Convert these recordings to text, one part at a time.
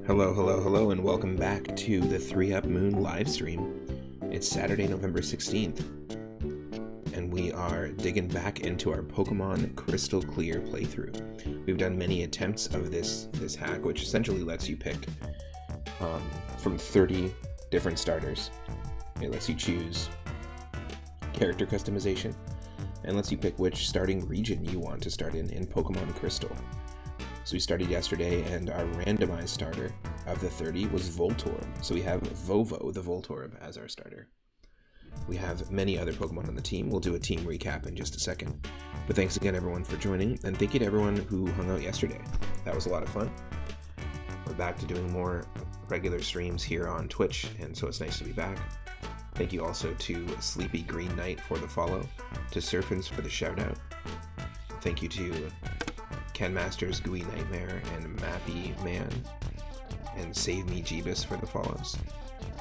Hello, and welcome back to the 3UP Moon live stream. It's Saturday, November 16th, and we are digging back into our Pokemon Crystal Clear playthrough. We've done many attempts of this hack, which essentially lets you pick from 30 different starters. It lets you choose character customization, and lets you pick which starting region you want to start in Pokemon Crystal. So we started yesterday, and our randomized starter of the 30 was Voltorb. So we have Vovo, the Voltorb, as our starter. We have many other Pokemon on the team. We'll do a team recap in just a second. But thanks again, everyone, for joining, and thank you to everyone who hung out yesterday. That was a lot of fun. We're back to doing more regular streams here on Twitch, and so it's nice to be back. Thank you also to Sleepy Green Knight for the follow, to Surfins for the shout-out. Thank you to Ken Masters, Gooey Nightmare, and Mappy Man, and Save Me Jeebus for the follows.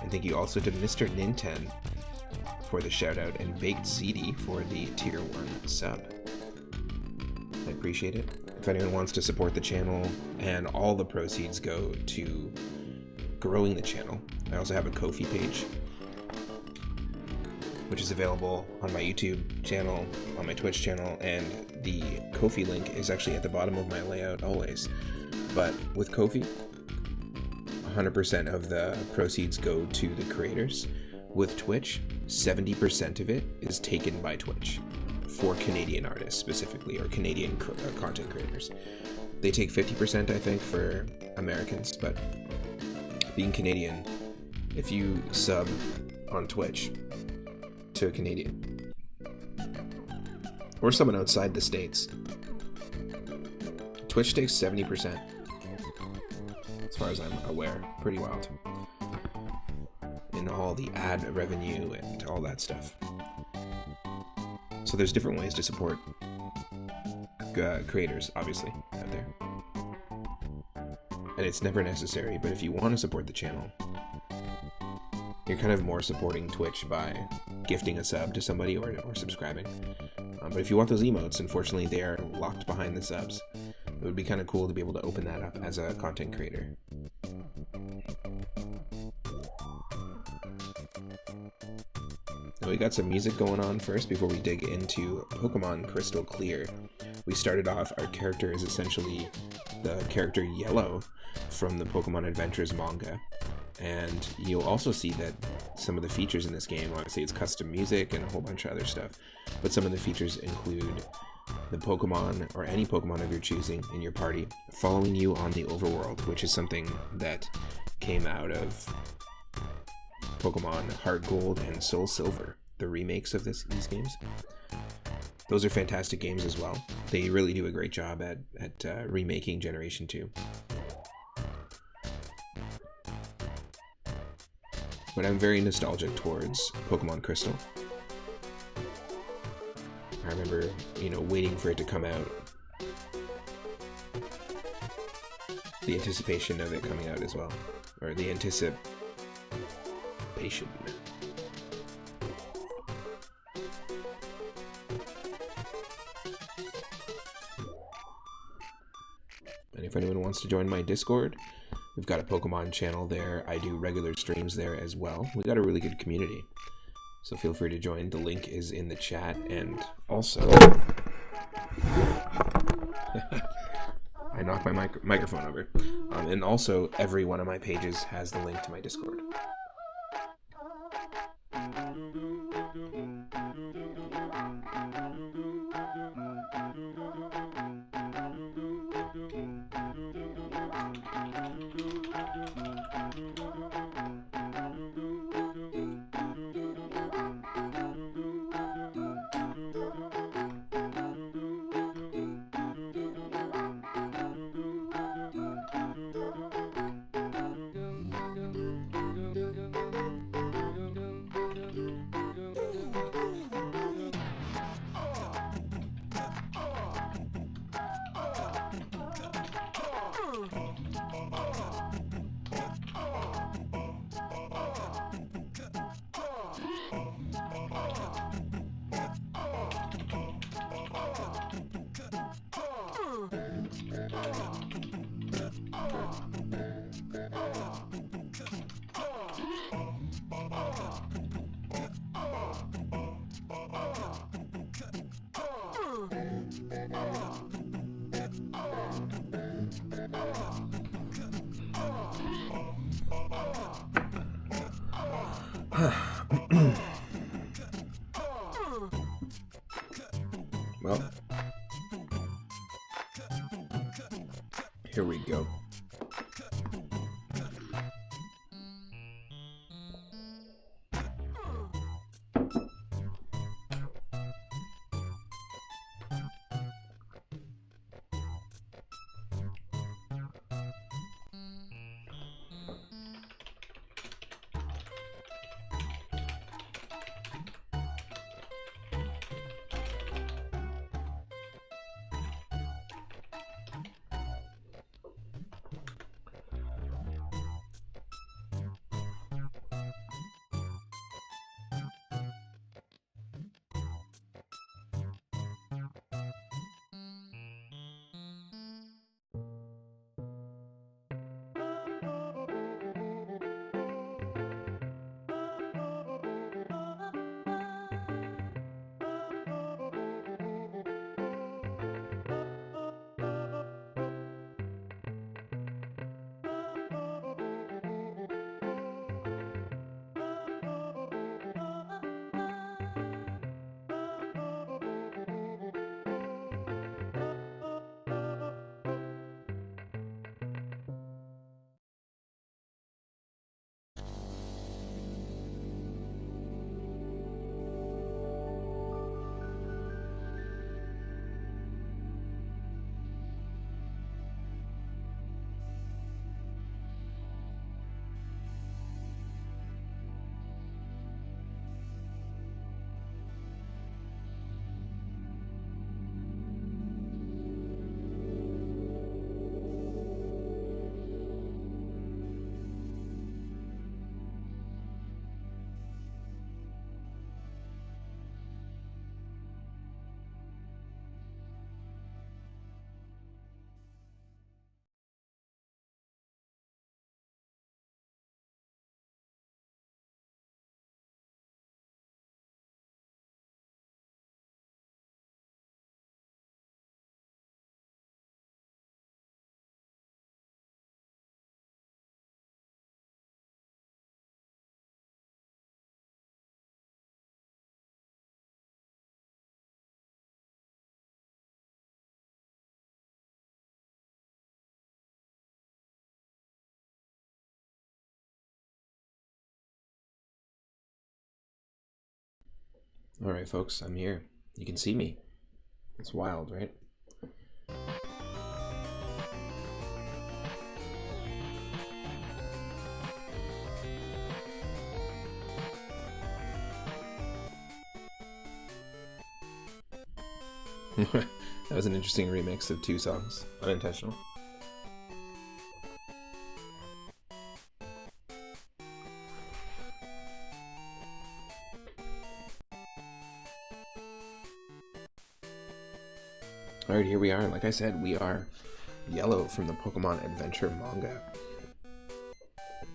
And thank you also to Mr. Ninten for the shoutout, and Baked ZD for the tier 1 sub. I appreciate it. If anyone wants to support the channel, and all the proceeds go to growing the channel, I also have a Ko-fi page, which is available on my YouTube channel, on my Twitch channel, and the Ko-fi link is actually at the bottom of my layout always. But with Ko-fi, 100% of the proceeds go to the creators. With Twitch, 70% of it is taken by Twitch. for Canadian artists specifically, or Canadian content creators. They take 50%, I think, for Americans, but being Canadian, if you sub on Twitch to a Canadian or someone outside the States, Twitch takes 70%, as far as I'm aware. Pretty wild. In all the ad revenue and all that stuff. So there's different ways to support creators, obviously, out there. And it's never necessary, but if you want to support the channel, you're kind of more supporting Twitch by gifting a sub to somebody or subscribing. But if you want those emotes, unfortunately, they are locked behind the subs. It would be kind of cool to be able to open that up as a content creator. Now we got some music going on first before we dig into Pokemon Crystal Clear. We started off, our character is essentially the character Yellow from the Pokemon Adventures manga. And you'll also see that some of the features in this game, obviously it's custom music and a whole bunch of other stuff, but some of the features include the Pokemon, or any Pokemon of your choosing in your party, following you on the overworld, which is something that came out of Pokemon Heart Gold and Soul Silver, the remakes of these games. Those are fantastic games as well. They really do a great job at remaking Generation 2. But I'm very nostalgic towards Pokemon Crystal. I remember, waiting for it to come out. The anticipation of it coming out as well. Or the anticipation. And if anyone wants to join my Discord, we've got a Pokemon channel there. I do regular streams there as well. We got a really good community, so feel free to join. The link is in the chat, and also I knocked my microphone over. And also, every one of my pages has the link to my Discord. Well, here we go. Alright folks, I'm here. You can see me. It's wild, right? That was an interesting remix of two songs. Unintentional. Alright, here we are. Like I said, we are Yellow from the Pokemon Adventure manga.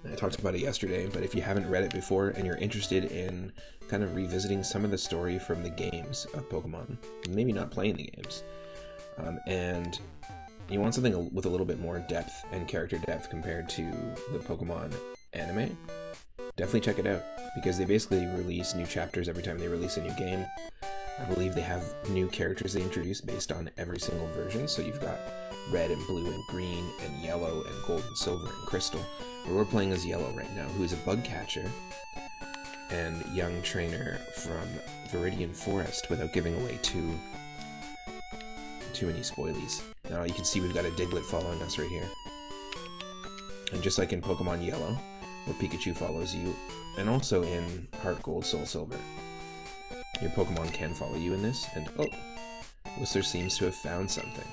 I talked about it yesterday, but if you haven't read it before and you're interested in kind of revisiting some of the story from the games of Pokemon, maybe not playing the games, and you want something with a little bit more depth and character depth compared to the Pokemon anime, definitely check it out, because they basically release new chapters every time they release a new game. I believe they have new characters they introduce based on every single version, so you've got red and blue and green and yellow and gold and silver and crystal. But we're playing as Yellow right now, who is a bug catcher and young trainer from Viridian Forest, without giving away too many spoilies. Now you can see we've got a Diglett following us right here. And just like in Pokemon Yellow, where Pikachu follows you, and also in Heart Gold, Soul Silver, your Pokemon can follow you in this, and oh, Whistler seems to have found something.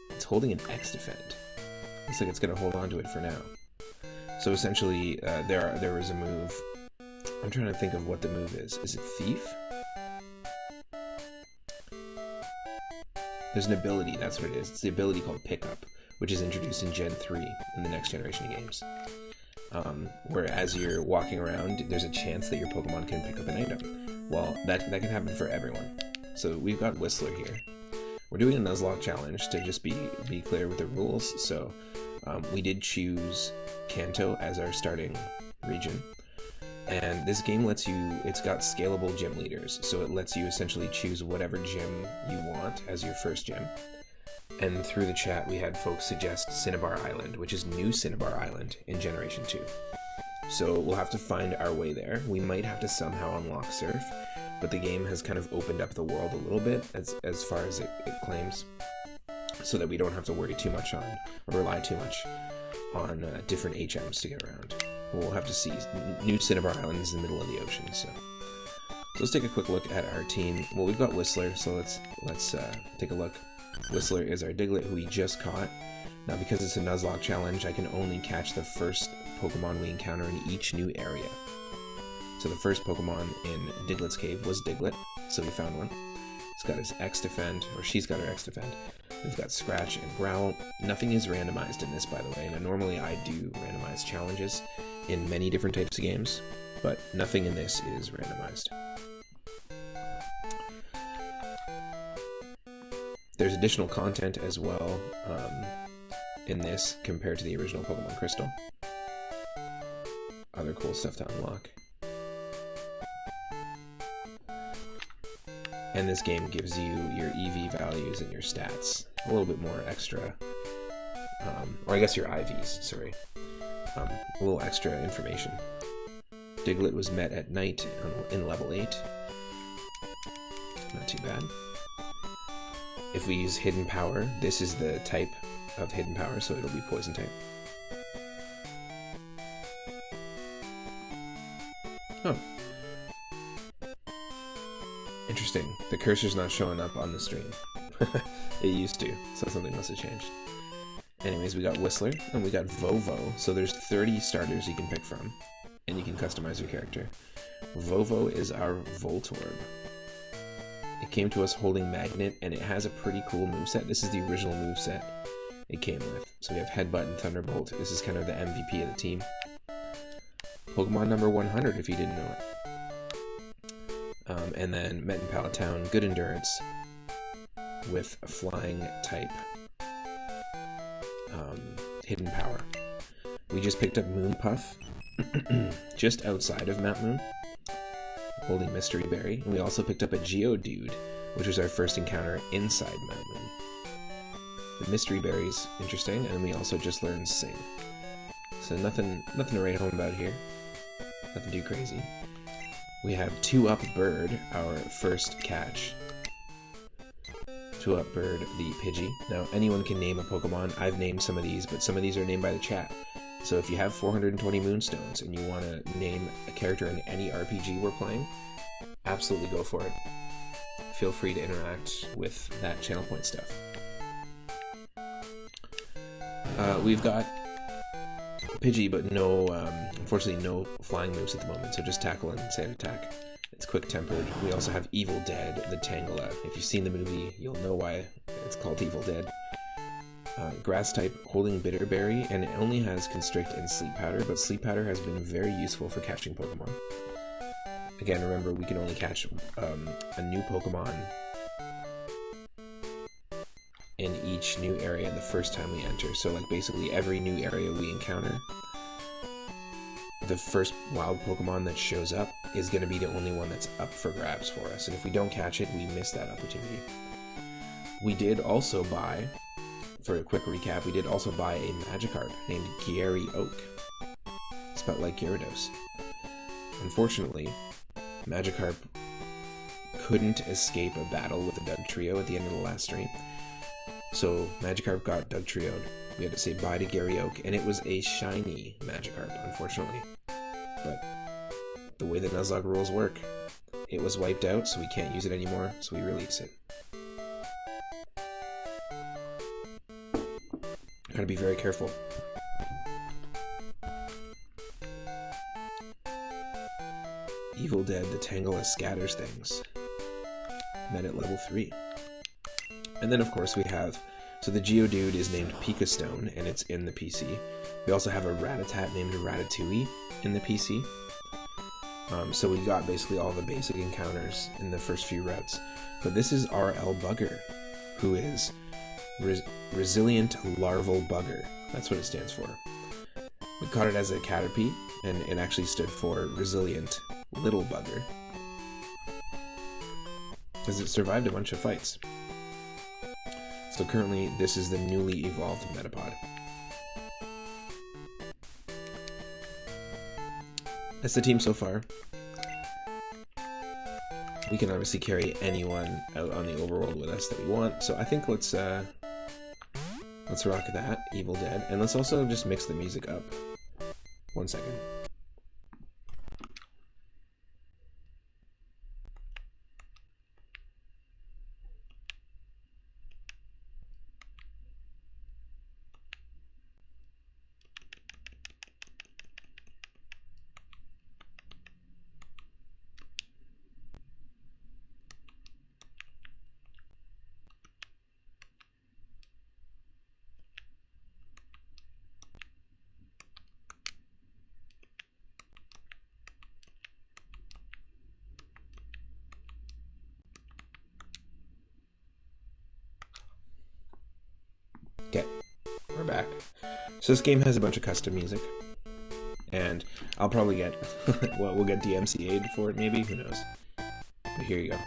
It's holding an X-Defend. Looks like it's going to hold on to it for now. So essentially, there was a move. I'm trying to think of what the move is. Is it Thief? There's an ability, that's what it is. It's the ability called Pickup, which is introduced in Gen 3 in the next generation of games. Where as you're walking around, there's a chance that your Pokemon can pick up an item. Well, that can happen for everyone. So we've got Whistler here. We're doing a Nuzlocke challenge to just be clear with the rules. So we did choose Kanto as our starting region. And this game lets you, it's got scalable gym leaders. So it lets you essentially choose whatever gym you want as your first gym. And through the chat, we had folks suggest Cinnabar Island, which is New Cinnabar Island in Generation 2. So we'll have to find our way there. We might have to somehow unlock Surf, but the game has kind of opened up the world a little bit as far as it claims, so that we don't have to worry too much on, or rely too much on different HMs to get around. We'll have to see. New Cinnabar Island is in the middle of the ocean, so let's take a quick look at our team. Well, we've got Whistler, so let's take a look. Whistler is our Diglett, who we just caught. Now, because it's a Nuzlocke challenge, I can only catch the first Pokemon we encounter in each new area. So the first Pokemon in Diglett's cave was Diglett, so we found one. He's got his X-Defend, or she's got her X-Defend. We've got Scratch and Growl. Nothing is randomized in this, by the way. Now, normally I do randomized challenges in many different types of games, but nothing in this is randomized. There's additional content as well in this compared to the original Pokemon Crystal. Other cool stuff to unlock. And this game gives you your EV values and your stats. A little bit more extra, or I guess your IVs, sorry. A little extra information. Diglett was met at night in level 8. Not too bad. If we use Hidden Power, this is the type of Hidden Power, so it'll be Poison type. Oh. Interesting. The cursor's not showing up on the stream. It used to, so something must have changed. Anyways, we got Whistler, and we got Vovo, so there's 30 starters you can pick from, and you can customize your character. Vovo is our Voltorb. It came to us holding Magnet, and it has a pretty cool moveset. This is the original moveset it came with. So we have Headbutt and Thunderbolt. This is kind of the MVP of the team. Pokemon number 100, if you didn't know it. And then Met in Pallet Town, good endurance with a flying type. Hidden Power. We just picked up Moonpuff just outside of Mount Moon, holding Mystery Berry, and we also picked up a Geodude, which was our first encounter inside Mount Moon. The Mystery Berry's interesting, and we also just learned Sing. So nothing to write home about here. Nothing too crazy. We have 2-Up Bird, our first catch. 2-Up Bird, the Pidgey. Now, anyone can name a Pokemon. I've named some of these, but some of these are named by the chat. So if you have 420 Moonstones and you want to name a character in any RPG we're playing, absolutely go for it. Feel free to interact with that channel point stuff. We've got Pidgey, but no, unfortunately no flying moves at the moment, so just tackle and sand attack. It's quick-tempered. We also have Evil Dead, the Tangela. If you've seen the movie, you'll know why it's called Evil Dead. Grass type, holding Bitterberry, and it only has Constrict and Sleep Powder, but Sleep Powder has been very useful for catching Pokemon. Again, remember, we can only catch a new Pokemon in each new area the first time we enter. So, like, basically every new area we encounter, the first wild Pokemon that shows up is going to be the only one that's up for grabs for us. And if we don't catch it, we miss that opportunity. We did also buy, for a quick recap, we did also buy a Magikarp named Gary Oak, spelled like Gyarados. Unfortunately, Magikarp couldn't escape a battle with the Dugtrio at the end of the last stream. So Magikarp got Dugtrio'd. We had to say bye to Gary Oak, and it was a shiny Magikarp, unfortunately. But the way the Nuzlocke rules work, it was wiped out, so we can't use it anymore, so we release it. Gotta be very careful. Evil Dead, the Tangela scatters things. Met at level 3. And then of course we have, so the Geodude is named Pika-Stone, and it's in the PC. We also have a Rattata named Ratatouille in the PC. So we got basically all the basic encounters in the first few routes. But this is RL Bugger, who is Resilient Larval Bugger. That's what it stands for. We caught it as a Caterpie, and it actually stood for Resilient Little Bugger, because it survived a bunch of fights. So currently, this is the newly evolved Metapod. That's the team so far. We can obviously carry anyone out on the overworld with us that we want, so I think let's rock that, Evil Dead, and let's also just mix the music up. 1 second. Okay, we're back. So this game has a bunch of custom music, and I'll probably get, well, we'll get DMCA'd for it maybe, who knows. But here you go.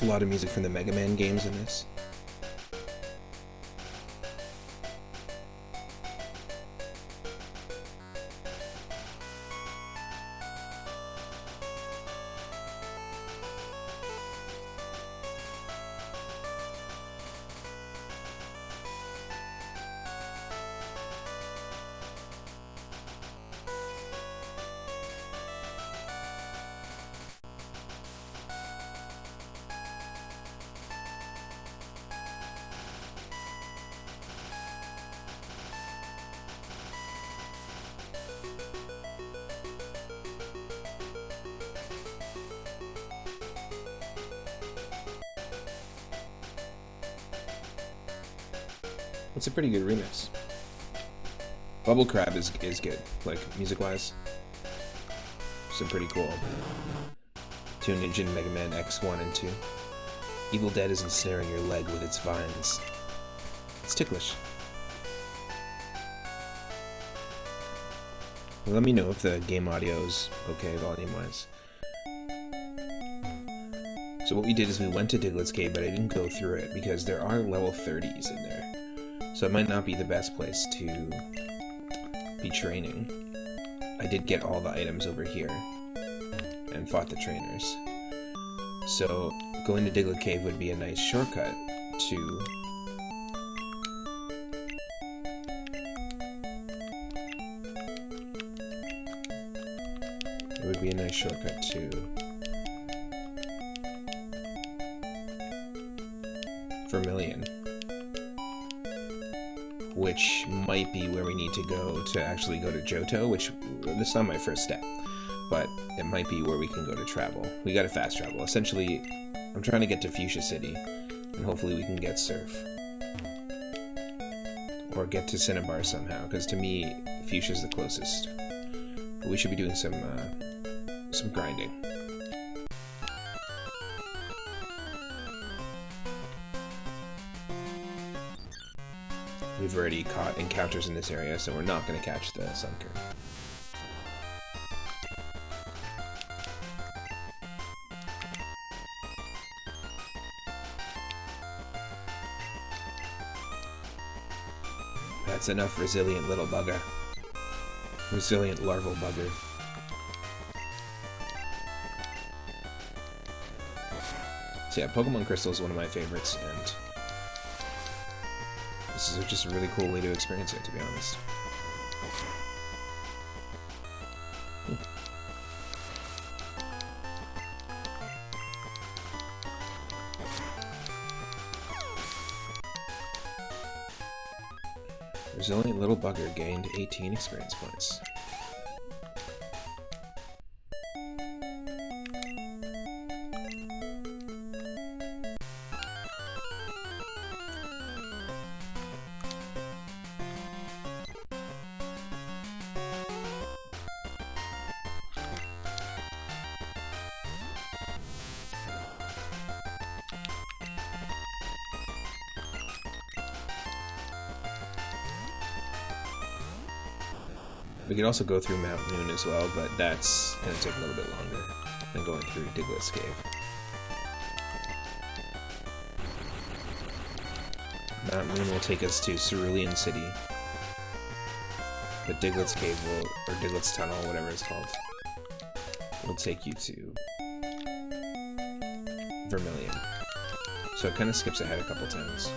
There's a lot of music from the Mega Man games in this. It's a pretty good remix. Bubble Crab is good, like music-wise. Some pretty cool. Tune Engine Mega Man X1 and 2. Evil Dead is ensnaring your leg with its vines. It's ticklish. Well, let me know if the game audio is okay volume-wise. So what we did is we went to Diglett's Cave, but I didn't go through it because there are level 30s in there. So it might not be the best place to be training. I did get all the items over here and fought the trainers. So going to Diglett Cave would be a nice shortcut to Vermilion, which might be where we need to go to actually go to Johto, which this is not my first step, but it might be where we can go to travel. We gotta fast travel. Essentially, I'm trying to get to Fuchsia City, and hopefully we can get Surf. Or get to Cinnabar somehow, because to me, Fuchsia's the closest. But we should be doing some grinding. We've already caught encounters in this area, so we're not going to catch the Sunker. That's enough resilient little bugger. Resilient larval bugger. So yeah, Pokemon Crystal is one of my favorites, and this is just a really cool way to experience it, to be honest. Resilient little bugger gained 18 experience points. We could also go through Mount Moon as well, but that's going to take a little bit longer than going through Diglett's Cave. Mount Moon will take us to Cerulean City, but Diglett's Cave will, or Diglett's Tunnel, whatever it's called, will take you to Vermilion. So it kind of skips ahead a couple times.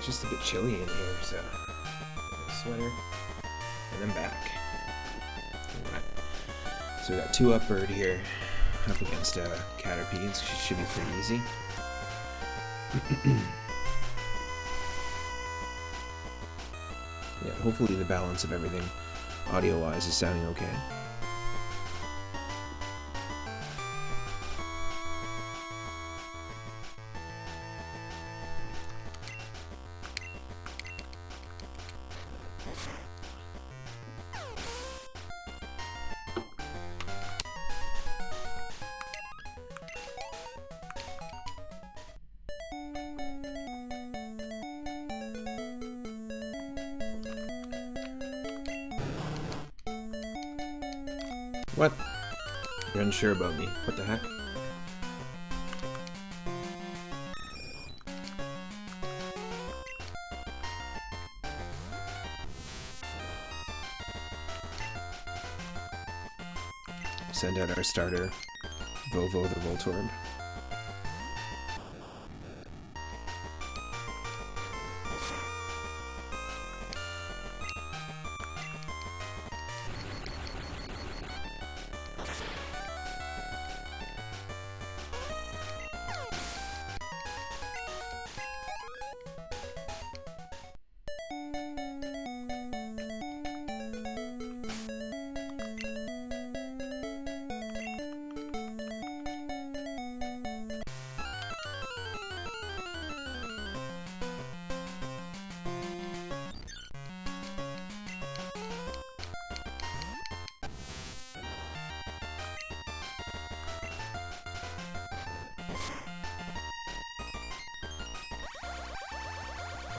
It's just a bit chilly in here, so sweater, and then back. Alright. So we got 2 up bird here, up against Caterpie. It should be pretty easy. Yeah, hopefully the balance of everything audio-wise is sounding okay. What? You're unsure about me. What the heck? Send out our starter, Vovo the Voltorb.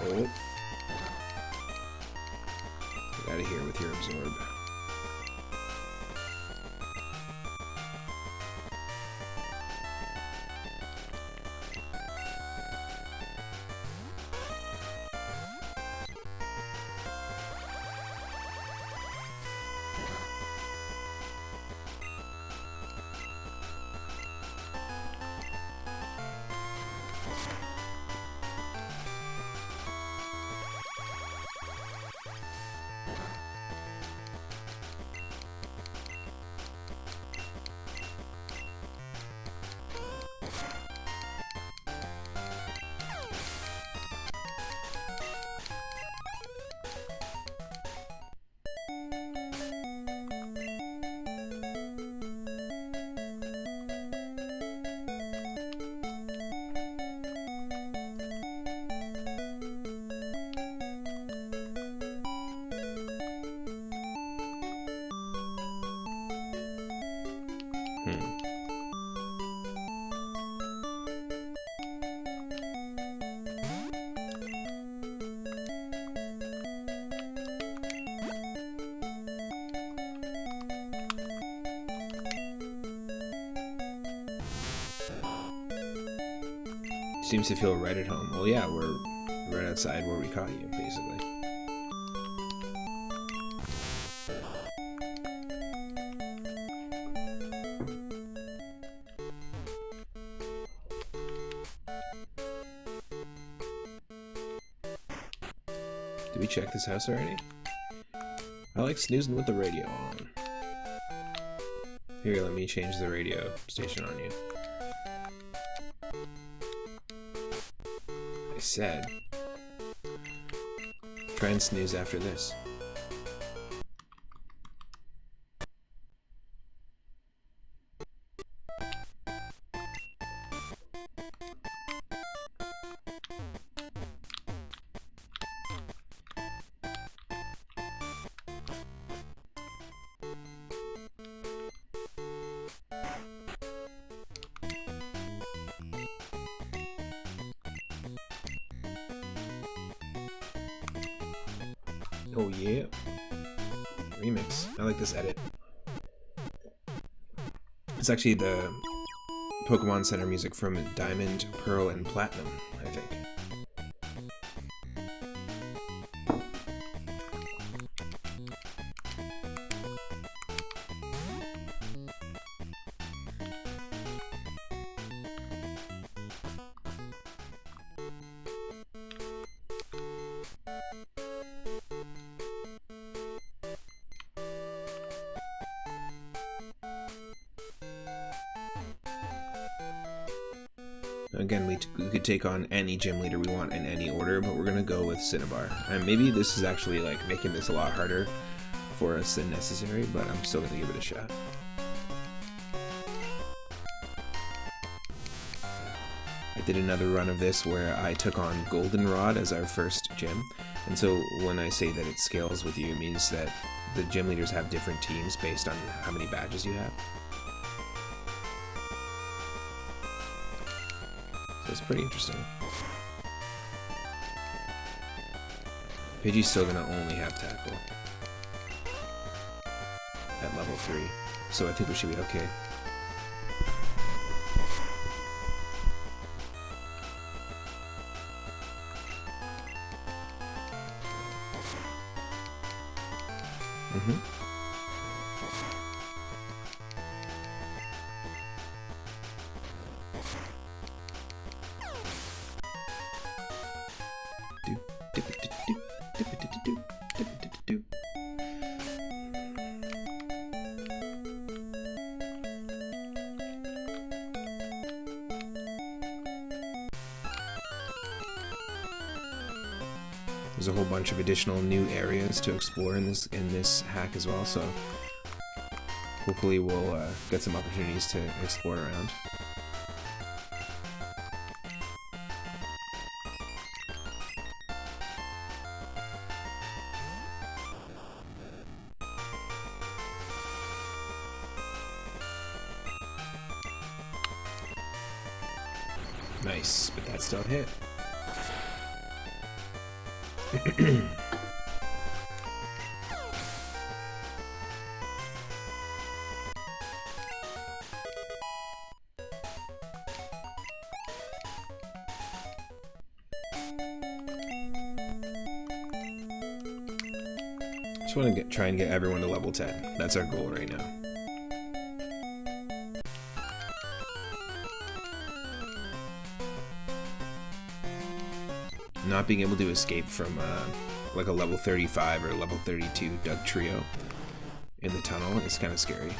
Oh. Get out of here with your absorb. Seems to feel right at home. Well, yeah, we're right outside where we caught you, basically. Did we check this house already? I like snoozing with the radio on. Here, let me change the radio station on you. I said, try and snooze after this. Oh yeah. Remix. I like this edit. It's actually the Pokemon Center music from Diamond, Pearl, and Platinum, I think. Again, we could take on any gym leader we want in any order, but we're gonna go with Cinnabar. And maybe this is actually like making this a lot harder for us than necessary, but I'm still gonna give it a shot. I did another run of this where I took on Goldenrod as our first gym, and so when I say that it scales with you, it means that the gym leaders have different teams based on how many badges you have. So it's pretty interesting. Pidgey's still gonna only have tackle at level 3, so I think we should be okay. There's a whole bunch of additional new areas to explore in this hack as well, so hopefully we'll get some opportunities to explore around. Nice, but that still hit. Just want to try and get everyone to level 10. That's our goal right now. Not being able to escape from like a level 35 or level 32 Doug Trio in the tunnel is kind of scary.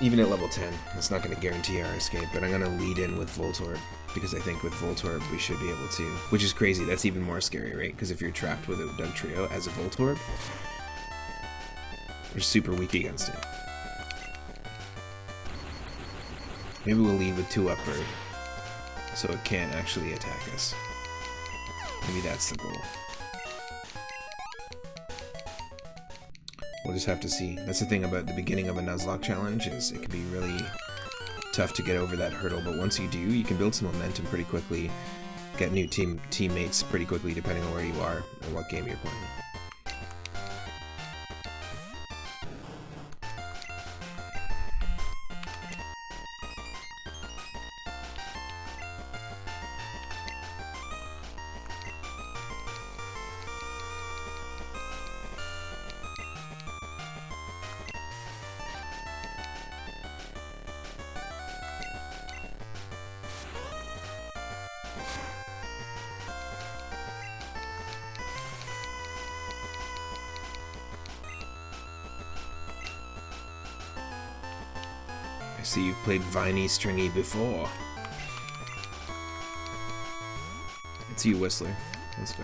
Even at level 10, it's not going to guarantee our escape, but I'm going to lead in with Voltorb, because I think with Voltorb we should be able to, which is crazy, that's even more scary, right? Because if you're trapped with a Doug Trio as a Voltorb, you're super weak against it. Maybe we'll lead with 2-up bird, so it can't actually attack us. Maybe that's the goal. We'll just have to see. That's the thing about the beginning of a Nuzlocke challenge, is it can be really tough to get over that hurdle, but once you do, you can build some momentum pretty quickly, get new teammates pretty quickly depending on where you are and what game you're playing. I see you've played Viney Stringy before. It's you, Whistler. Let's go.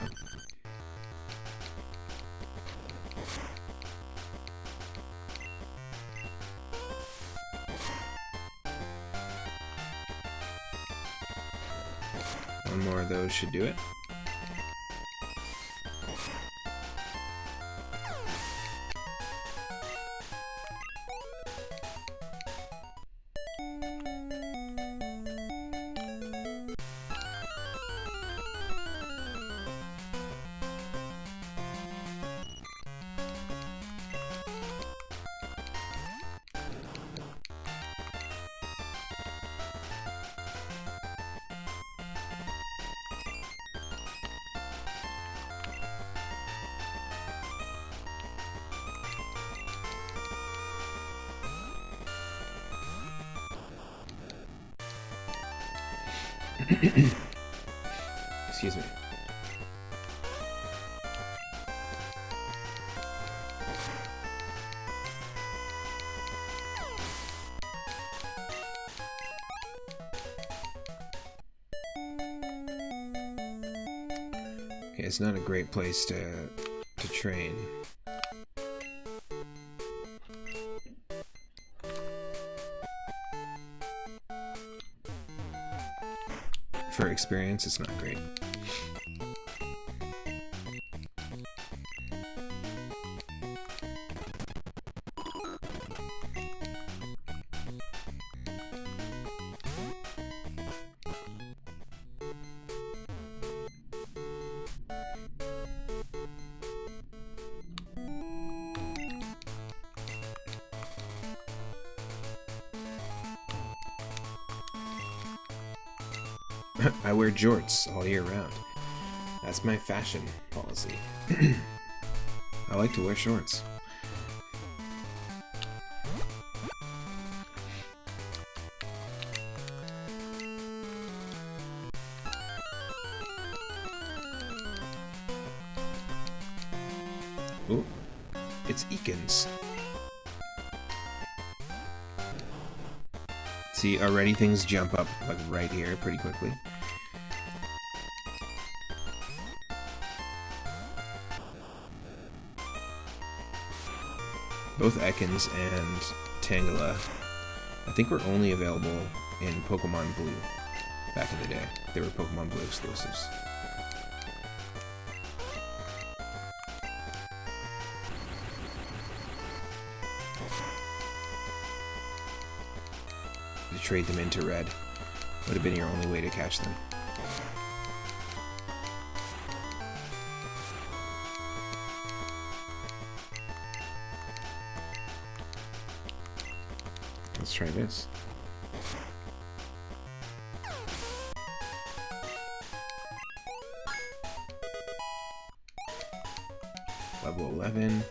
One more of those should do it. Excuse me. it's not a great place to train. For experience, it's not great. I wear jorts all year round. That's my fashion policy. I like to wear shorts. Ooh, it's Eakins. See, already things jump up like right here pretty quickly. Both Ekans and Tangela, I think, were only available in Pokemon Blue back in the day. They were Pokemon Blue exclusives. To trade them into Red would have been your only way to catch them. Let's try this. Level 11.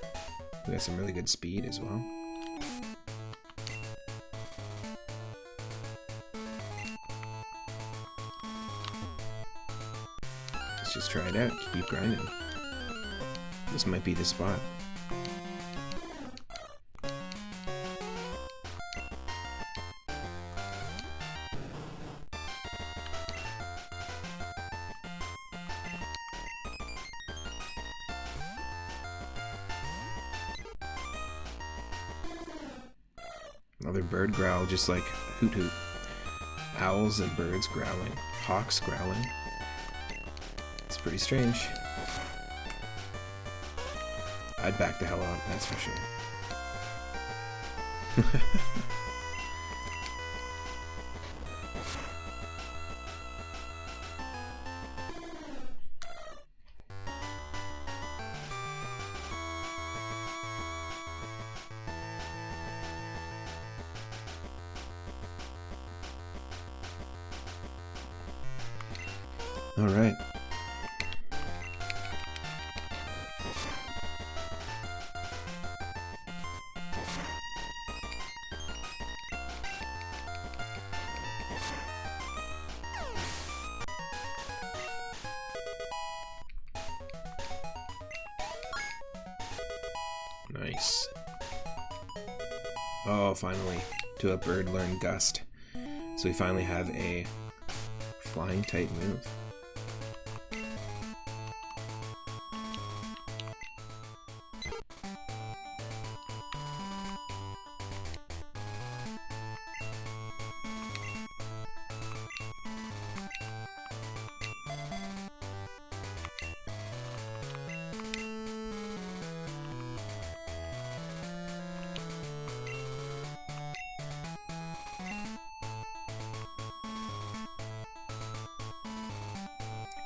We got some really good speed as well. Let's just try it out. Keep grinding. This might be the spot. Another bird growl, just like Hoot Hoot. Owls and birds growling. Hawks growling. It's pretty strange. I'd back the hell out, that's for sure. All right. Nice. Oh, finally. To a bird learn Gust. So we finally have a flying type move.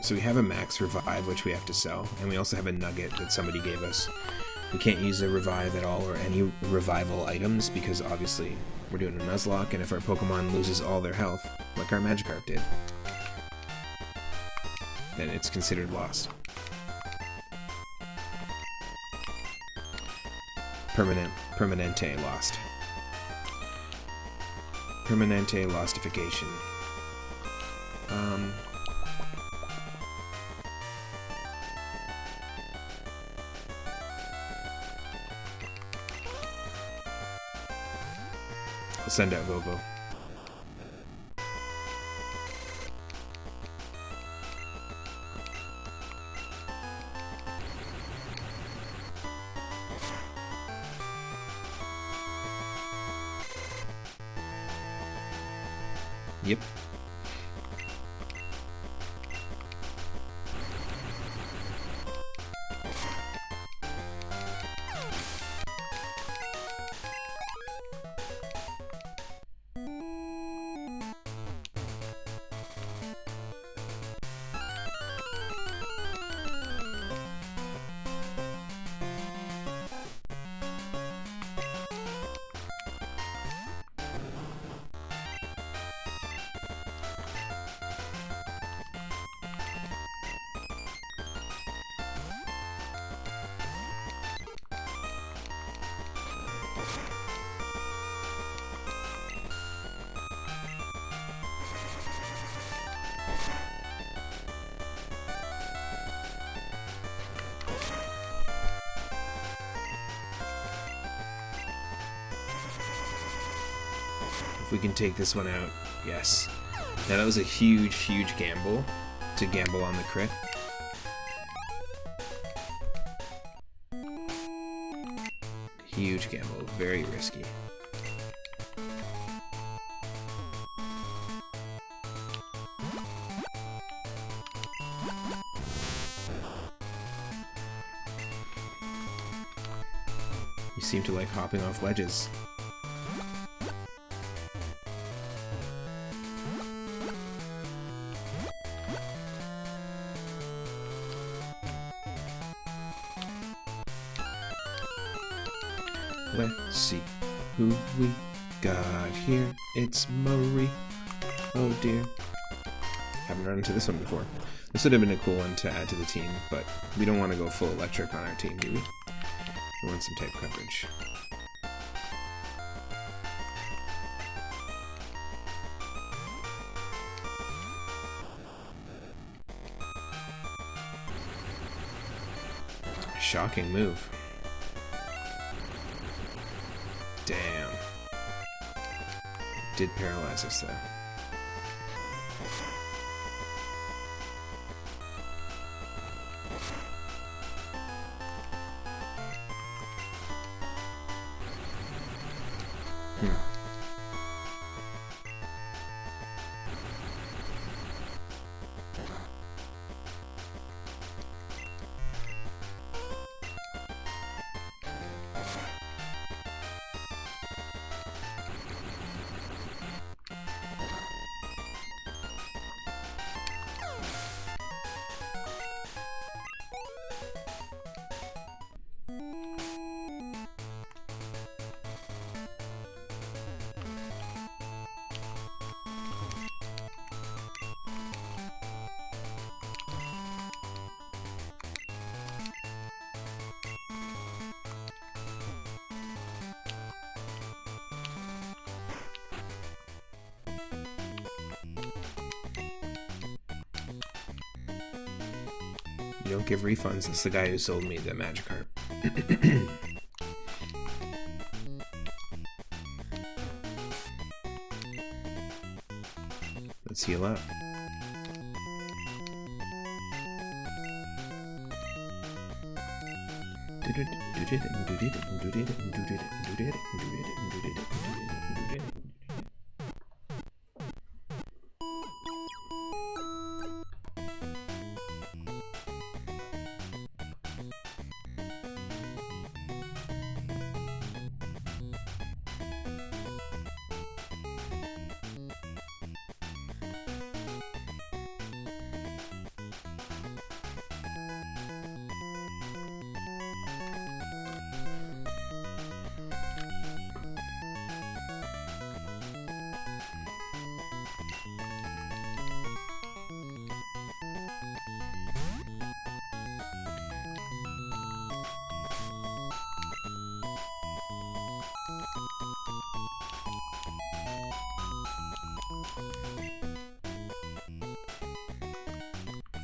So we have a max revive, which we have to sell, and we also have a nugget that somebody gave us. We can't use a revive at all or any revival items because obviously we're doing a Nuzlocke, and if our Pokemon loses all their health, like our Magikarp did, then it's considered lost. Permanente lost. Permanente lostification. I'll send out Vovo. Yep. If we can take this one out, yes. Now that was a huge, huge gamble to gamble on the crit. Huge gamble, very risky. You seem to like hopping off ledges. Let's see who we got here. It's Marie. Oh dear. Haven't run into this one before. This would have been a cool one to add to the team, but we don't want to go full electric on our team, do we? We want some type coverage. Shocking move. Damn. Did paralyze us though. You don't give refunds. It's the guy who sold me the Magikarp. Let's heal up.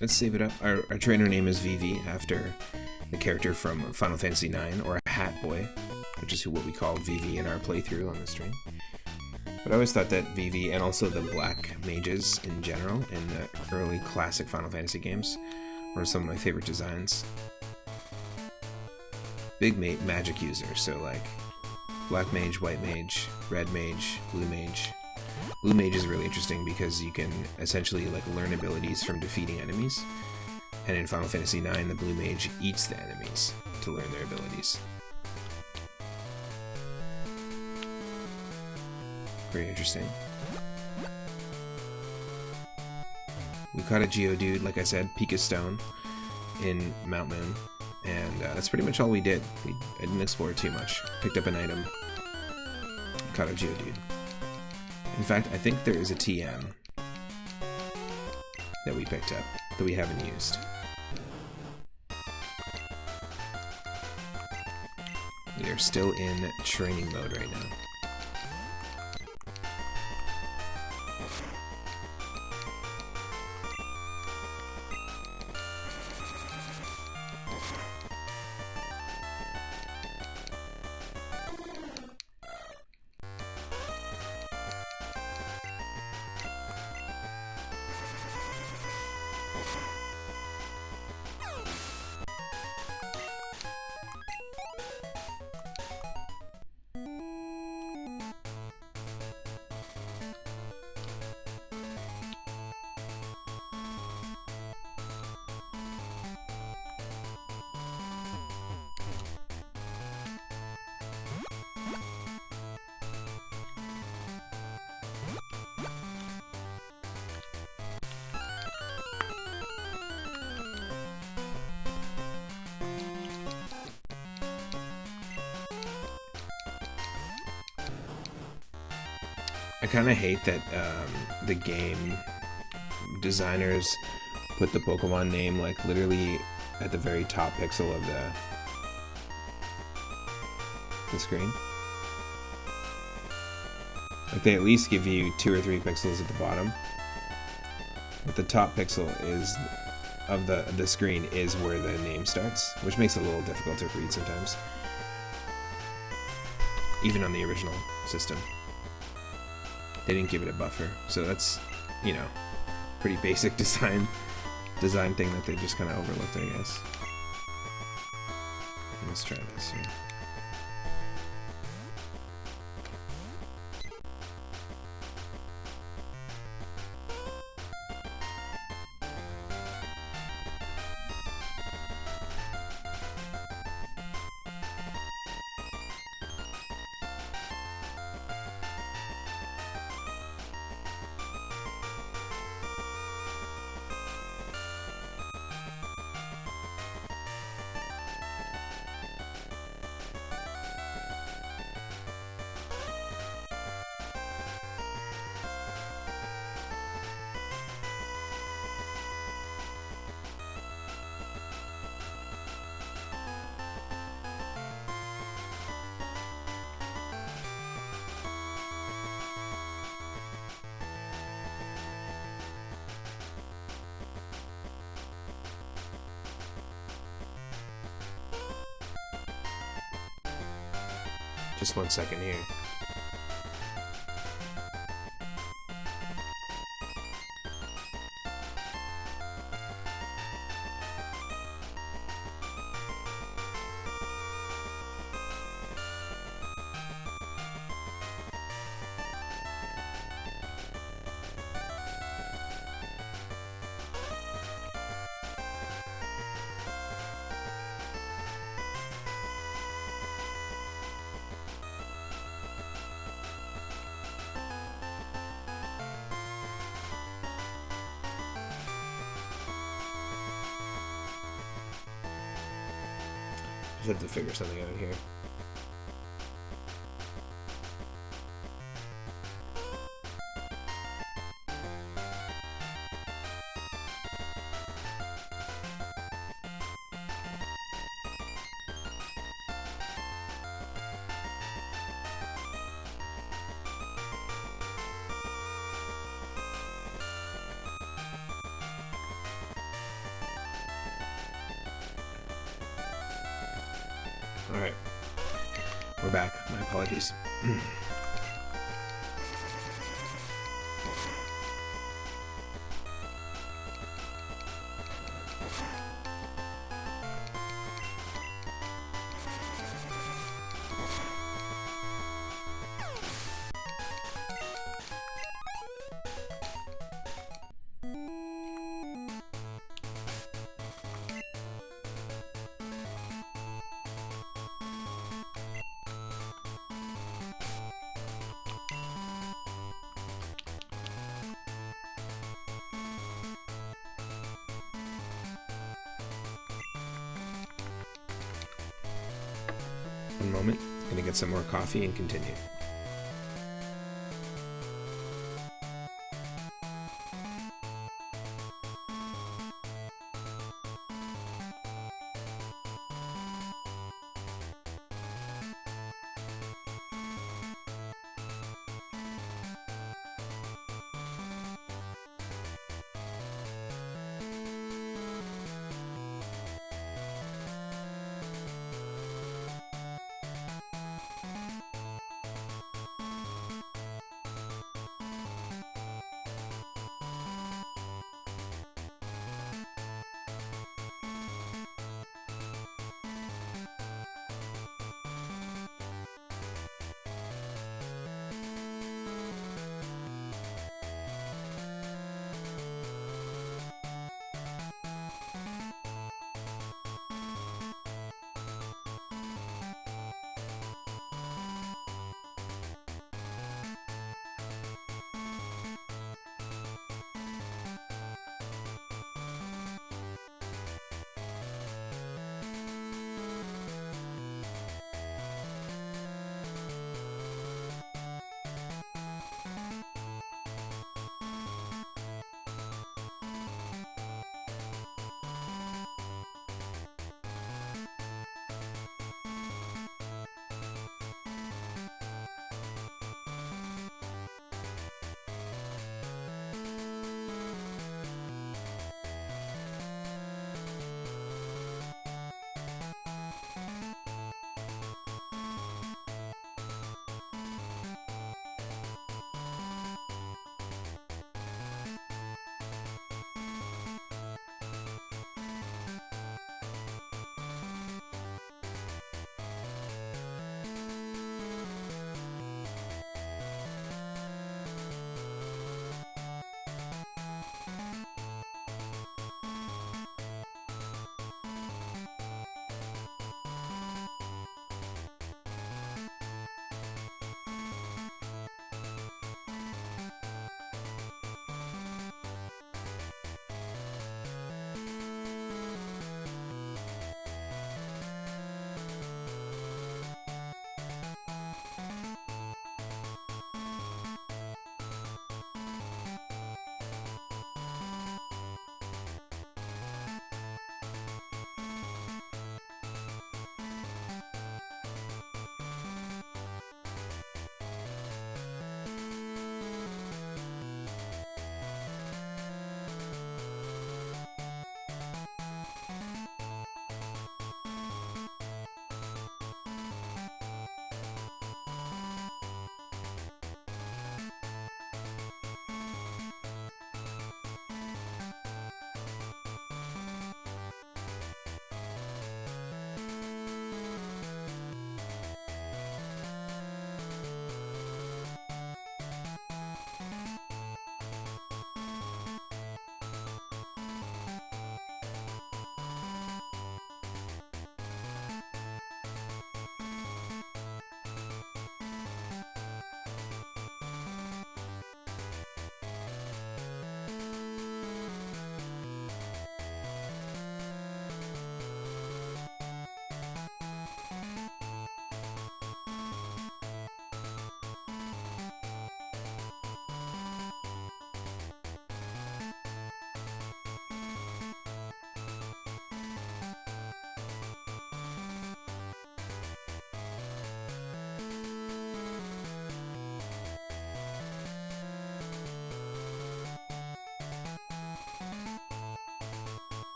Let's save it up. Our trainer name is Vivi, after the character from Final Fantasy IX, or a Hat Boy, which is what we call Vivi in our playthrough on the stream. But I always thought that Vivi, and also the black mages in general, in the early classic Final Fantasy games, were some of my favorite designs. Big magic user, so like black mage, white mage, red mage, blue mage. Blue Mage is really interesting because you can essentially like learn abilities from defeating enemies. And in Final Fantasy IX, the Blue Mage eats the enemies to learn their abilities. Very interesting. We caught a Geodude, like I said, Pika Stone, in Mount Moon. And that's pretty much all we did. I didn't explore too much. Picked up an item. Caught a Geodude. In fact, I think there is a TM that we picked up that we haven't used. We are still in training mode right now. I kind of hate that the game designers put the Pokemon name like literally at the very top pixel of the screen. Like they at least give you 2 or 3 pixels at the bottom, but the top pixel is of the screen is where the name starts, which makes it a little difficult to read sometimes, even on the original system. They didn't give it a buffer, so that's, you know, pretty basic design thing that they just kind of overlooked, I guess. Let's try this here. Just 1 second here. Just have to figure something out here. Alright. We're back. My apologies. One moment. Gonna get some more coffee and continue.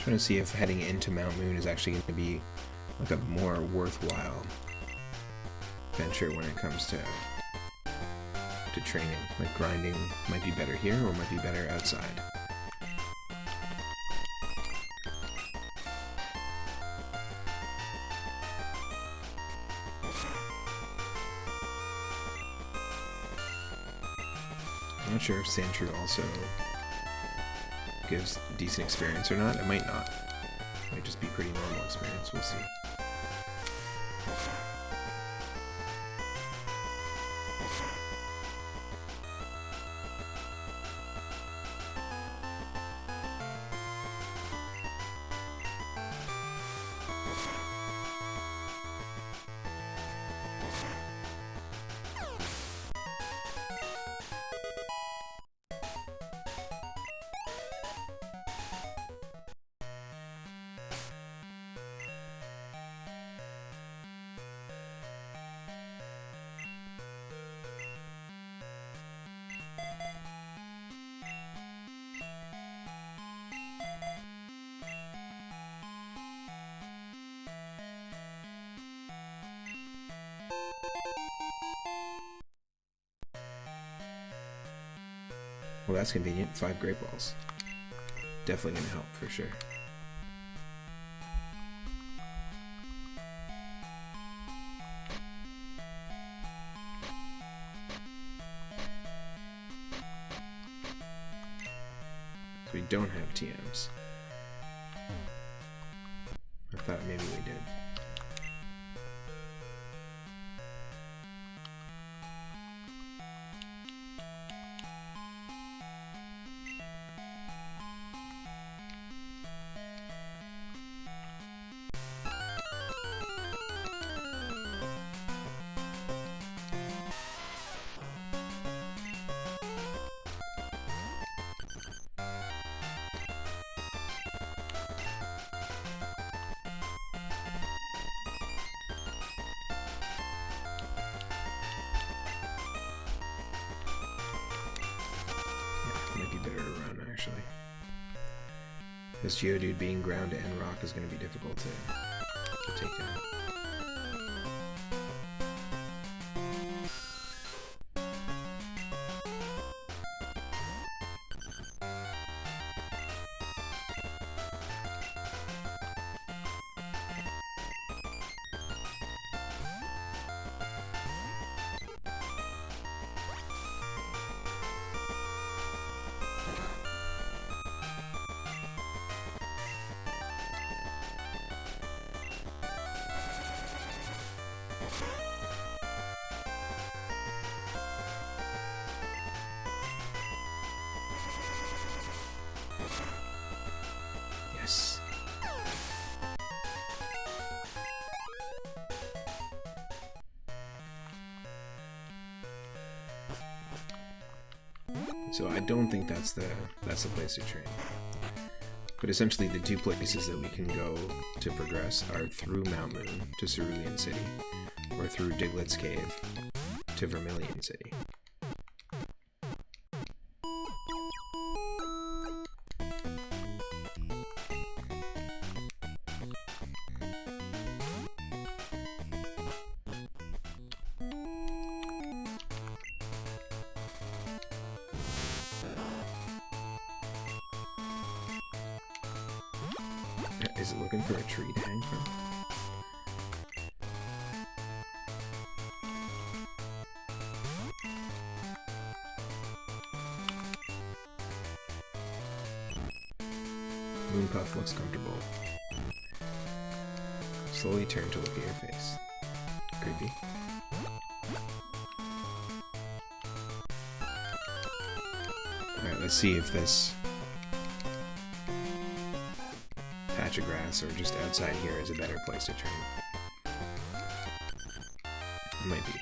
trying to see if heading into Mount Moon is actually going to be like a more worthwhile venture when it comes to training. Like grinding might be better here or might be better outside. I'm not sure if Sandshrew also gives decent experience or not. It might not. It might just be pretty normal experience. We'll see. Well, that's convenient. 5 Great Balls. Definitely going to help for sure. So we don't have TMs. I thought maybe we did. Might be better to run, actually. This Geodude being ground and rock is going to be difficult to take down. Yes. So I don't think that's the place to train. But essentially the 2 places that we can go to progress are through Mount Moon to Cerulean City, or through Diglett's Cave to Vermilion City. Is it looking for a tree to hang from? Moonpuff looks comfortable. Slowly turn to look at your face. Creepy. Alright, let's see if this patch of grass or just outside here is a better place to train. It might be.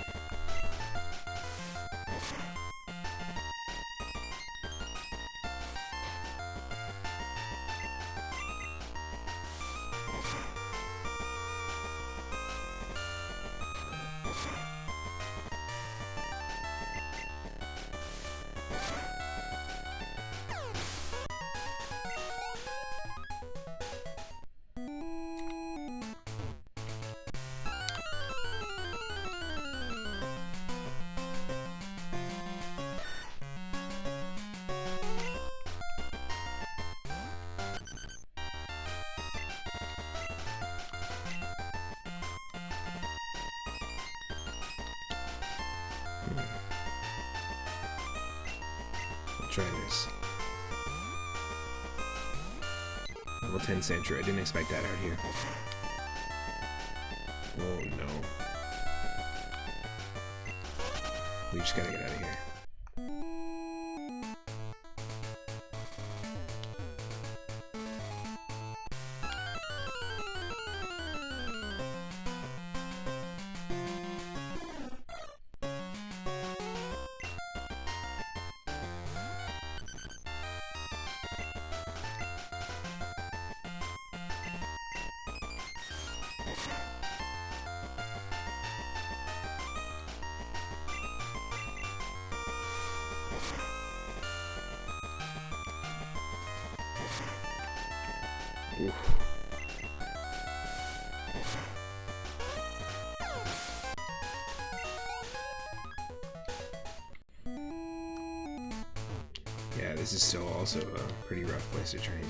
I'll try this. Level 10 Sentry. I didn't expect that out here. Oh no. We just gotta get out of here. Oof. Yeah, this is still also a pretty rough place to train.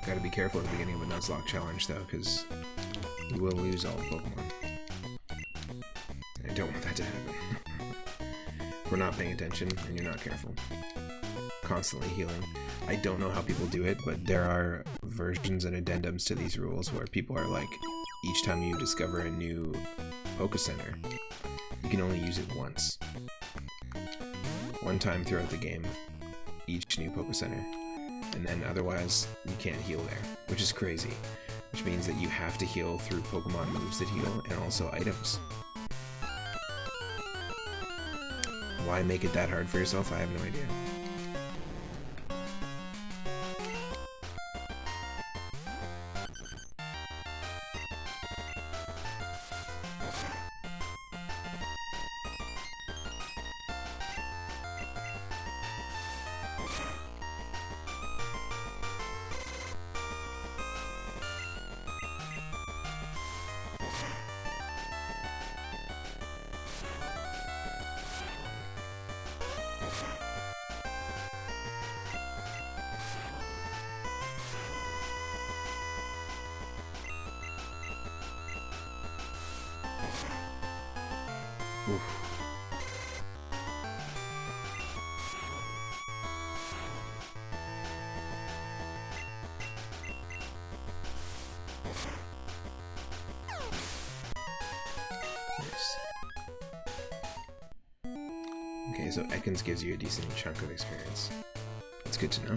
Gotta be careful at the beginning of a Nuzlocke challenge though, because you will lose all the Pokemon. I don't want that to happen. If we're not paying attention and you're not careful. Constantly healing. I don't know how people do it, but there are versions and addendums to these rules where people are like, each time you discover a new Poké Center, you can only use it once. One time throughout the game, each new Poké Center. And then otherwise, you can't heal there, which is crazy. Which means that you have to heal through Pokemon moves that heal, and also items. Why make it that hard for yourself? I have no idea. Oof. Nice. Okay, so Ekans gives you a decent chunk of experience. That's good to know.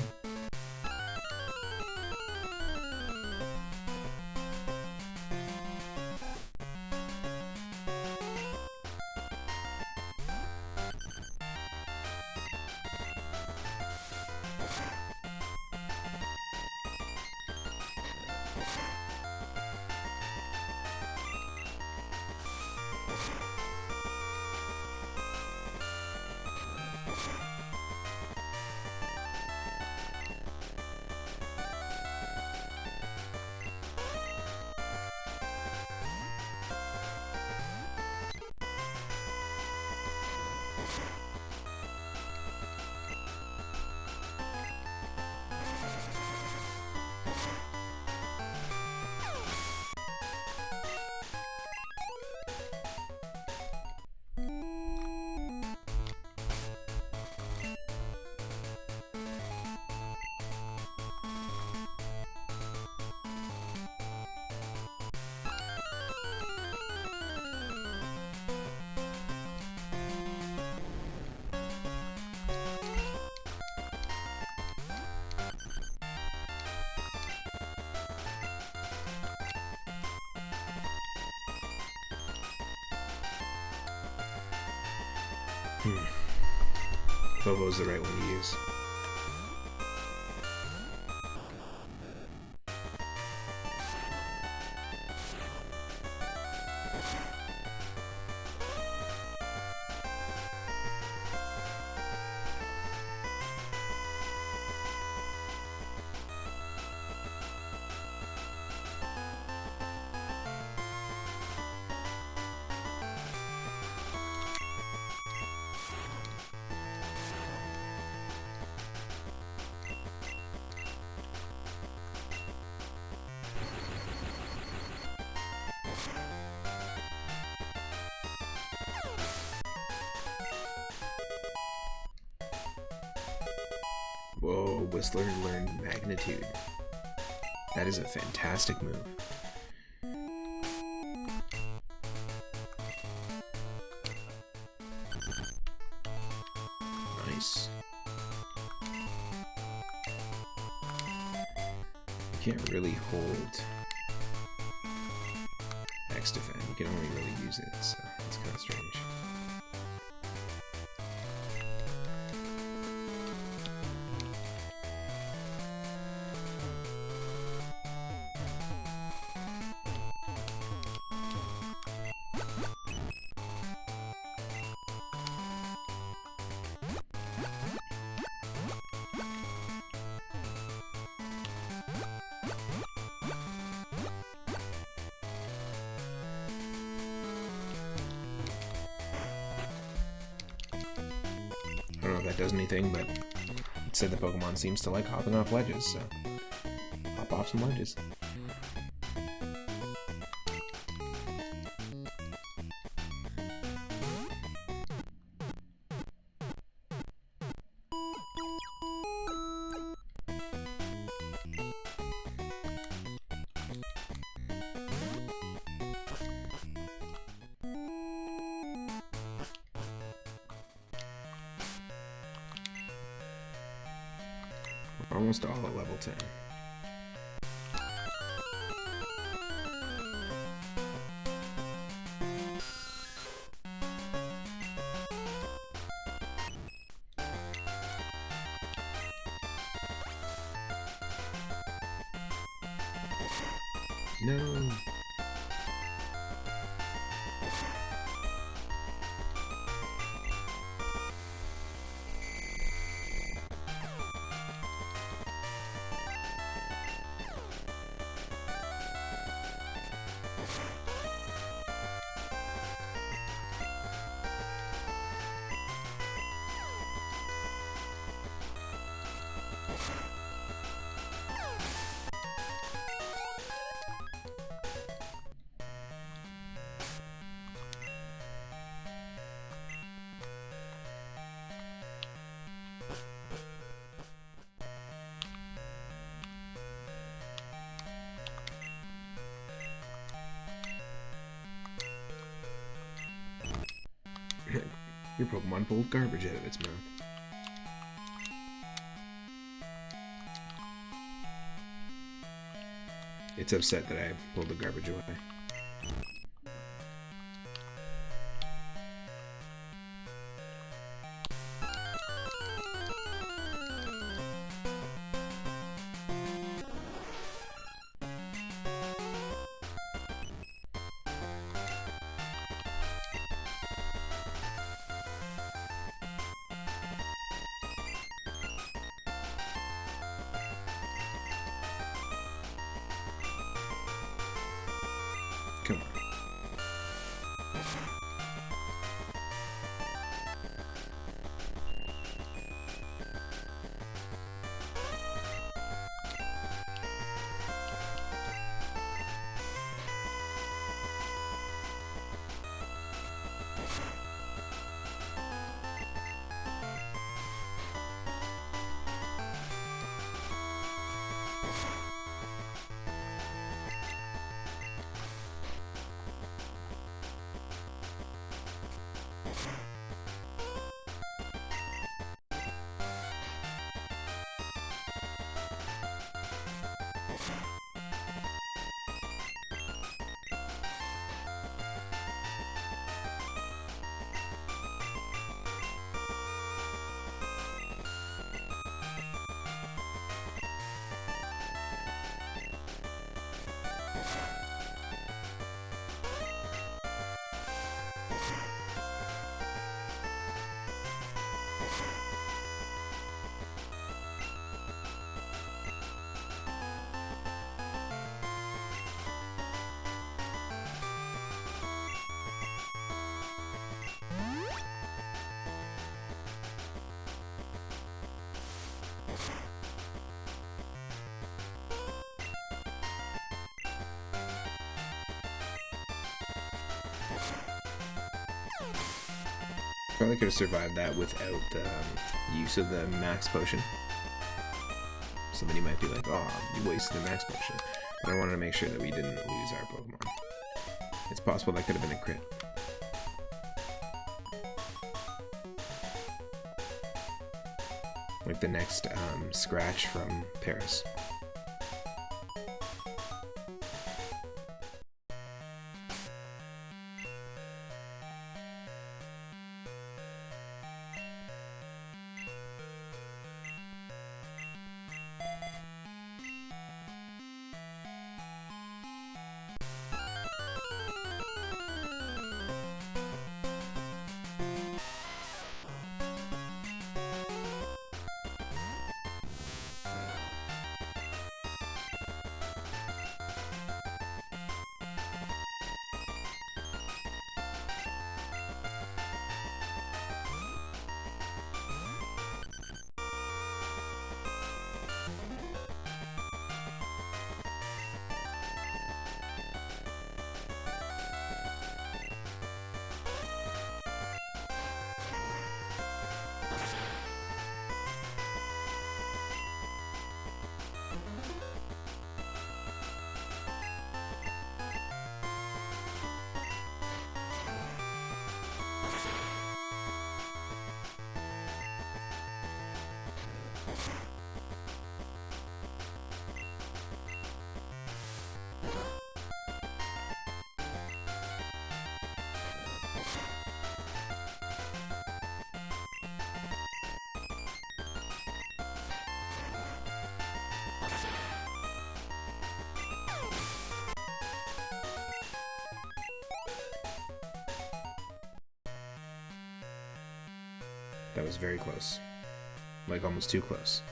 Bobo's the right one to use. Whistler learned Magnitude. That is a fantastic move. Nice. You can't really hold X defend. You can only really use it, so it's kind of strange. I don't know if that does anything, but it said the Pokemon seems to like hopping off ledges, so hop off some ledges. Almost all at level 10. No. Your Pokemon pulled garbage out of its mouth. It's upset that I pulled the garbage away. Come on. Probably could have survived that without use of the max potion. So then you might be like, oh, you wasted a max potion. But I wanted to make sure that we didn't lose our Pokemon. It's possible that could have been a crit. Like the next scratch from Paris. That was very close. Like, almost too close.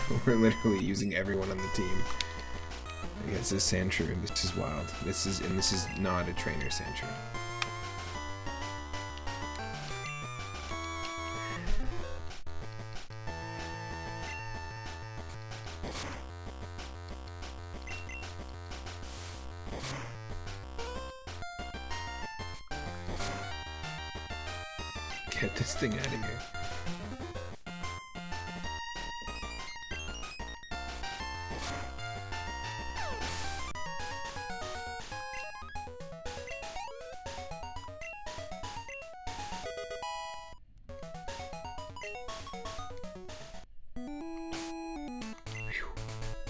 We're literally using everyone on the team. I guess this Sandshrew. This is wild. This is not a trainer Sandshrew. Get this thing out of here.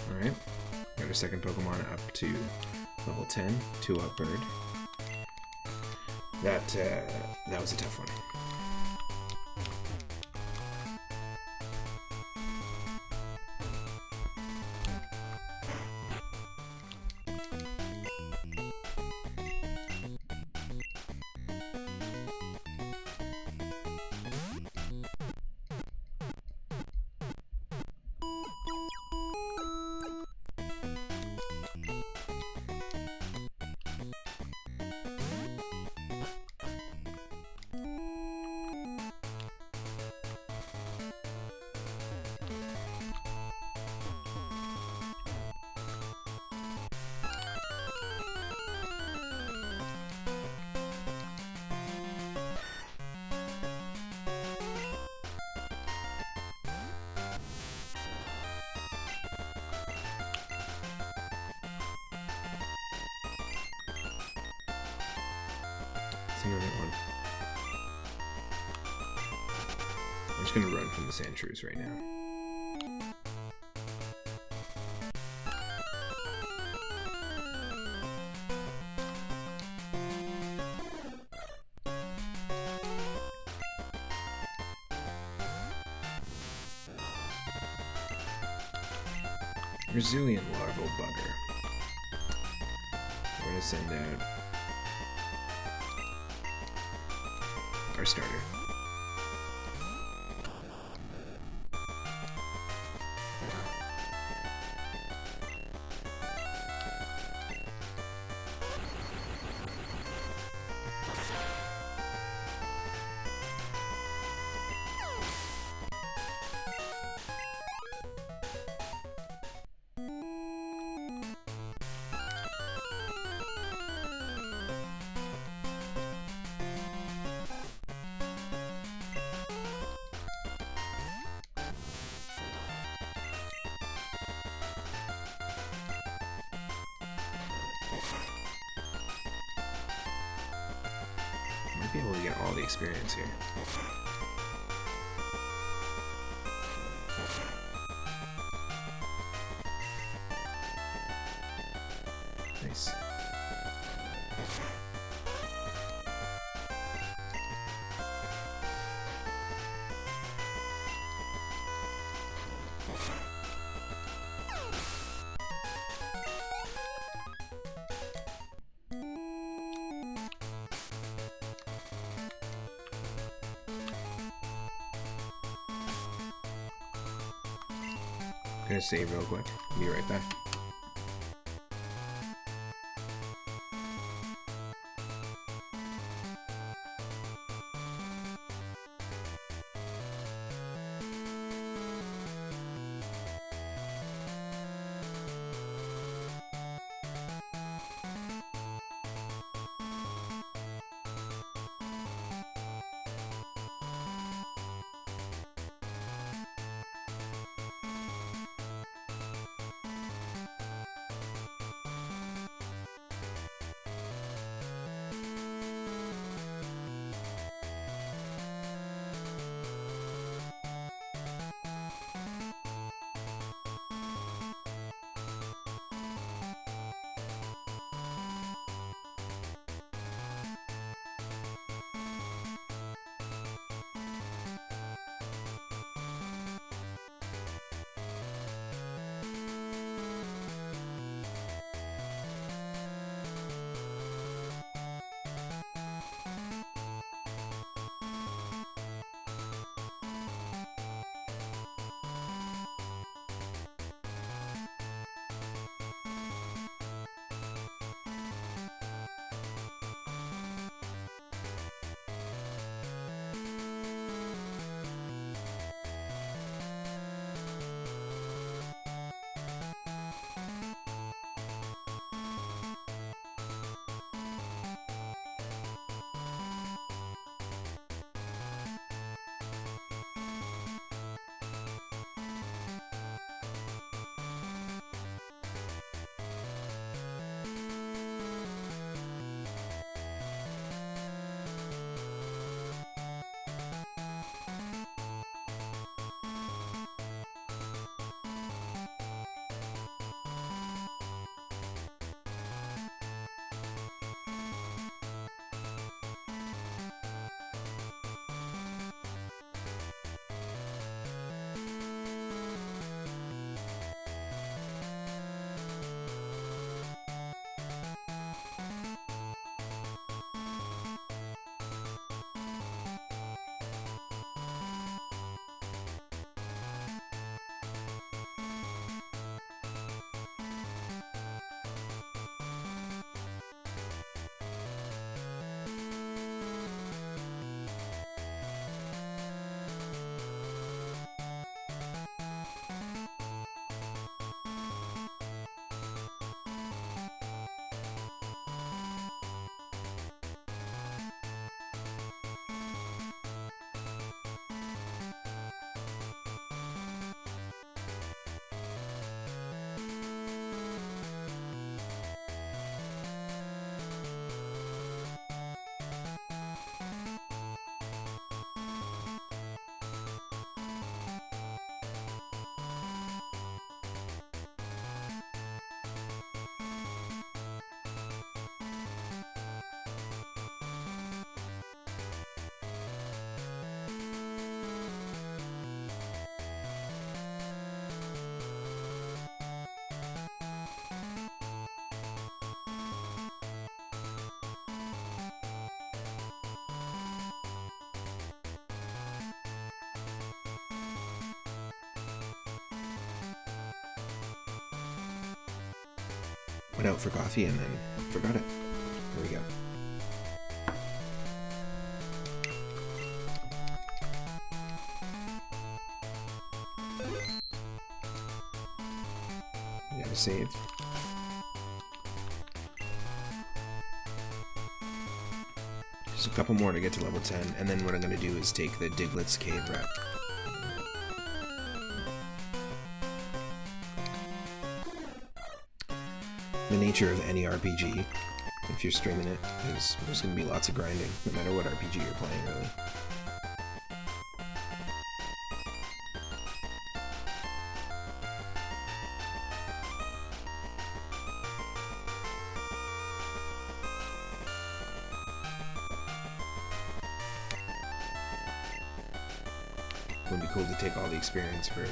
Alright, got our second Pokemon up to level 10, 2-up bird. That was a tough one. One. I'm just gonna run from the Sandshrews right now. Resilient larval bugger. We're gonna send out our starter. Might be able to get all the experience here. Nice. I'm gonna save real quick. Be right back. went out for coffee and then forgot it. Here we go. You gotta save. Just a couple more to get to level 10, and then what I'm gonna do is take the Diglett's Cave rep. The nature of any RPG, if you're streaming it, is there's going to be lots of grinding, no matter what RPG you're playing, really. It would be cool to take all the experience for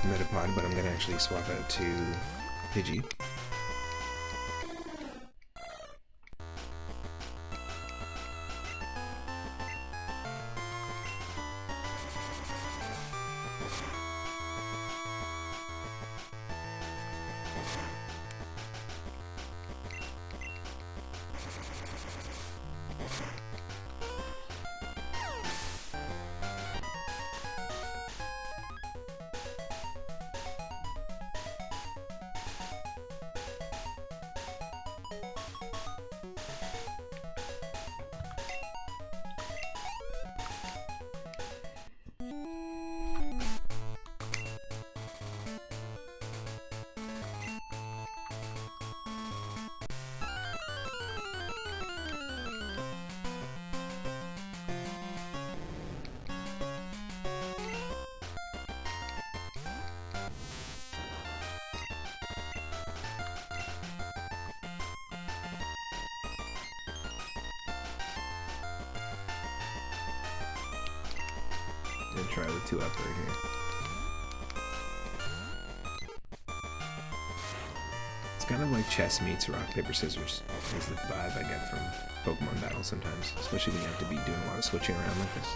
Metapod, but I'm going to actually swap out to Pidgey. And try with 2 up right here. It's kind of like chess meets rock, paper, scissors, is the vibe I get from Pokemon battles sometimes, especially when you have to be doing a lot of switching around like this.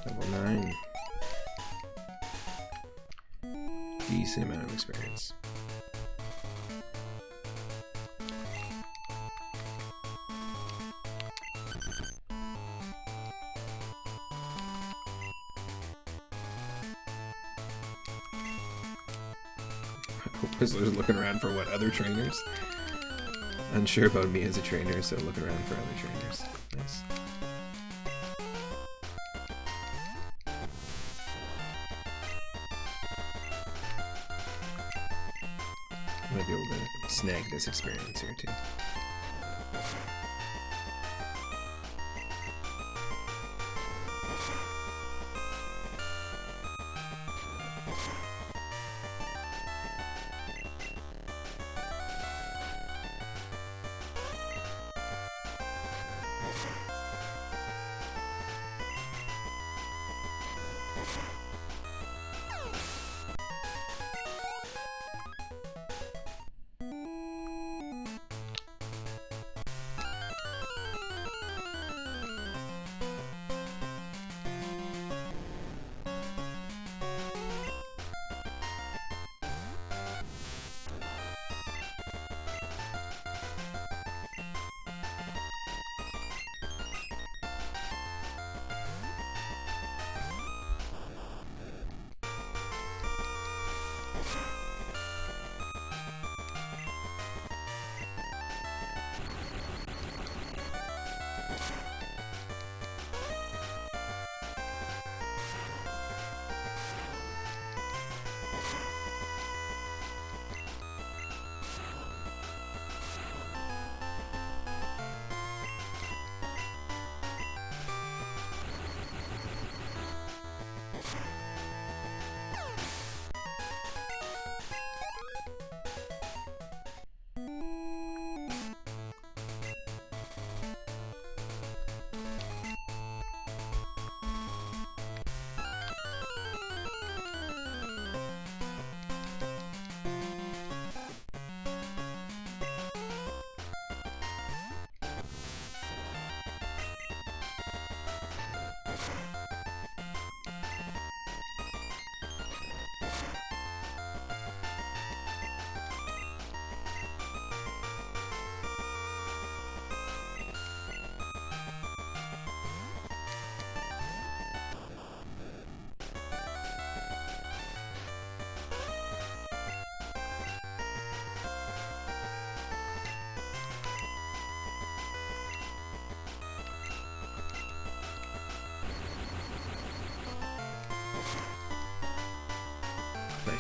Level 9. Decent amount of experience. Whistler's looking around for what, other trainers? Unsure about me as a trainer, so looking around for other trainers. Nice. Might be able to snag this experience here too.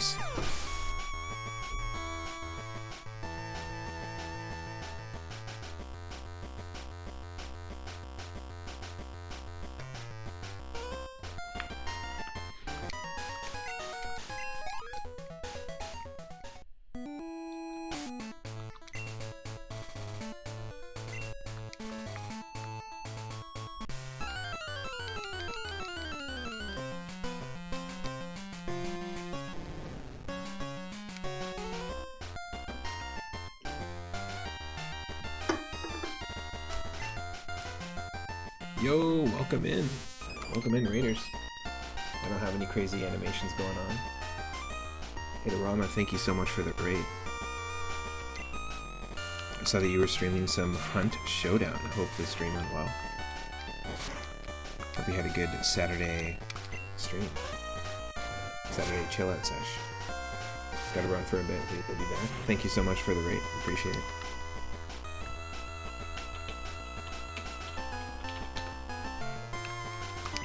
Nice. Yo, welcome in. Welcome in, Raiders. I don't have any crazy animations going on. Hey, Rama, thank you so much for the raid. I saw that you were streaming some Hunt Showdown. I hope the stream went well. Hope you had a good Saturday stream. Saturday chill-out sesh. Gotta run for a bit, we'll be back. Thank you so much for the raid. Appreciate it.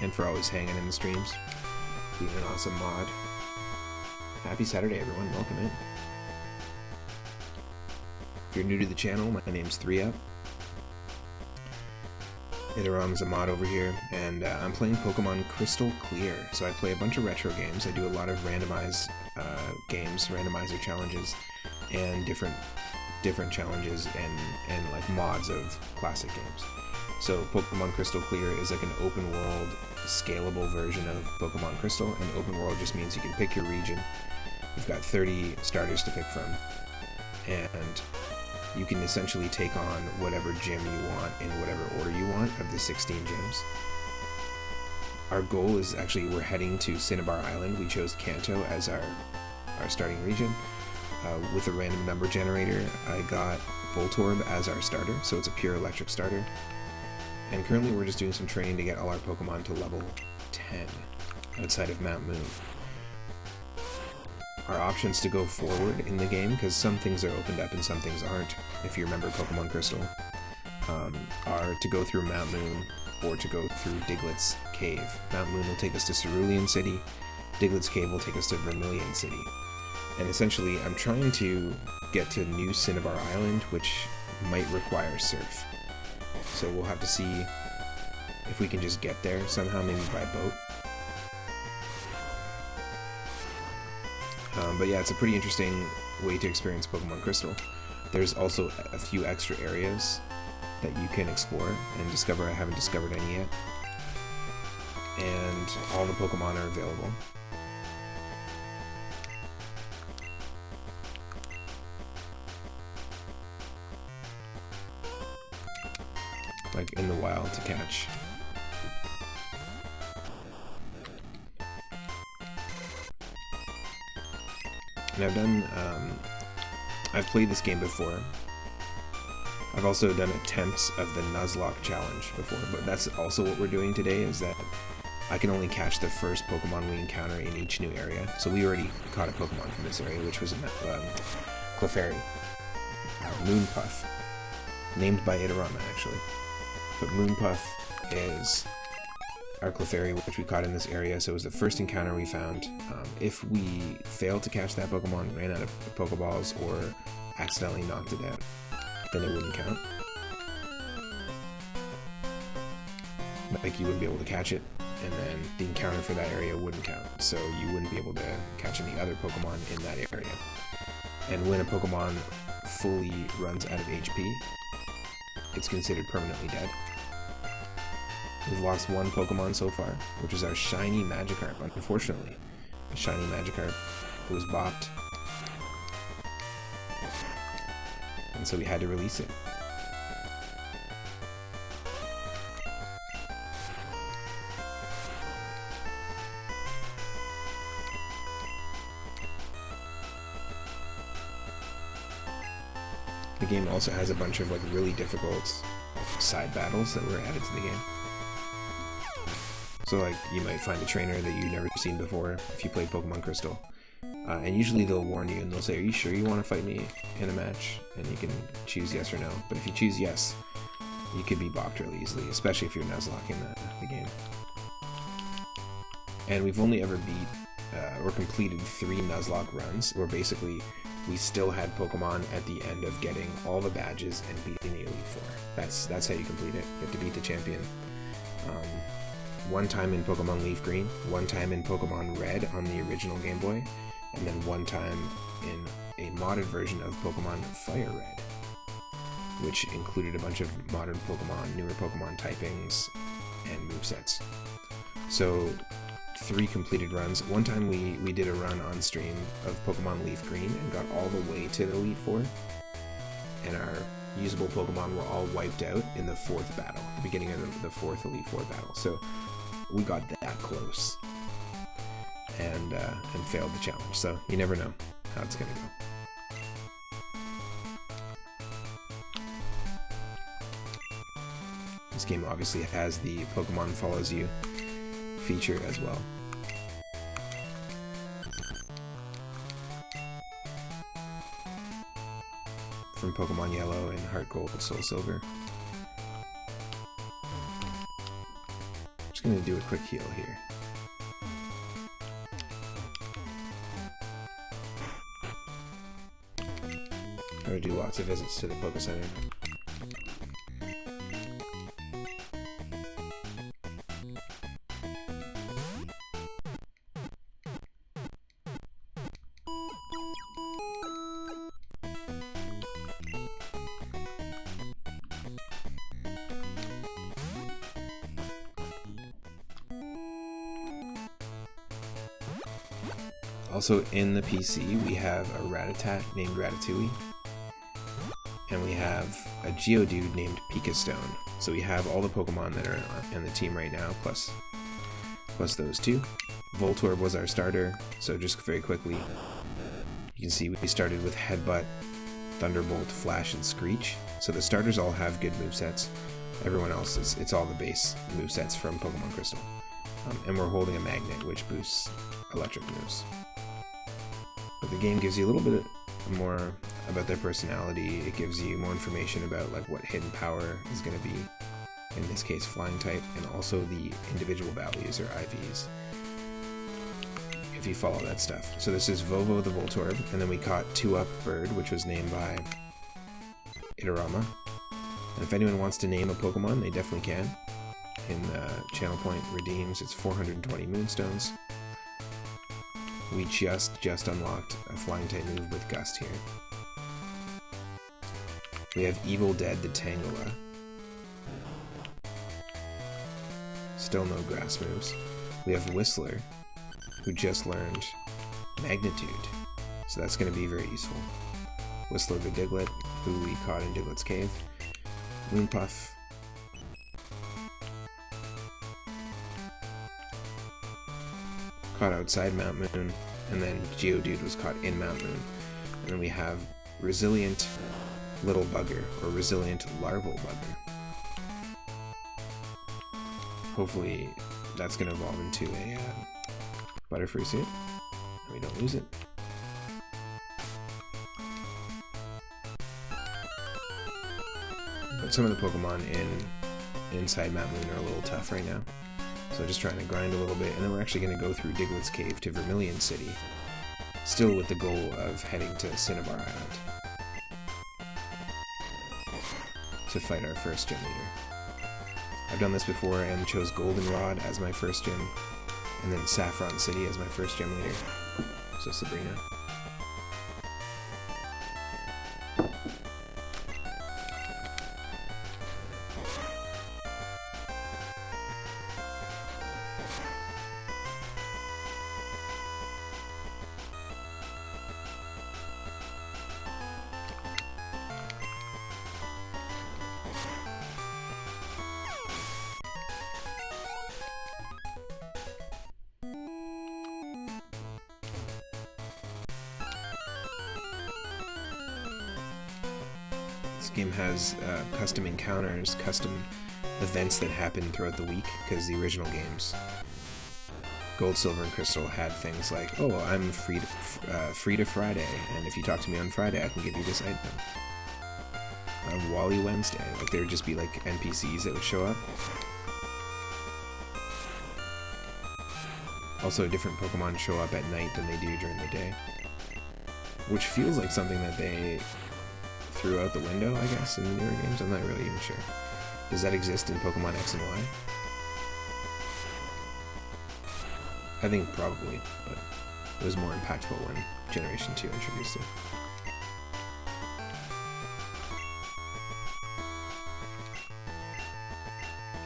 And for always hanging in the streams, being an awesome mod. Happy Saturday, everyone. Welcome in. If you're new to the channel, my name's 3Up. Iteram is a mod over here, and I'm playing Pokemon Crystal Clear. So I play a bunch of retro games. I do a lot of randomized games, randomizer challenges, and different challenges and like mods of classic games. So Pokemon Crystal Clear is like an open world, scalable version of Pokemon Crystal, and open world just means you can pick your region. You've got 30 starters to pick from, and you can essentially take on whatever gym you want in whatever order you want of the 16 gyms. Our goal is actually, we're heading to Cinnabar Island. We chose Kanto as our starting region. With a random number generator, I got Voltorb as our starter, so it's a pure electric starter. And currently we're just doing some training to get all our Pokemon to level 10 outside of Mount Moon. Our options to go forward in the game, because some things are opened up and some things aren't, if you remember Pokemon Crystal, are to go through Mount Moon or to go through Diglett's Cave. Mount Moon will take us to Cerulean City, Diglett's Cave will take us to Vermilion City. And essentially I'm trying to get to New Cinnabar Island, which might require Surf. So we'll have to see if we can just get there somehow, maybe by boat. But yeah, it's a pretty interesting way to experience Pokemon Crystal. There's also a few extra areas that you can explore and discover. I haven't discovered any yet. And all the Pokemon are available. Like in the wild to catch. And I've played this game before. I've also done attempts of the Nuzlocke challenge before, but that's also what we're doing today, is that I can only catch the first Pokemon we encounter in each new area. So we already caught a Pokemon from this area, which was a Clefairy. Moonpuff. Named by Itarama, actually. But Moonpuff is our Clefairy, which we caught in this area, so it was the first encounter we found. If we failed to catch that Pokemon, ran out of Pokeballs, or accidentally knocked it out, then it wouldn't count. Like, you wouldn't be able to catch it, and then the encounter for that area wouldn't count, so you wouldn't be able to catch any other Pokemon in that area. And when a Pokemon fully runs out of HP, it's considered permanently dead. We've lost one Pokemon so far, which is our shiny Magikarp. Unfortunately, the shiny Magikarp was bopped, and so we had to release it. The game also has a bunch of like really difficult side battles that were added to the game. So like, you might find a trainer that you've never seen before if you play Pokemon Crystal. And usually they'll warn you and they'll say, are you sure you want to fight me in a match? And you can choose yes or no. But if you choose yes, you could be bopped really easily, especially if you're Nuzlocke in the game. And we've only ever beat or completed 3 Nuzlocke runs, where basically we still had Pokemon at the end of getting all the badges and beating the Elite Four. That's how you complete it. You have to beat the champion. One time in Pokemon Leaf Green, one time in Pokemon Red on the original Game Boy, and then one time in a modded version of Pokemon Fire Red, which included a bunch of modern Pokemon, newer Pokemon typings, and movesets. So 3 completed runs. One time we did a run on stream of Pokemon Leaf Green and got all the way to the Elite Four, and our usable Pokemon were all wiped out in the 4th battle, the beginning of the 4th Elite Four battle. So we got that close and failed the challenge. So you never know how it's gonna go. This game obviously has the Pokemon follows you feature as well. From Pokemon Yellow and Heart Gold and Soul Silver. Just gonna do a quick heal here. I'm gonna do lots of visits to the Poké Center. Also in the PC, we have a Rattata named Ratatouille, and we have a Geodude named Pikastone. So we have all the Pokemon that are in the team right now, plus those 2. Voltorb was our starter, so just very quickly, you can see we started with Headbutt, Thunderbolt, Flash, and Screech. So the starters all have good movesets. Everyone else, it's all the base movesets from Pokemon Crystal. And we're holding a Magnet, which boosts electric moves. But the game gives you a little bit more about their personality. It gives you more information about like what hidden power is going to be, in this case Flying type, and also the individual values or IVs, if you follow that stuff. So this is Vovo the Voltorb, and then we caught 2-Up Bird, which was named by Itarama. And if anyone wants to name a Pokemon, they definitely can. In Channel Point redeems, it's 420 Moonstones. We just unlocked a Flying type move with Gust here. We have Evil Dead the Tangela. Still no grass moves. We have Whistler, who just learned Magnitude, so that's going to be very useful. Whistler the Diglett, who we caught in Diglett's Cave. Moonpuff. Caught outside Mount Moon, and then Geodude was caught in Mount Moon. And then we have Resilient Little Bugger, or Resilient Larval Bugger. Hopefully that's going to evolve into a Butterfree suit, and we don't lose it. But some of the Pokemon inside Mount Moon are a little tough right now. So just trying to grind a little bit, and then we're actually going to go through Diglett's Cave to Vermilion City, still with the goal of heading to Cinnabar Island to fight our first gym leader. I've done this before and chose Goldenrod as my first gym, and then Saffron City as my first gym leader, so Sabrina. This game has custom encounters, custom events that happen throughout the week, because the original games, Gold, Silver, and Crystal, had things like, oh, I'm free to Friday, and if you talk to me on Friday, I can give you this item. Wally Wednesday, like there would just be like NPCs that would show up. Also, different Pokemon show up at night than they do during the day. Which feels like something that they threw out the window, I guess, in the newer games. I'm not really even sure. Does that exist in Pokemon X and Y? I think probably, but it was more impactful when Generation 2 introduced it.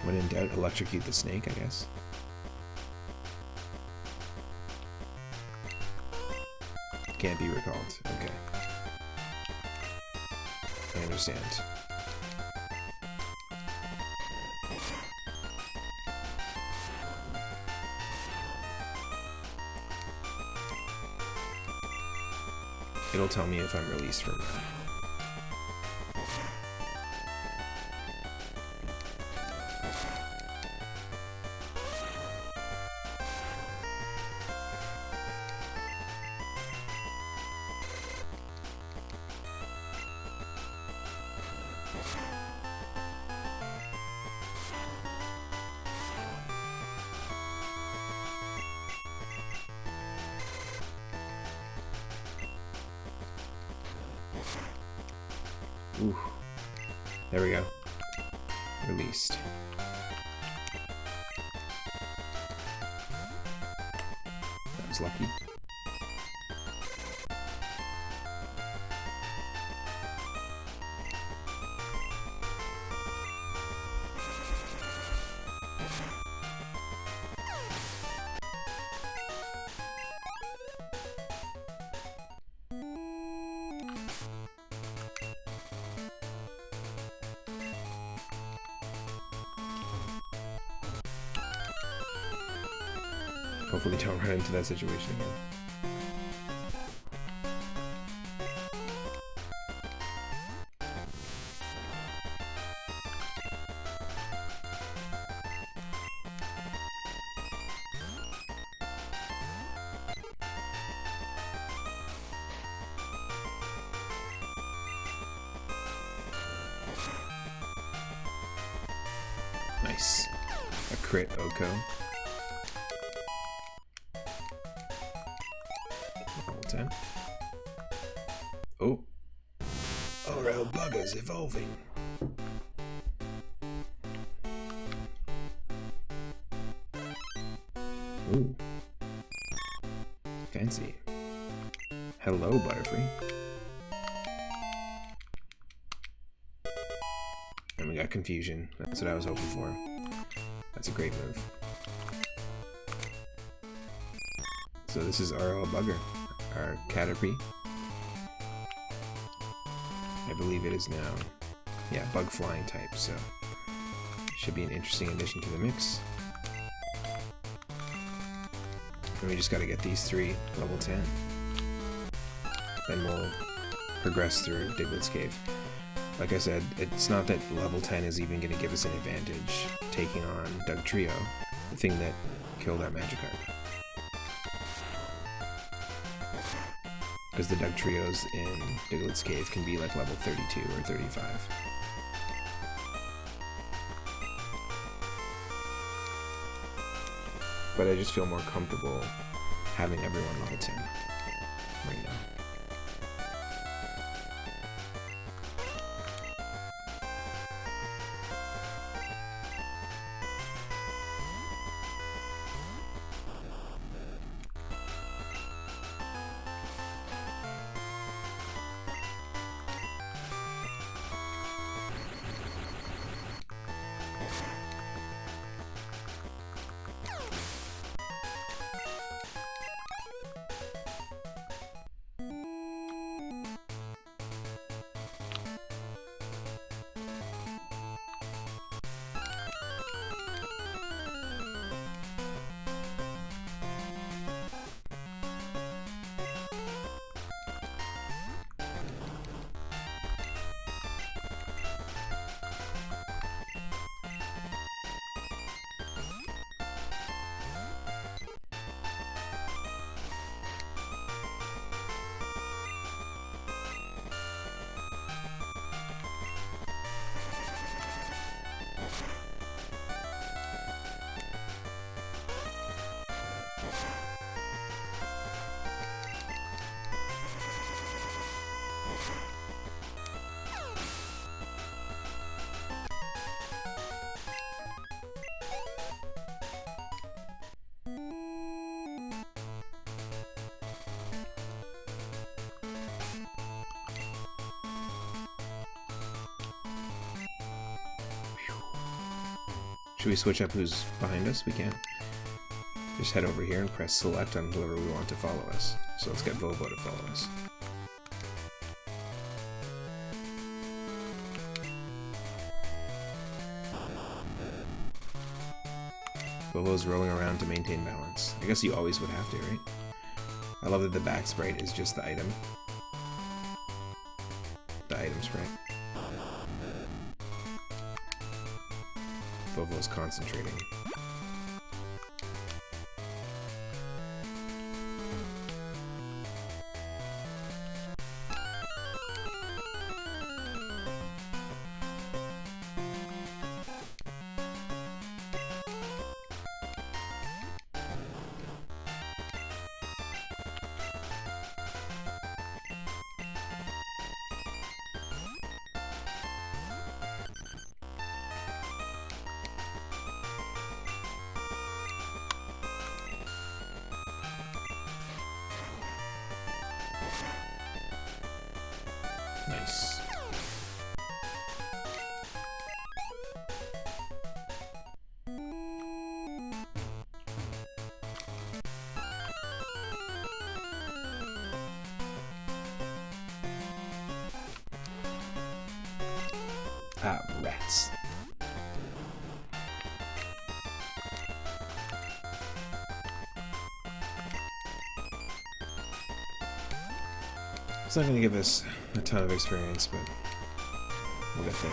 When in doubt, electrocute the snake, I guess. Can't be recalled. Okay. I understand. It'll tell me if I'm released from that. Ooh. There we go. Released. That was lucky. Hopefully don't run into that situation again. Nice. A crit Oko. Level 10. Oh. Orel Bugger's evolving. Ooh. Fancy. Hello, Butterfree. And we got Confusion. That's what I was hoping for. That's a great move. So this is our Bugger, our Caterpie. I believe it is now, yeah, bug flying type, so should be an interesting addition to the mix. And we just gotta get these three level 10. Then we'll progress through Diglett's Cave. Like I said, it's not that level 10 is even going to give us an advantage taking on Dugtrio, the thing that killed our Magikarp. Because the Dugtrios in Diglett's Cave can be like level 32 or 35. But I just feel more comfortable having everyone level 10 right now. Should we switch up who's behind us? We can. Just head over here and press select on whoever we want to follow us. So let's get Vovo to follow us. Vovo's rolling around to maintain balance. I guess you always would have to, right? I love that the back sprite is just the item. The item sprite. Vovo's concentrating. Nice. Ah, rats. It's not going to give us a ton of experience, but we'll get there.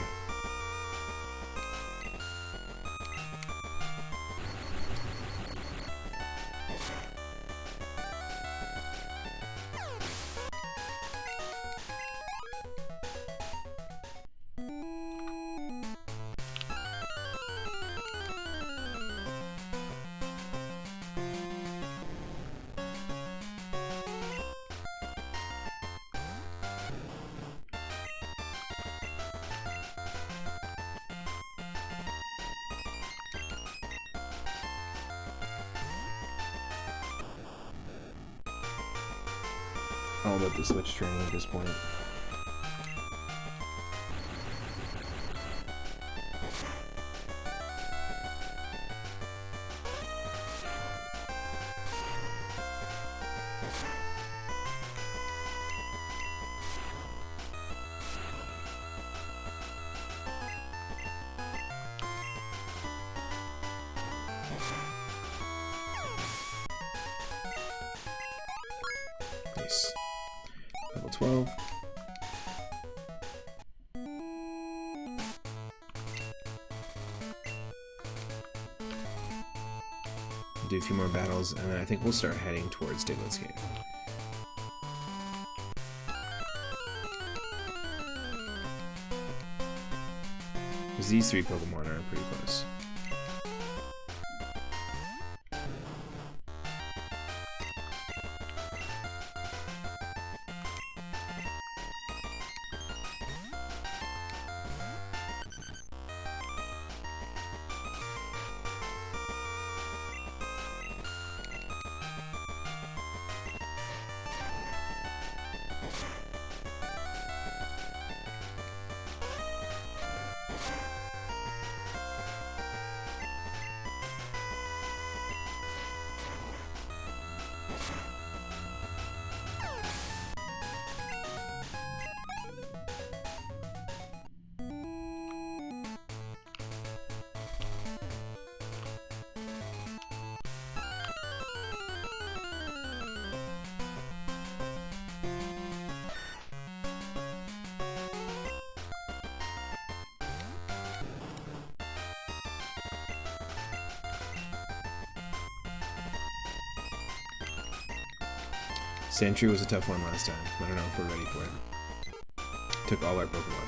All about the switch training at this point. Nice. Level 12. Do a few more battles, and then I think we'll start heading towards Diglett's Cave. Because these three Pokemon are pretty close. Sandshrew was a tough one last time. I don't know if we're ready for it. Took all our Pokemon.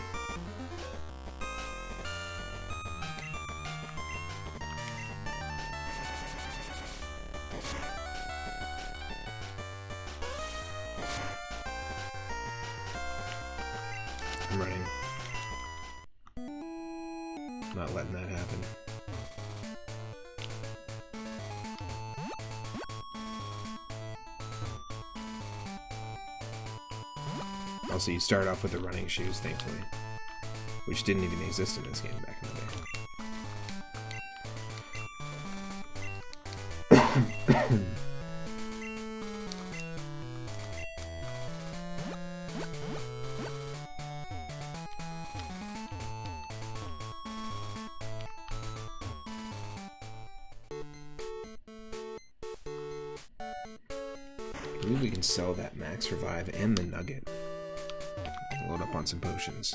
I'm running. Not letting that happen. Also, you start off with the running shoes, thankfully, which didn't even exist in this game back in the day. Maybe we can sell that max revive and the nugget. Load up on some potions.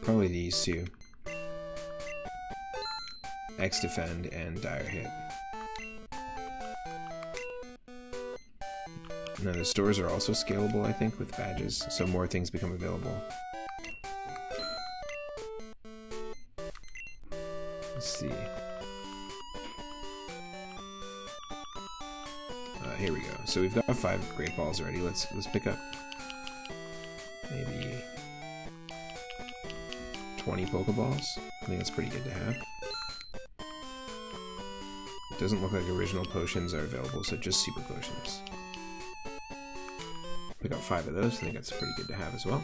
Probably these two. X defend and dire hit. Now the stores are also scalable, I think, with badges, so more things become available. Let's see. Here we go. So we've got 5 great balls already. Let's pick up maybe 20 Pokeballs. I think that's pretty good to have. It doesn't look like original potions are available, so just super potions. Pick up 5 of those. I think that's pretty good to have as well.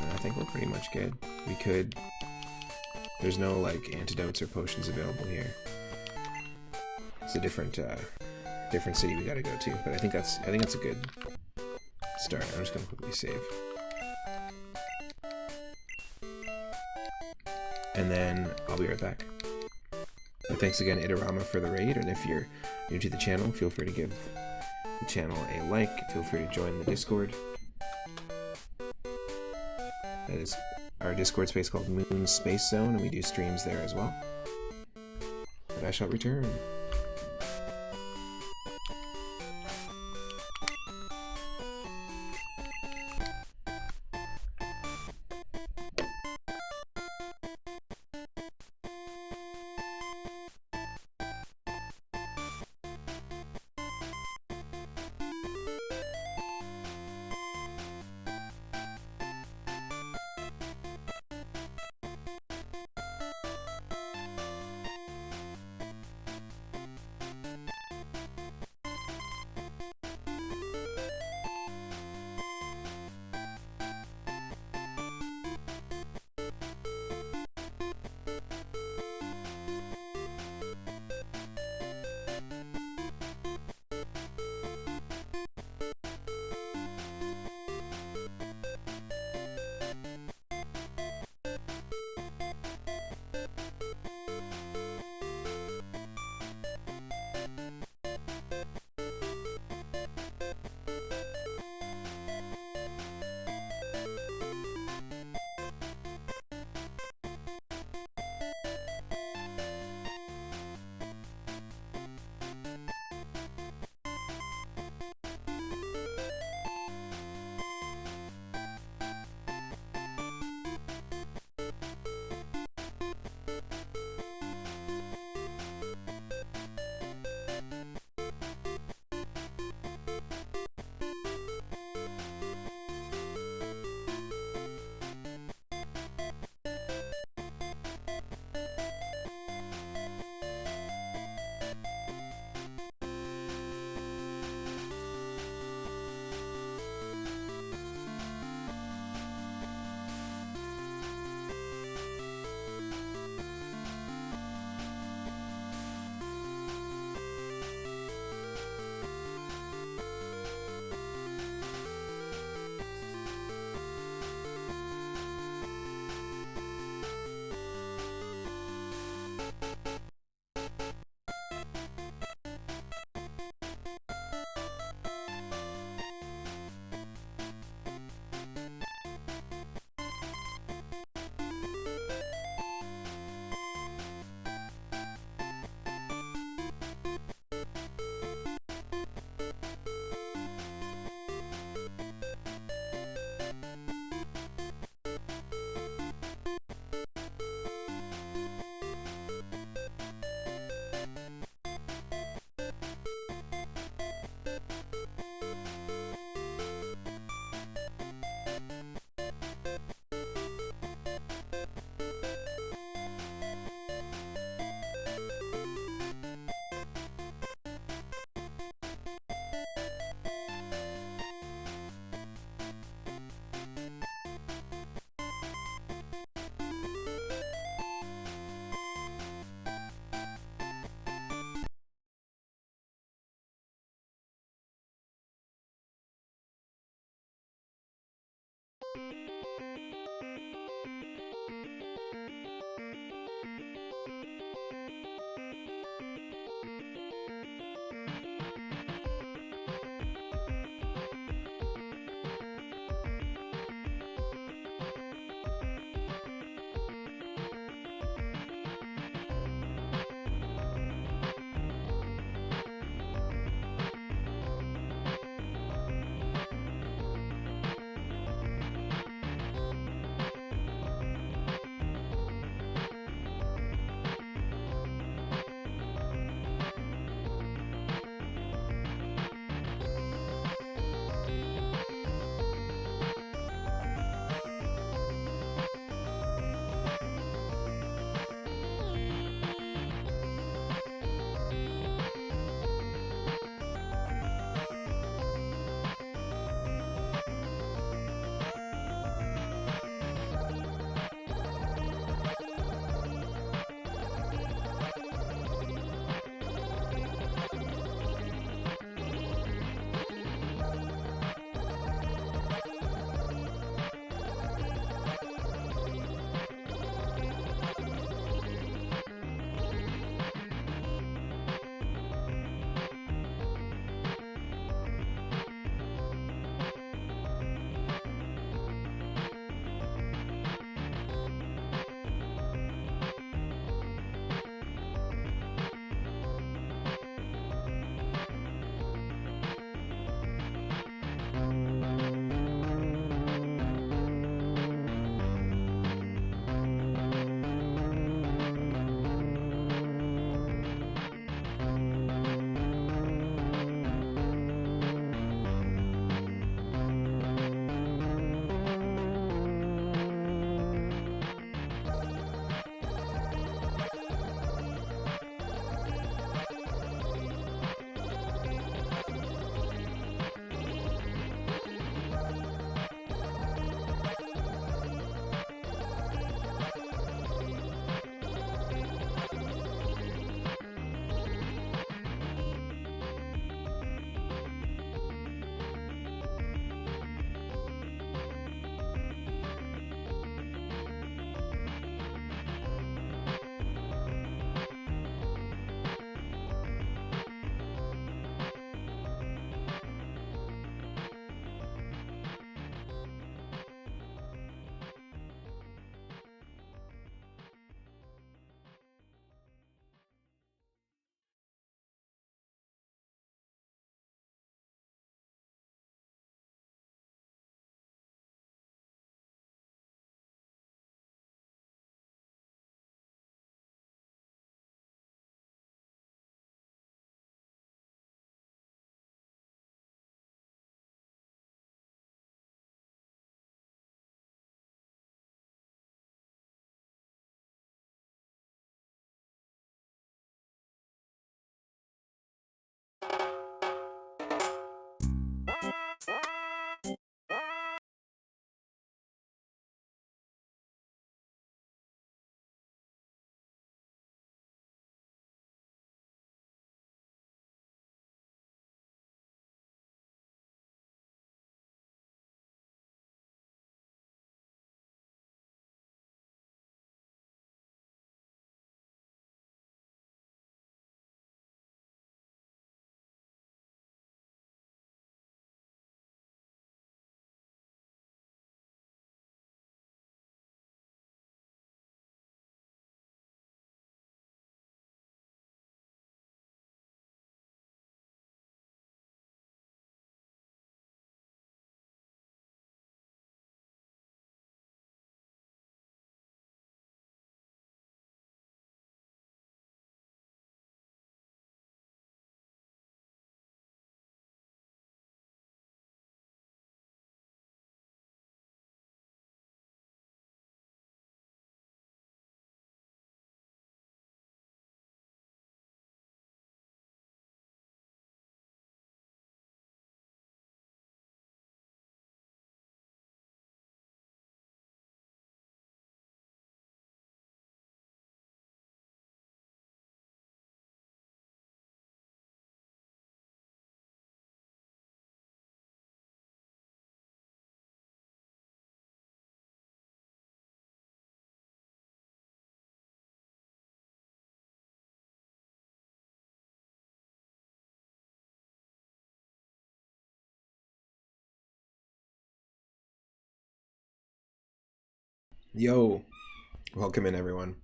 And I think we're pretty much good. We could. There's no like antidotes or potions available here. It's a different city we gotta go to, but I think that's a good start. I'm just gonna quickly save. And then I'll be right back. And thanks again, Itarama, for the raid, and if you're new to the channel, feel free to give the channel a like. Feel free to join the Discord. That is our Discord space called Moon Space Zone, and we do streams there as well. But I shall return. Yo, welcome in everyone.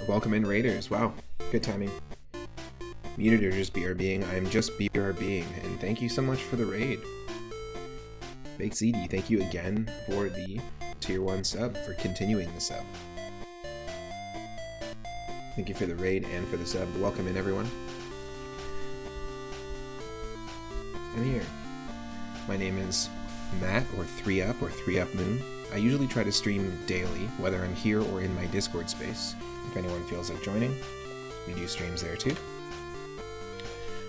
Welcome in Raiders. Wow, good timing. Muted or just BRBing? I'm just BRBing, and thank you so much for the raid. Baked ZD, thank you again for the tier 1 sub, for continuing the sub. Thank you for the raid and for the sub. Welcome in everyone. I'm here. My name is Matt, or 3up, or 3up Moon. I usually try to stream daily, whether I'm here or in my Discord space. If anyone feels like joining, we do streams there too.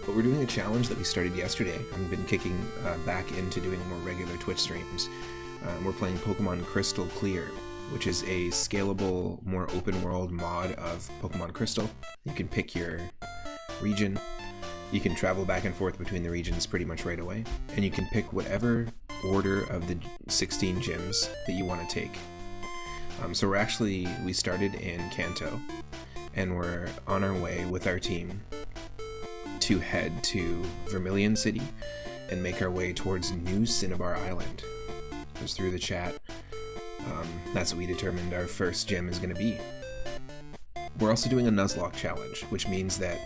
But we're doing a challenge that we started yesterday. I've been kicking back into doing more regular Twitch streams. We're playing Pokemon Crystal Clear, which is a scalable, more open world mod of Pokemon Crystal. You can pick your region. You can travel back and forth between the regions pretty much right away. And you can pick whatever order of the 16 gyms that you want to take. So we started in Kanto, and we're on our way with our team to head to Vermilion City and make our way towards New Cinnabar Island. Just through the chat, that's what we determined our first gym is going to be. We're also doing a Nuzlocke challenge, which means that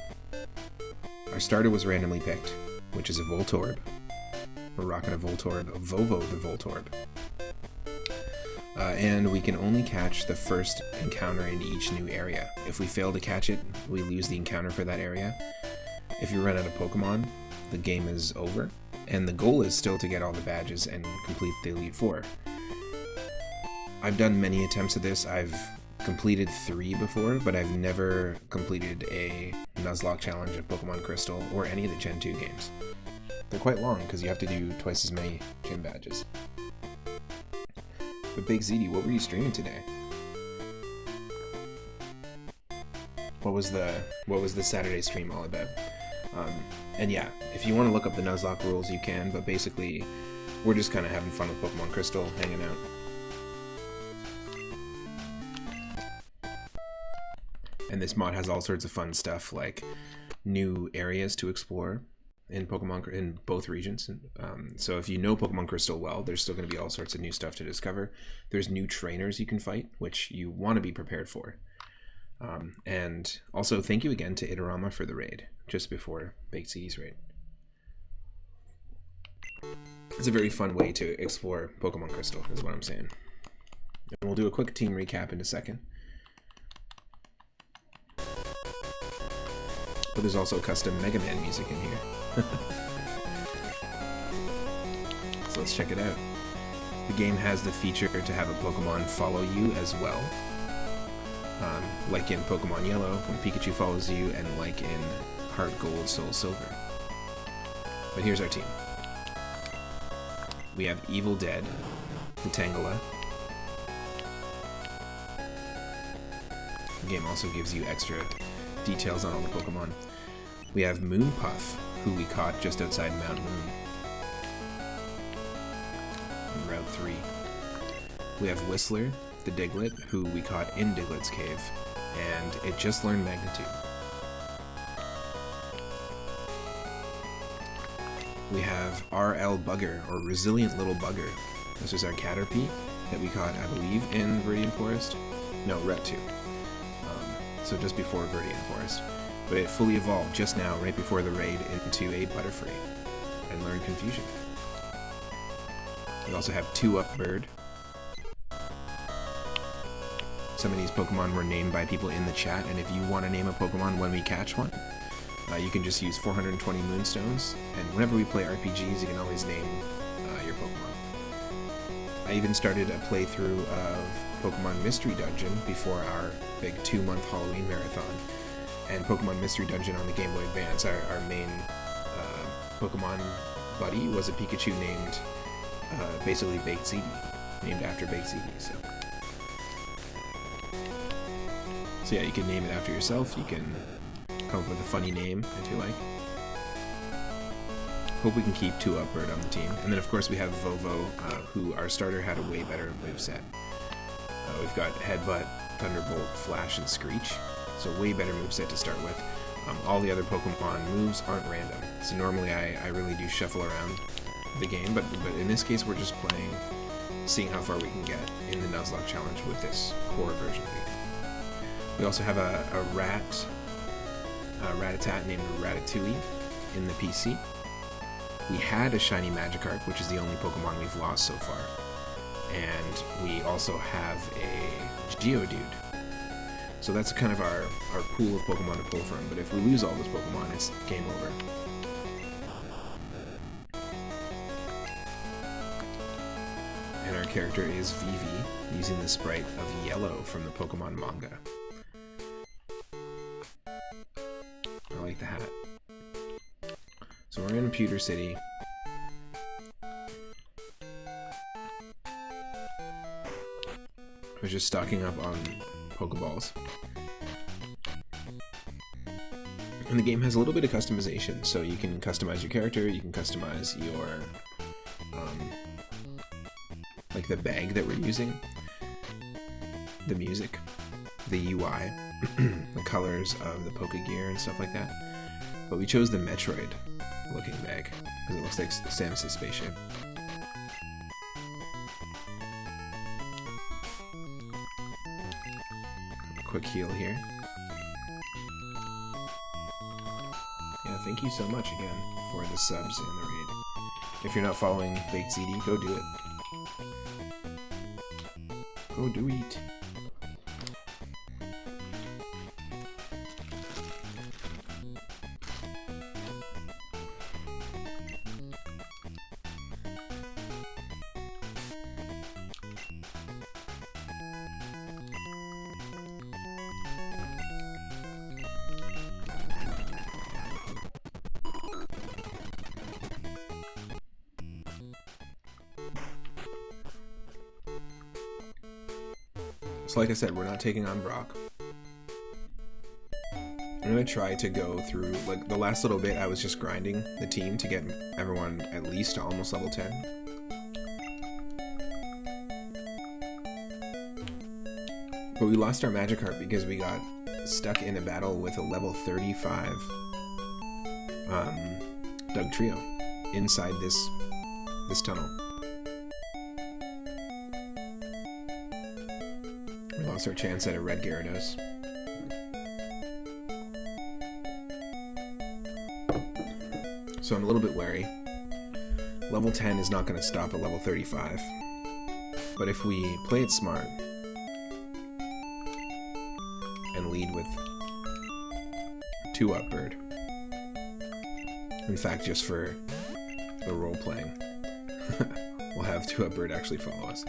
our starter was randomly picked, which is a Voltorb. We're rocking a Voltorb, a Vovo the Voltorb. And we can only catch the first encounter in each new area. If we fail to catch it, we lose the encounter for that area. If you run out of Pokemon, the game is over. And the goal is still to get all the badges and complete the Elite Four. I've done many attempts at this. I've completed 3 before, but I've never completed a Nuzlocke challenge of Pokemon Crystal or any of the Gen 2 games. They're quite long because you have to do twice as many gym badges. But Big ZD, what were you streaming today? What was the Saturday stream all about? And yeah, if you want to look up the Nuzlocke rules, you can, but basically, we're just kind of having fun with Pokemon Crystal, hanging out. And this mod has all sorts of fun stuff, like new areas to explore in both regions. So if you know Pokemon Crystal well, there's still going to be all sorts of new stuff to discover. There's new trainers you can fight, which you want to be prepared for. And also, thank you again to Itarama for the raid, just before Baked CD's raid. It's a very fun way to explore Pokemon Crystal, is what I'm saying. And we'll do a quick team recap in a second. But there's also custom Mega Man music in here. So let's check it out. The game has the feature to have a Pokemon follow you as well. Like in Pokemon Yellow, when Pikachu follows you, and like in Heart Gold, Soul Silver. But here's our team. We have Evil Dead, the Tangela. The game also gives you extra details on all the Pokemon. We have Moonpuff, who we caught just outside Mount Moon on Route 3. We have Whistler, the Diglett, who we caught in Diglett's Cave, and it just learned Magnitude. We have RL Bugger, or Resilient Little Bugger. This is our Caterpie that we caught, I believe, in Viridian Forest. No, Route 2. So just before Viridian Forest. But it fully evolved just now, right before the raid, into a Butterfree, and learned Confusion. We also have 2-Up Bird. Some of these Pokemon were named by people in the chat, and if you want to name a Pokemon when we catch one, you can just use 420 Moonstones, and whenever we play RPGs, you can always name your Pokemon. I even started a playthrough of Pokemon Mystery Dungeon before our big 2-month Halloween marathon, and Pokemon Mystery Dungeon on the Game Boy Advance, our main Pokemon buddy was a Pikachu named basically Baked ZD, named after Baked ZD. So yeah, you can name it after yourself, you can come up with a funny name if you like. Hope we can keep 2-Up Bird on the team. And then of course we have Vovo, who our starter had a way better moveset. We've got Headbutt, Thunderbolt, Flash, and Screech. So way better moveset to start with. All the other Pokemon moves aren't random, so normally I really do shuffle around the game, but in this case we're just playing, seeing how far we can get in the Nuzlocke challenge with this core version of the game. We also have a Rattata named Ratatouille in the PC. We had a shiny Magikarp, which is the only Pokemon we've lost so far. And we also have a Geodude. So that's kind of our pool of Pokemon to pull from, but if we lose all those Pokemon, it's game over. And our character is Vivi, using the sprite of Yellow from the Pokemon manga. I like the hat. So we're in Pewter City. We're just stocking up on Pokeballs. And the game has a little bit of customization, so you can customize your character, you can customize your, like the bag that we're using, the music, the UI, the colors of the Pokegear and stuff like that. But we chose the Metroid looking bag, because it looks like Samus's spaceship. Quick heal here. Yeah, thank you so much again for the subs and the raid. If you're not following Baked ZD, go do it. Go do it. So like I said, we're not taking on Brock. I'm gonna try to go through, like, the last little bit I was just grinding the team to get everyone at least to almost level 10. But we lost our Magikarp because we got stuck in a battle with a level 35 Dugtrio inside this tunnel. We lost our chance at a red Gyarados. So I'm a little bit wary. Level 10 is not going to stop at level 35. But if we play it smart and lead with 2-up bird, in fact, just for the role playing, we'll have 2-up bird actually follow us.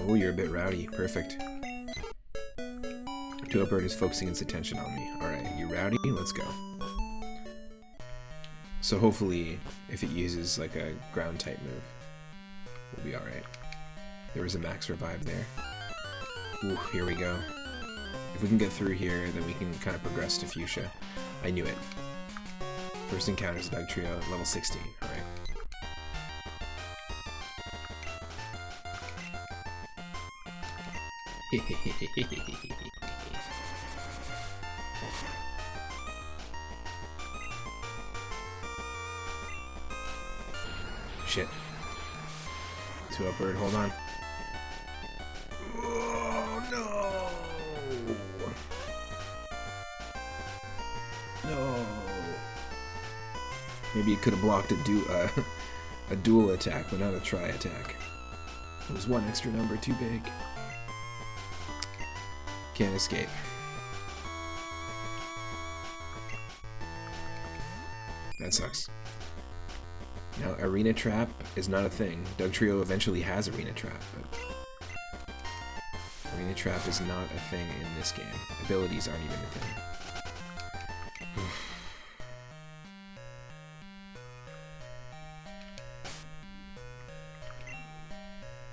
Oh, you're a bit rowdy. Perfect. 2-up bird is focusing its attention on me. Alright, you rowdy? Let's go. So hopefully, if it uses like a ground type move, we'll be alright. There was a max revive there. Ooh, here we go. If we can get through here, then we can kind of progress to Fuchsia. I knew it. First encounters Dugtrio, level 16. Alright. Shit. 2-up bird, hold on. Oh no! No. Maybe it could have blocked a dual attack, but not a tri-attack. It was one extra number too big. Can't escape. That sucks. Now, Arena Trap is not a thing. Dugtrio eventually has Arena Trap, but Arena Trap is not a thing in this game. Abilities aren't even a thing.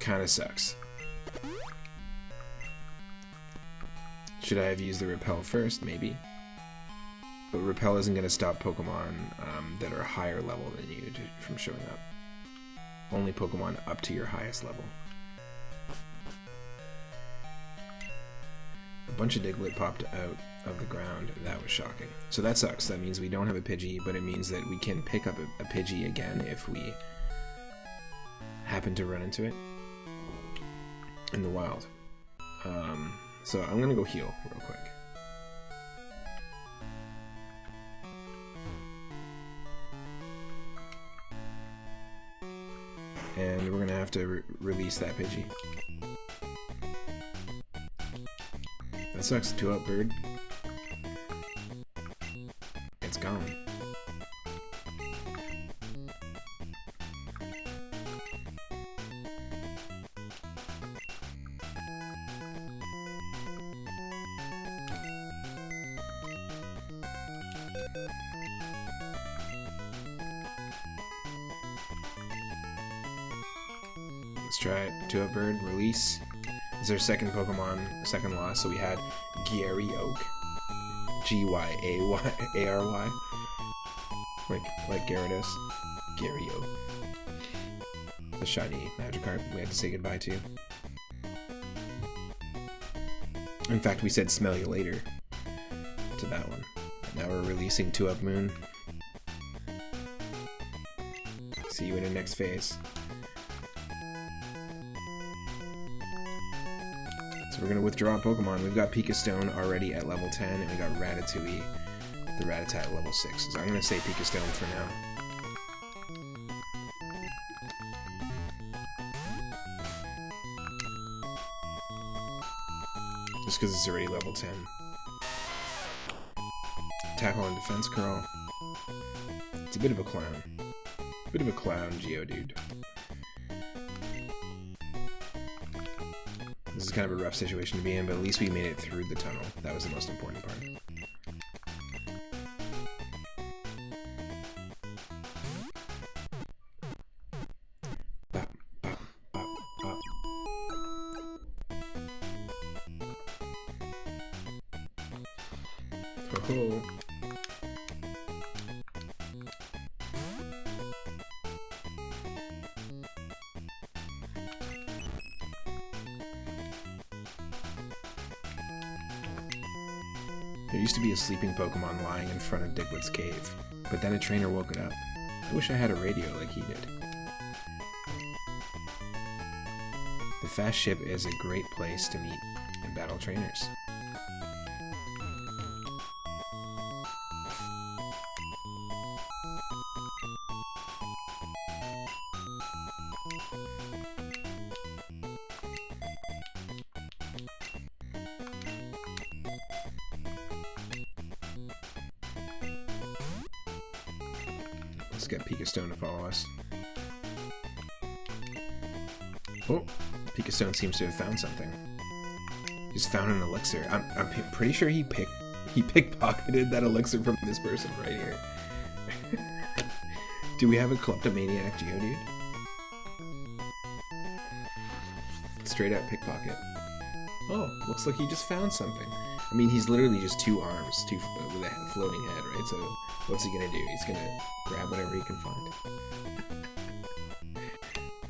Kinda sucks. Should I have used the Repel first? Maybe. But Repel isn't going to stop Pokemon that are higher level than you from showing up. Only Pokemon up to your highest level. bunch of Diglett popped out of the ground. That was shocking. So that sucks. That means we don't have a Pidgey, but it means that we can pick up a Pidgey again if we happen to run into it in the wild. So I'm gonna go heal real quick. And we're gonna have to release that Pidgey. That sucks. 2-up bird. It's gone. Let's try it. 2-up bird, release. This is our second Pokemon, second loss. So we had Gary Oak. G-Y-A-Y-A-R-Y. Like Gyarados. Gary Oak. The shiny Magikarp we had to say goodbye to. In fact, we said smell you later to that one. Now we're releasing 2-up Moon. See you in the next phase. So we're going to withdraw a Pokemon. We've got Pika-Stone already at level 10, and we got Ratatouille, the Rattata at level 6. So I'm going to say Pika-Stone for now. Just because it's already level 10. Tackle and Defense Curl. It's a bit of a clown. Bit of a clown Geodude. This is kind of a rough situation to be in, but at least we made it through the tunnel. That was the most important part. Bop, bop, bop, bop. Ho-ho. There used to be a sleeping Pokemon lying in front of Diglett's cave, but then a trainer woke it up. I wish I had a radio like he did. The fast ship is a great place to meet and battle trainers. Let's get Pika-Stone to follow us. Oh, Pika-Stone seems to have found something. He's found an elixir. I'm pretty sure he pickpocketed that elixir from this person right here. Do we have a kleptomaniac Geodude? Straight up pickpocket. Oh, looks like he just found something. I mean, he's literally just 2 arms, with a floating head, right? So what's he gonna do? He's gonna grab whatever he can find.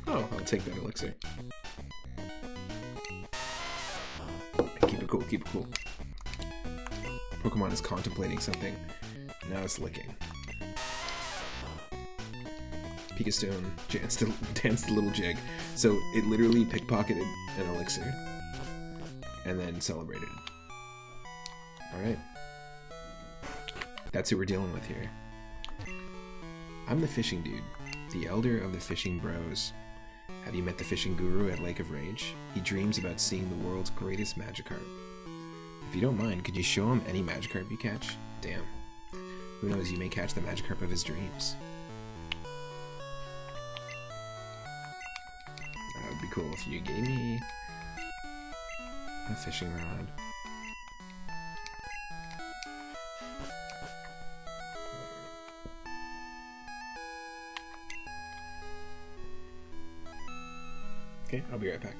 Oh, I'll take that elixir. Keep it cool, keep it cool. Pokemon is contemplating something. Now it's licking. Pika-Stone danced a little jig. So it literally pickpocketed an elixir and then celebrated. Alright. That's who we're dealing with here. I'm the fishing dude, the elder of the fishing bros. Have you met the fishing guru at Lake of Rage? He dreams about seeing the world's greatest Magikarp. If you don't mind, could you show him any Magikarp you catch? Damn. Who knows, you may catch the Magikarp of his dreams. That would be cool if you gave me a fishing rod. Okay, I'll be right back.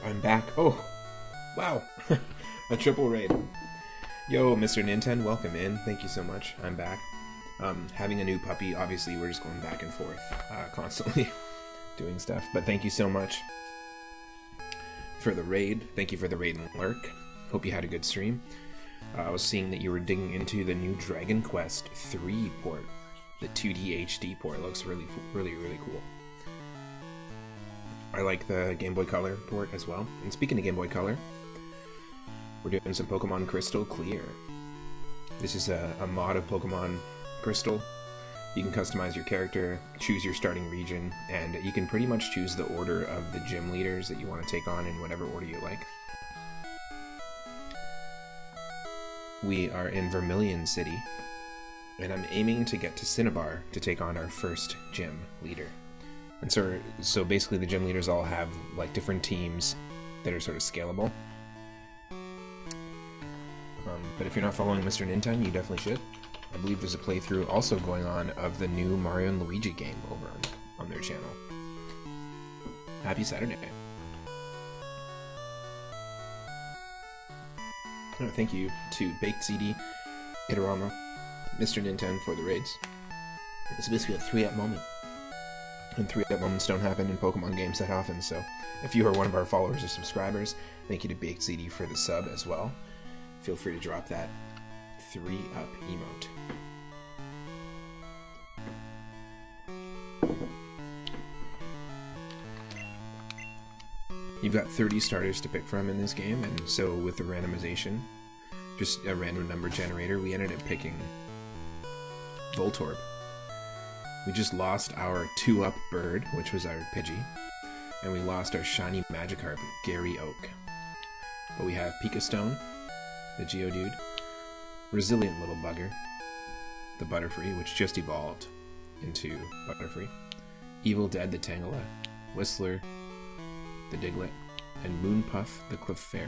I'm back. Oh, wow. A triple raid. Yo, Mr. Nintendo, welcome in. Thank you so much. I'm back. Having a new puppy, obviously we're just going back and forth constantly doing stuff. But thank you so much for the raid. Thank you for the raid and lurk. Hope you had a good stream. I was seeing that you were digging into the new Dragon Quest III port. The 2D HD port. It looks really cool. I like the Game Boy Color port as well. And speaking of Game Boy Color, we're doing some Pokemon Crystal Clear. This is a mod of Pokemon Crystal. You can customize your character, choose your starting region, and you can pretty much choose the order of the gym leaders that you want to take on in whatever order you like. We are in Vermilion City, and I'm aiming to get to Cinnabar to take on our first gym leader. And so basically the gym leaders all have like different teams that are sort of scalable. But if you're not following Mr. Nintendo, you definitely should. I believe there's a playthrough also going on of the new Mario and Luigi game over on their channel. Happy Saturday. Oh, thank you to Baked CD, Itarama, Mr. Nintendo for the raids. It's basically a 3-up moment. And 3-up moments don't happen in Pokemon games that often, so if you are one of our followers or subscribers, thank you to Baked CD for the sub as well. Feel free to drop that 3-up emote. You've got 30 starters to pick from in this game, and so with the randomization, just a random number generator, we ended up picking Voltorb. We just lost our 2-up bird, which was our Pidgey, and we lost our shiny Magikarp, Gary Oak. But we have Picastone, the Geodude, Resilient Little Bugger, the Butterfree, which just evolved into Butterfree, Evil Dead, the Tangela, Whistler, the Diglett, and Moonpuff, the Clefairy.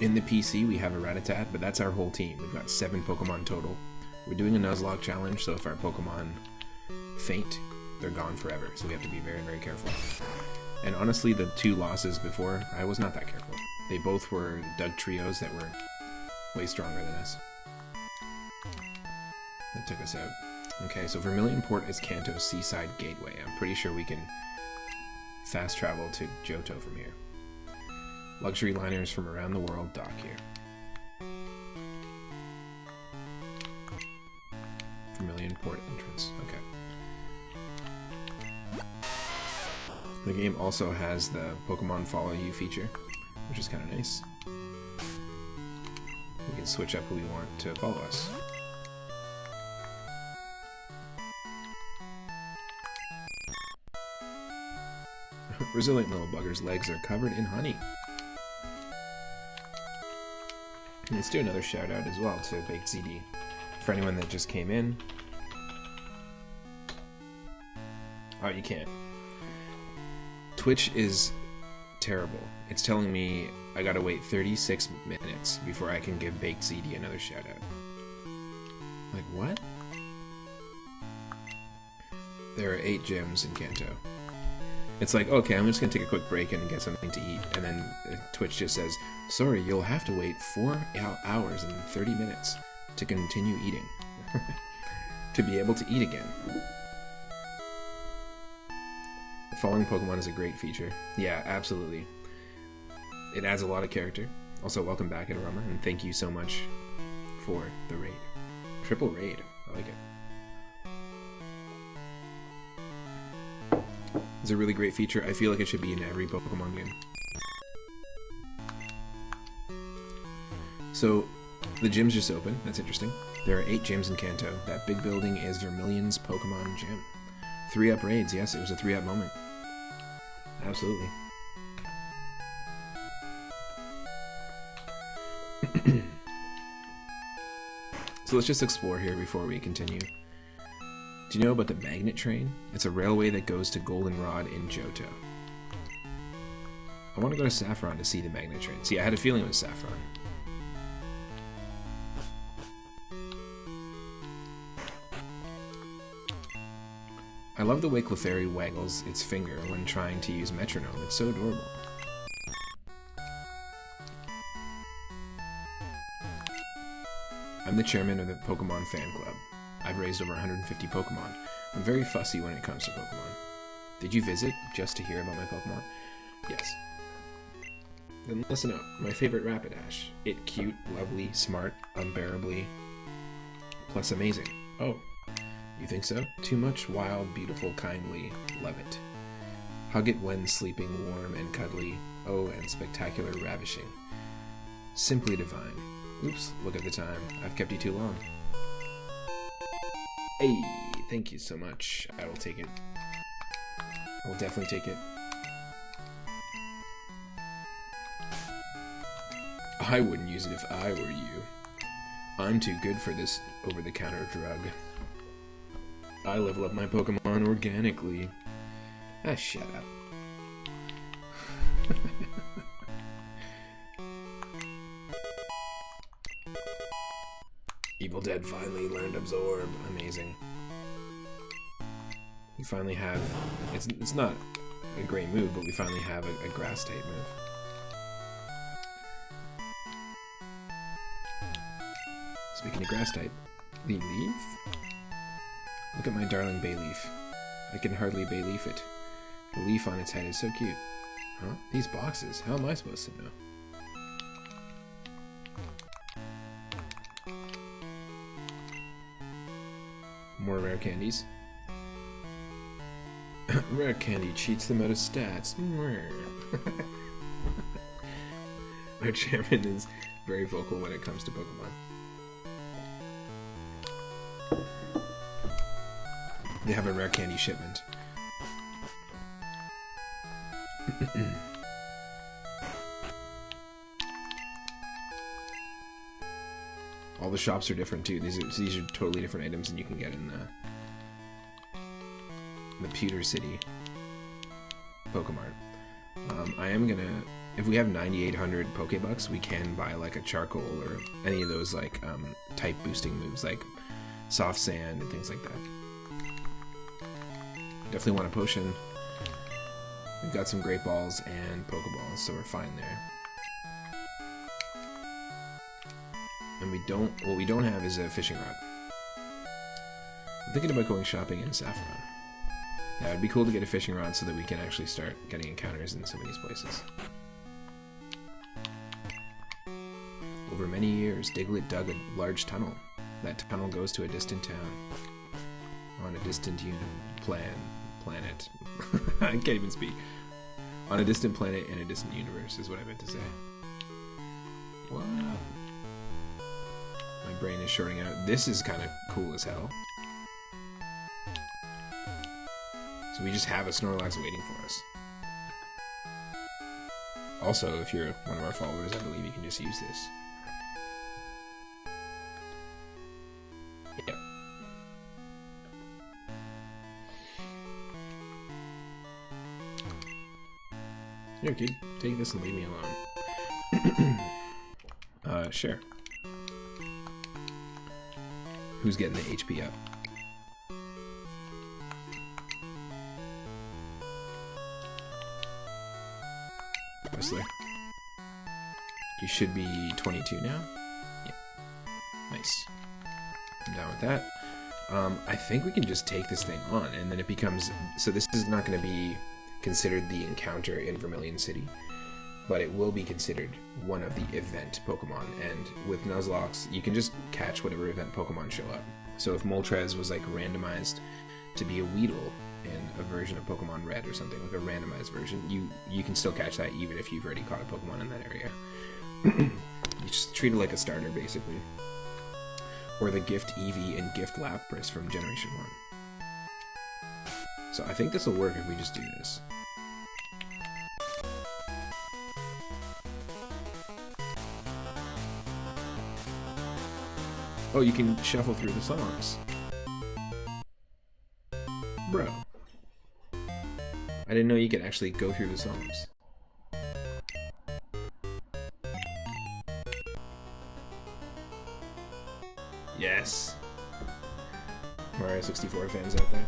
In the PC, we have a Rattata, but that's our whole team. We've got 7 Pokemon total. We're doing a Nuzlocke challenge, so if our Pokemon faint, they're gone forever, so we have to be very, very careful. And honestly, the 2 losses before, I was not that careful. They both were Doug trios that were way stronger than us. That took us out. Okay, so Vermilion Port is Kanto's Seaside Gateway. I'm pretty sure we can fast travel to Johto from here. Luxury liners from around the world dock here. Vermilion Port entrance. Okay. The game also has the Pokemon Follow You feature, which is kind of nice. We can switch up who we want to follow us. Resilient Little Bugger's legs are covered in honey. And let's do another shout out as well to Baked CD. For anyone that just came in. Oh, you can't. Twitch is terrible. It's telling me I gotta wait 36 minutes before I can give Baked CD another shout out. Like, what? There are 8 gyms in Kanto. It's like, okay, I'm just gonna take a quick break and get something to eat, and then Twitch just says, sorry, you'll have to wait 4 hours and 30 minutes to continue eating. To be able to eat again. Following Pokemon is a great feature. Yeah, absolutely. It adds a lot of character. Also, welcome back, Aroma, and thank you so much for the raid. Triple raid. I like it. It's a really great feature. I feel like it should be in every Pokemon game. So, the gym's just open. That's interesting. There are 8 gyms in Kanto. That big building is Vermilion's Pokemon gym. 3-up raids. Yes, it was a 3-up moment. Absolutely. So let's just explore here before we continue. Do you know about the Magnet Train? It's a railway that goes to Goldenrod in Johto. I want to go to Saffron to see the Magnet Train. See, I had a feeling it was Saffron. I love the way Clefairy waggles its finger when trying to use metronome. It's so adorable. I'm the chairman of the Pokemon fan club. I've raised over 150 Pokemon. I'm very fussy when it comes to Pokemon. Did you visit just to hear about my Pokemon? Yes. Then listen up. My favorite Rapidash. It cute, lovely, smart, unbearably, plus amazing. Oh. You think so? Too much, wild, beautiful, kindly. Love it. Hug it when sleeping warm and cuddly. Oh, and spectacular, ravishing. Simply divine. Oops, look at the time. I've kept you too long. Hey, thank you so much. I will take it. I will definitely take it. I wouldn't use it if I were you. I'm too good for this over-the-counter drug. I level up my Pokemon organically. Ah, shut up. Evil Dead finally learned Absorb. Amazing. We finally have... It's not a great move, but we finally have a grass-type move. Speaking of grass-type, the leaf? Look at my darling Bayleaf. I can hardly Bayleaf it. The leaf on its head is so cute. Huh? These boxes? How am I supposed to know? More rare candies. Rare candy cheats them out of stats. Our chairman is very vocal when it comes to Pokemon. They have a rare candy shipment. All the shops are different too. These are totally different items than you can get in the Pewter City Pokemart. I am gonna, if we have 9,800 Pokebucks, we can buy like a charcoal or any of those like type boosting moves like soft sand and things like that. Definitely want a potion. We've got some Great Balls and Pokeballs, so we're fine there. And what we don't have is a fishing rod. I'm thinking about going shopping in Saffron. Yeah, it'd be cool to get a fishing rod so that we can actually start getting encounters in some of these places. Over many years, Diglett dug a large tunnel. That tunnel goes to a distant town. On a distant planet. I can't even speak. On a distant planet in a distant universe is what I meant to say. Wow. My brain is shorting out. This is kind of cool as hell. So we just have a Snorlax waiting for us. Also, if you're one of our followers, I believe you can just use this. Yep. Here, kid, take this and leave me alone. Sure. Who's getting the HP up? Whistler. You should be 22 now. Yeah. Nice. I'm down with that. I think we can just take this thing on, and then it becomes... So this is not going to be considered the encounter in Vermilion City, but it will be considered one of the event Pokemon, and with Nuzlocke, you can just catch whatever event Pokemon show up. So if Moltres was like randomized to be a Weedle in a version of Pokemon Red or something, like a randomized version, you can still catch that even if you've already caught a Pokemon in that area. You just treat it like a starter, basically. Or the Gift Eevee and Gift Lapras from Generation 1. So I think this will work if we just do this. Oh, you can shuffle through the songs. Bro. I didn't know you could actually go through the songs. Yes. Mario 64 fans out there.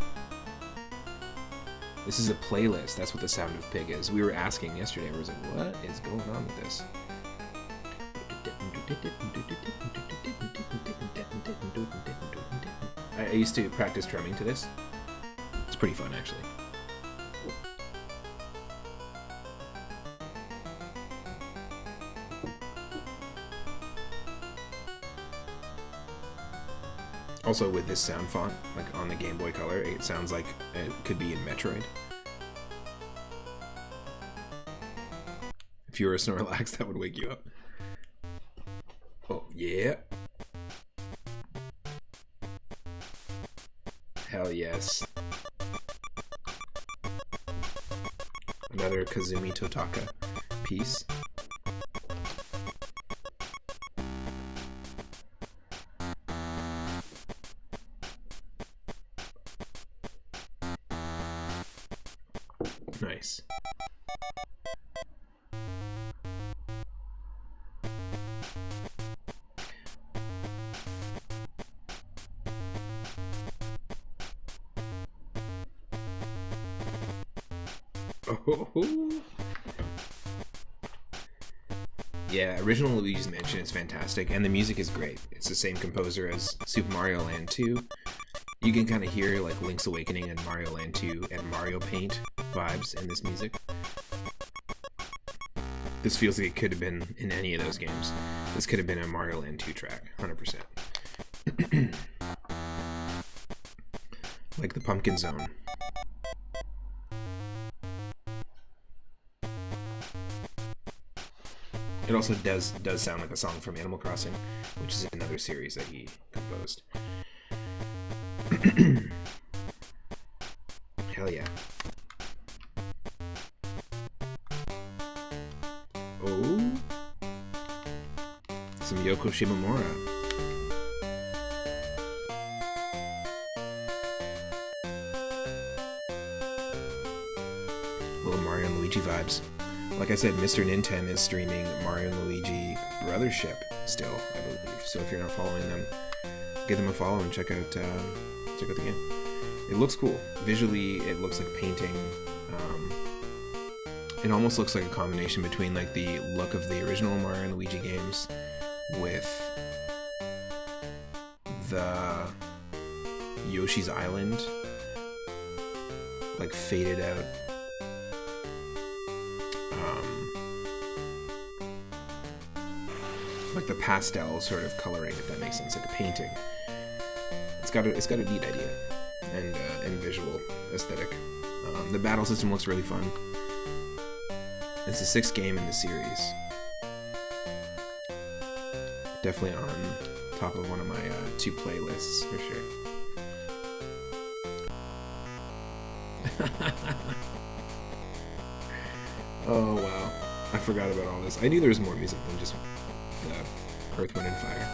This is a playlist. That's what the Sound of Pig is. We were asking yesterday. We were like, what is going on with this? I used to practice drumming to this. It's pretty fun, actually. Also, with this sound font, like on the Game Boy Color, it sounds like it could be in Metroid. If you were a Snorlax, that would wake you up. Oh, yeah. Hell yes. Another Kazumi Totaka piece. Nice. Oh. Yeah, original Luigi's Mansion is fantastic, and the music is great. It's the same composer as Super Mario Land 2. You can kind of hear like Link's Awakening and Mario Land 2 and Mario Paint vibes in this music. This feels like it could have been in any of those games. This could have been a Mario Land 2 track, 100%. Like the Pumpkin Zone. It also does sound like a song from Animal Crossing, which is another series that he composed. Hell yeah. Oh. Some Yoko Shimomura. Little Mario and Luigi vibes. Like I said, Mr. Nintendo is streaming Mario and Luigi Brothership still, I believe. So if you're not following them, give them a follow and check out the game. It looks cool. Visually, it looks like painting. It almost looks like a combination between like the look of the original Mario and Luigi games with the Yoshi's Island, like faded out. Like the pastel sort of coloring, if that makes sense, like a painting. It's got a neat idea and visual aesthetic. The battle system looks really fun. It's the 6th game in the series. Definitely on top of one of my 2 playlists for sure. Oh wow, I forgot about all this. I knew there was more music than just the Earth, Wind, and Fire.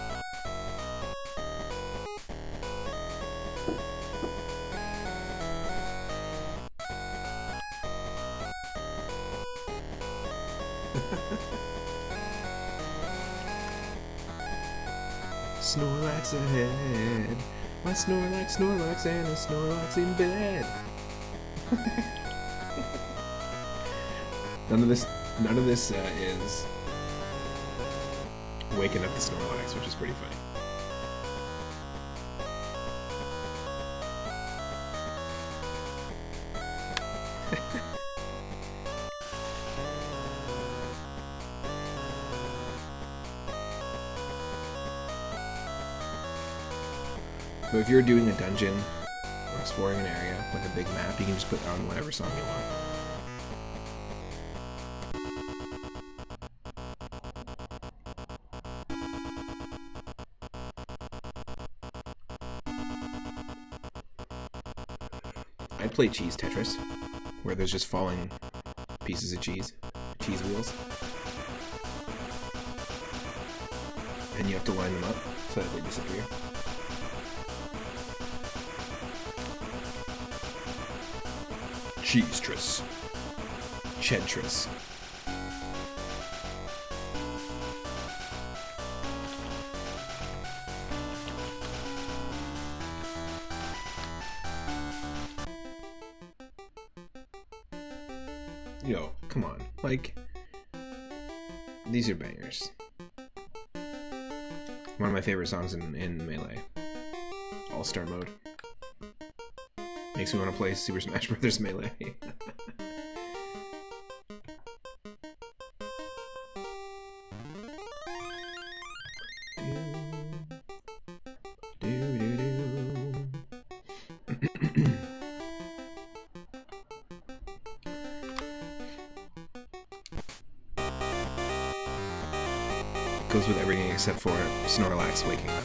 Snorlax ahead. My Snorlax, and a Snorlax in bed. None of this is waking up the Snorlax, which is pretty funny. But if you're doing a dungeon or exploring an area, like a big map, you can just put on whatever song you want. I'd play Cheese Tetris, where there's just falling pieces of cheese wheels. And you have to line them up so that they disappear. Cheese-tris. Ched-tris. Yo, come on. Like, these are bangers. One of my favorite songs in Melee. All-Star Mode. Makes me want to play Super Smash Bros. Melee. Goes with everything except for Snorlax waking up.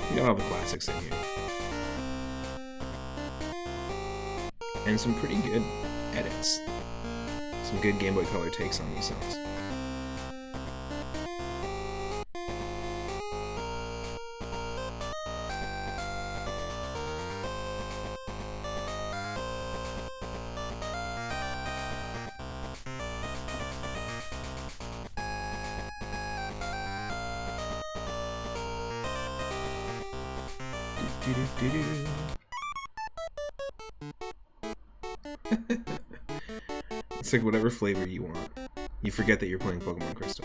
We got all the classics in here. And some pretty good edits. Some good Game Boy Color takes on these songs. It's like whatever flavor you want. You forget that you're playing Pokemon Crystal.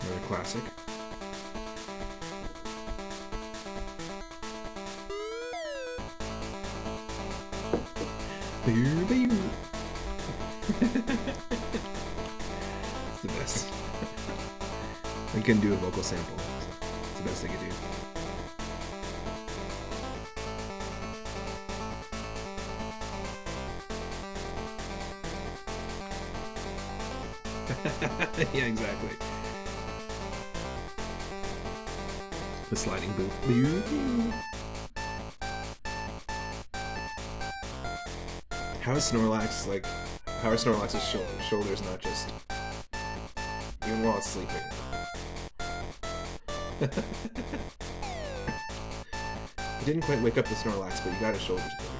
Another classic. It's the best. I couldn't do a vocal sample. It's the best I could do. Yeah, exactly. The sliding boot. How is Snorlax, like, how are Snorlax's shoulders not just, even while it's sleeping? You didn't quite wake up the Snorlax, but you got his shoulders moving.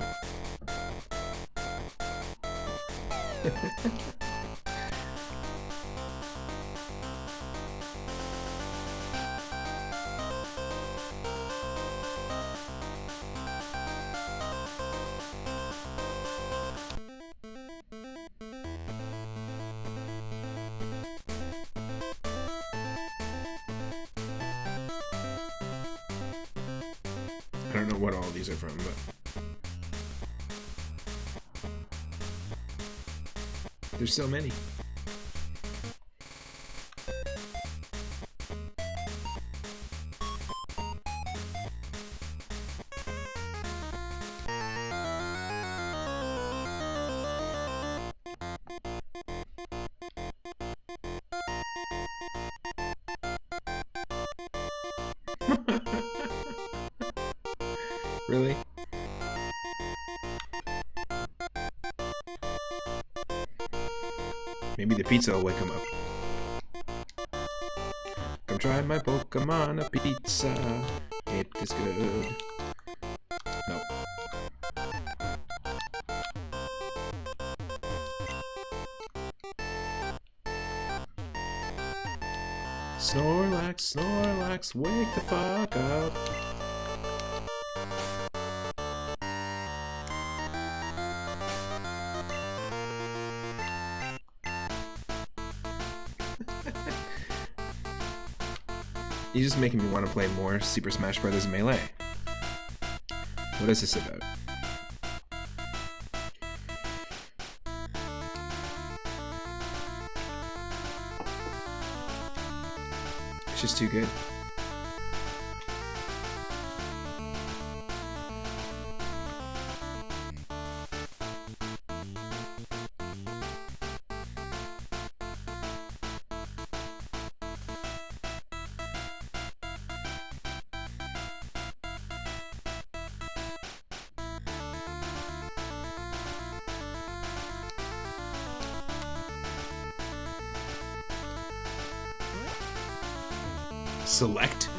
I don't know what all of these are from, but there's so many. Really? Maybe the pizza will wake him up. Come try my Pokemon a pizza. It is good. No. Snorlax, Snorlax, wake the fuck up. You're just making me want to play more Super Smash Bros. Melee. What is this about? It's just too good. Select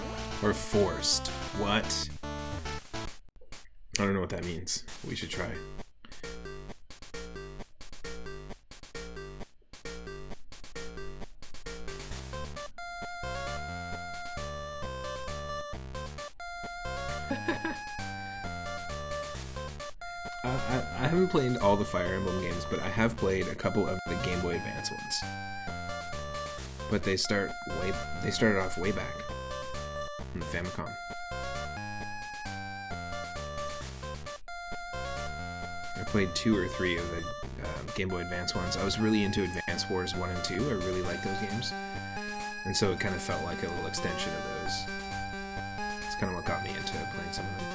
or forced? What? I don't know what that means. We should try. I haven't played all the Fire Emblem games, but I have played a couple of the Game Boy Advance ones. But they started off way back on the Famicom. I played 2 or 3 of the Game Boy Advance ones. I was really into Advance Wars 1 and 2. I really liked those games. And so it kind of felt like a little extension of those. It's kind of what got me into playing some of them.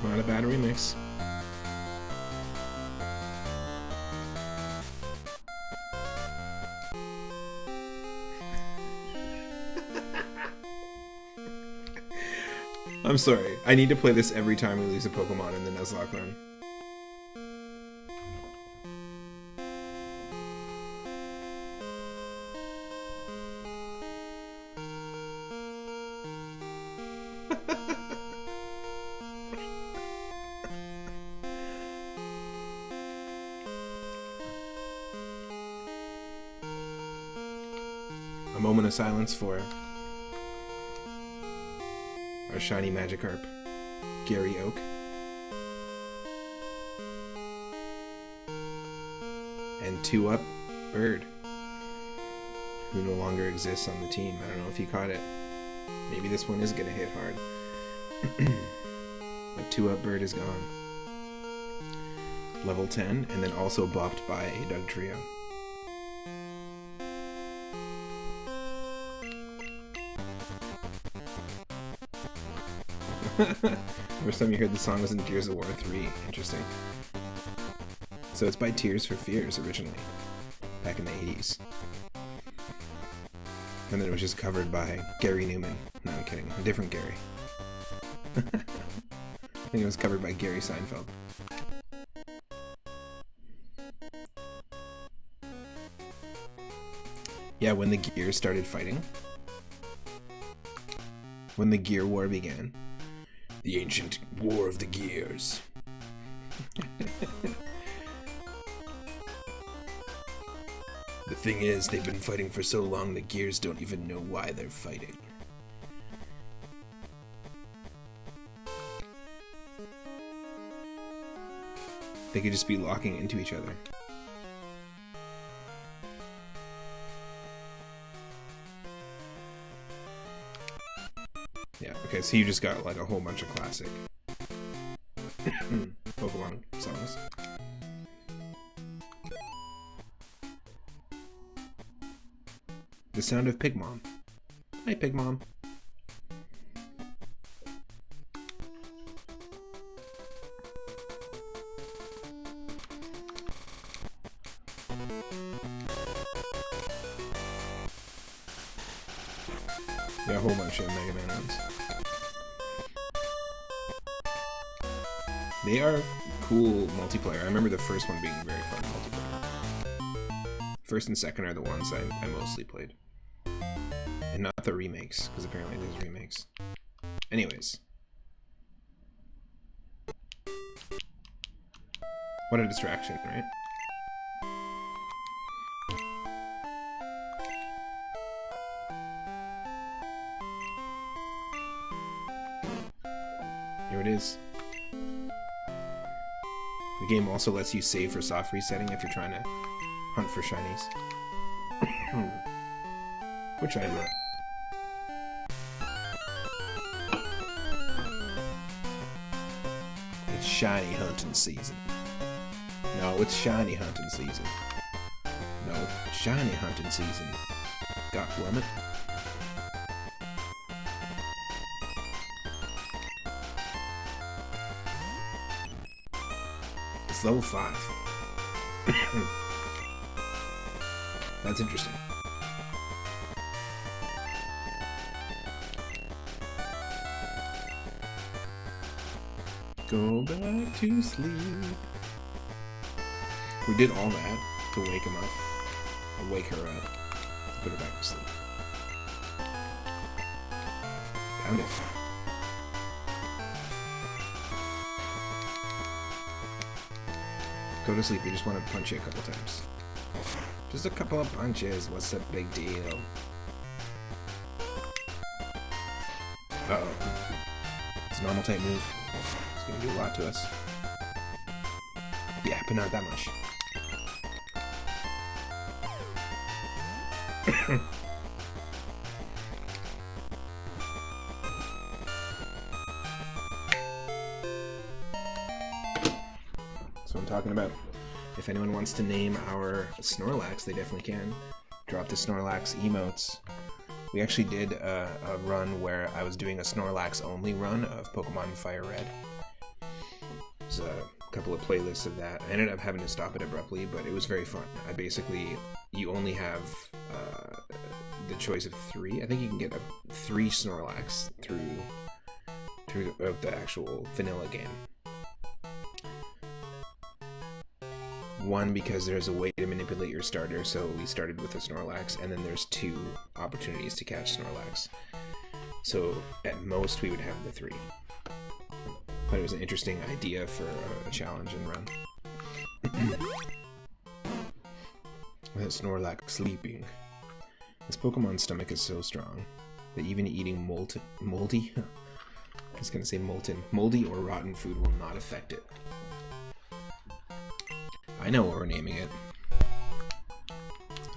Not a bad remix. I'm sorry. I need to play this every time we lose a Pokemon in the Nuzlocke run. A moment of silence for our shiny Magikarp, Gary Oak. And 2-Up Bird, who no longer exists on the team. I don't know if you caught it. Maybe this one is gonna hit hard. But 2-Up Bird is gone. Level 10, and then also bopped by a Doug Trio. First time you heard the song was in Gears of War 3. Interesting. So it's by Tears for Fears originally, back in the 80s. And then it was just covered by Gary Newman. No, I'm kidding. A different Gary. I think it was covered by Gary Seinfeld. Yeah, when the Gears started fighting. When the Gear War began. The ancient War of the Gears. The thing is, they've been fighting for so long the Gears don't even know why they're fighting. They could just be locking into each other. Yeah, okay, so you just got like a whole bunch of classic Pokemon songs. The sound of Pigmom. Hi, Pigmom. Yeah, a whole bunch of Mega Man ones. They are cool multiplayer. I remember the first one being very fun multiplayer. First and second are the ones I mostly played. And not the remakes, because apparently there's remakes. Anyways. What a distraction, right? Here it is. The game also lets you save for soft resetting if you're trying to hunt for shinies. Which I will. It's shiny hunting season. No, it's shiny hunting season. No, shiny hunting season. God damn it. It's level 5. That's interesting. Go back to sleep. We did all that to wake him up. Or wake her up. Put her back to sleep. Found it. Go to sleep, you just want to punch it a couple times. Just a couple of punches, what's the big deal? Uh-oh. It's a normal type move. It's gonna do a lot to us. Yeah, but not that much. That's what I'm talking about. If anyone wants to name our Snorlax, they definitely can. Drop the Snorlax emotes. We actually did a run where I was doing a Snorlax only run of Pokemon Fire Red. There's a couple of playlists of that. I ended up having to stop it abruptly, but it was very fun. You only have the choice of 3. I think you can get 3 Snorlax through the actual vanilla game. 1, because there's a way to manipulate your starter, so we started with a Snorlax, and then there's 2 opportunities to catch Snorlax. So at most we would have the 3. But it was an interesting idea for a challenge and run. That Snorlax sleeping. This Pokemon's stomach is so strong that even eating moldy I was gonna say moldy or rotten food will not affect it. I know what we're naming it.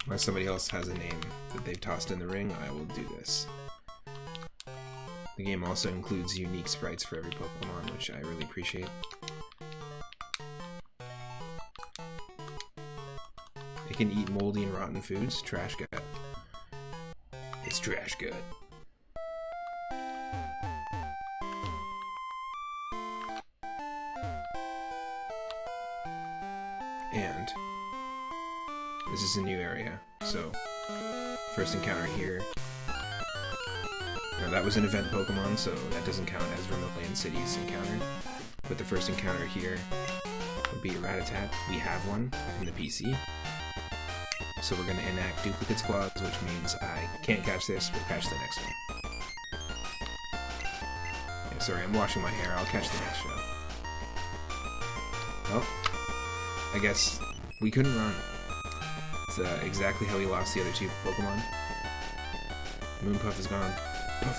Unless somebody else has a name that they've tossed in the ring, I will do this. The game also includes unique sprites for every Pokemon, which I really appreciate. It can eat moldy and rotten foods. Trash gut. It's trash gut. And this is a new area, so first encounter here. Now that was an event Pokemon, so that doesn't count as Vermilion City's encounter. But the first encounter here would be a Rattata. We have one in the PC. So we're going to enact Duplicate's Clause, which means I can't catch this, we'll catch the next one. Yeah, sorry, I'm washing my hair, I'll catch the next show. Oh. I guess we couldn't run. It's exactly how we lost the other 2 Pokemon. Moonpuff is gone. Puff.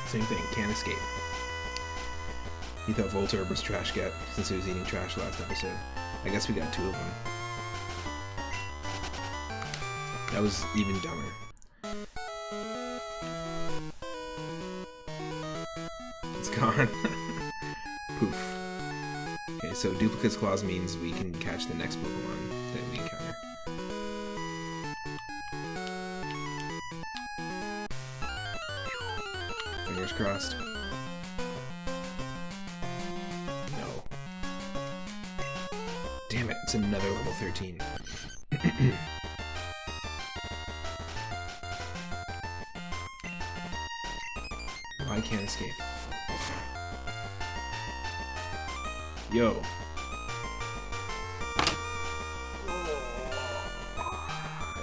Same thing, can't escape. He thought Voltorb was Trash Gut since he was eating trash last episode. I guess we got 2 of them. That was even dumber. It's gone. Poof. Okay, so Duplicate's Clause means we can catch the next Pokemon that we encounter. Fingers crossed. No. Damn it, It's another level 13. I can't escape. Yo.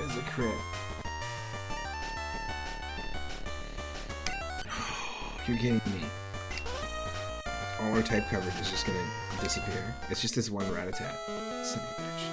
It's a crit. You're kidding me. All our type coverage is just gonna disappear. It's just this one rat-a-tat. Son of a bitch.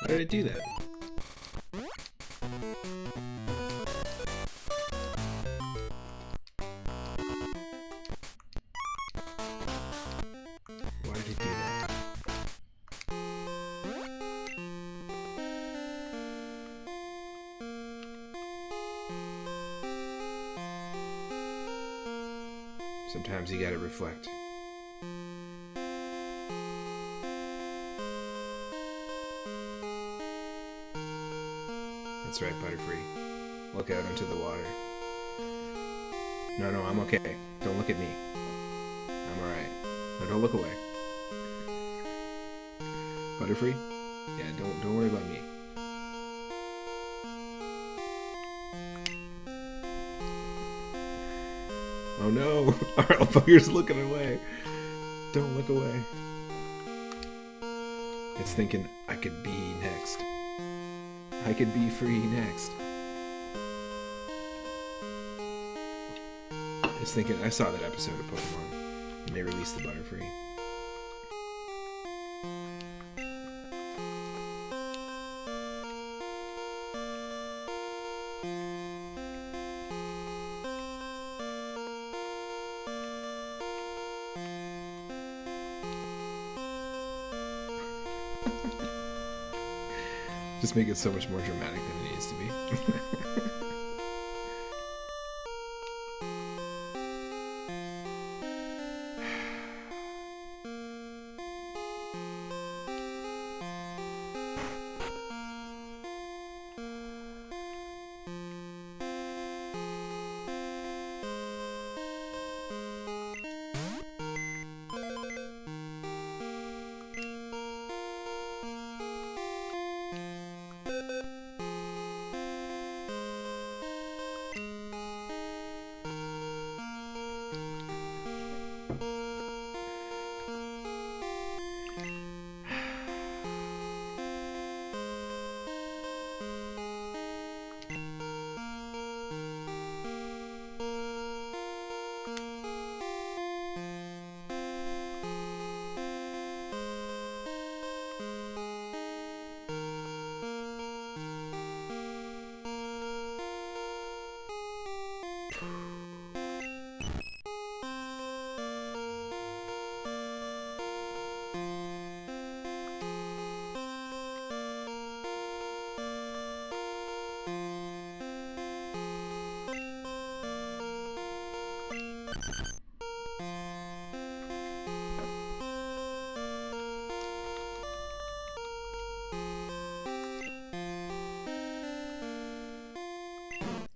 Why did it do that? Why did it do that? Sometimes you gotta reflect. That's right, Butterfree. Look out into the water. No, I'm okay. Don't look at me. I'm alright. No, don't look away. Butterfree? Yeah, don't worry about me. Oh no! Our bugger's looking away. Don't look away. It's thinking, I could be next. I could be free next. It's thinking, I saw that episode of Pokemon, and they released the Butterfree. Just make it so much more dramatic than it needs to be.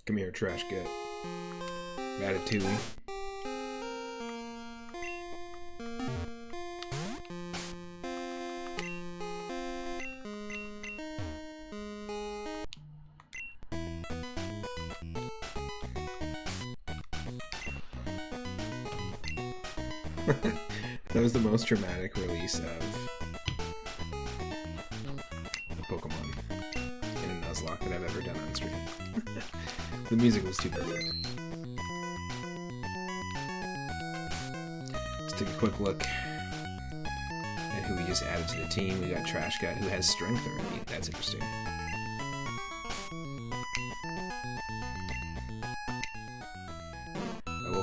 Come here, trash get. Ratatouille. That was the most dramatic release of a Pokemon in a Nuzlocke that I've ever done on stream. The music was too perfect. Let's take a quick look at who we just added to the team. We got Trash Gut, who has strength already. That's interesting.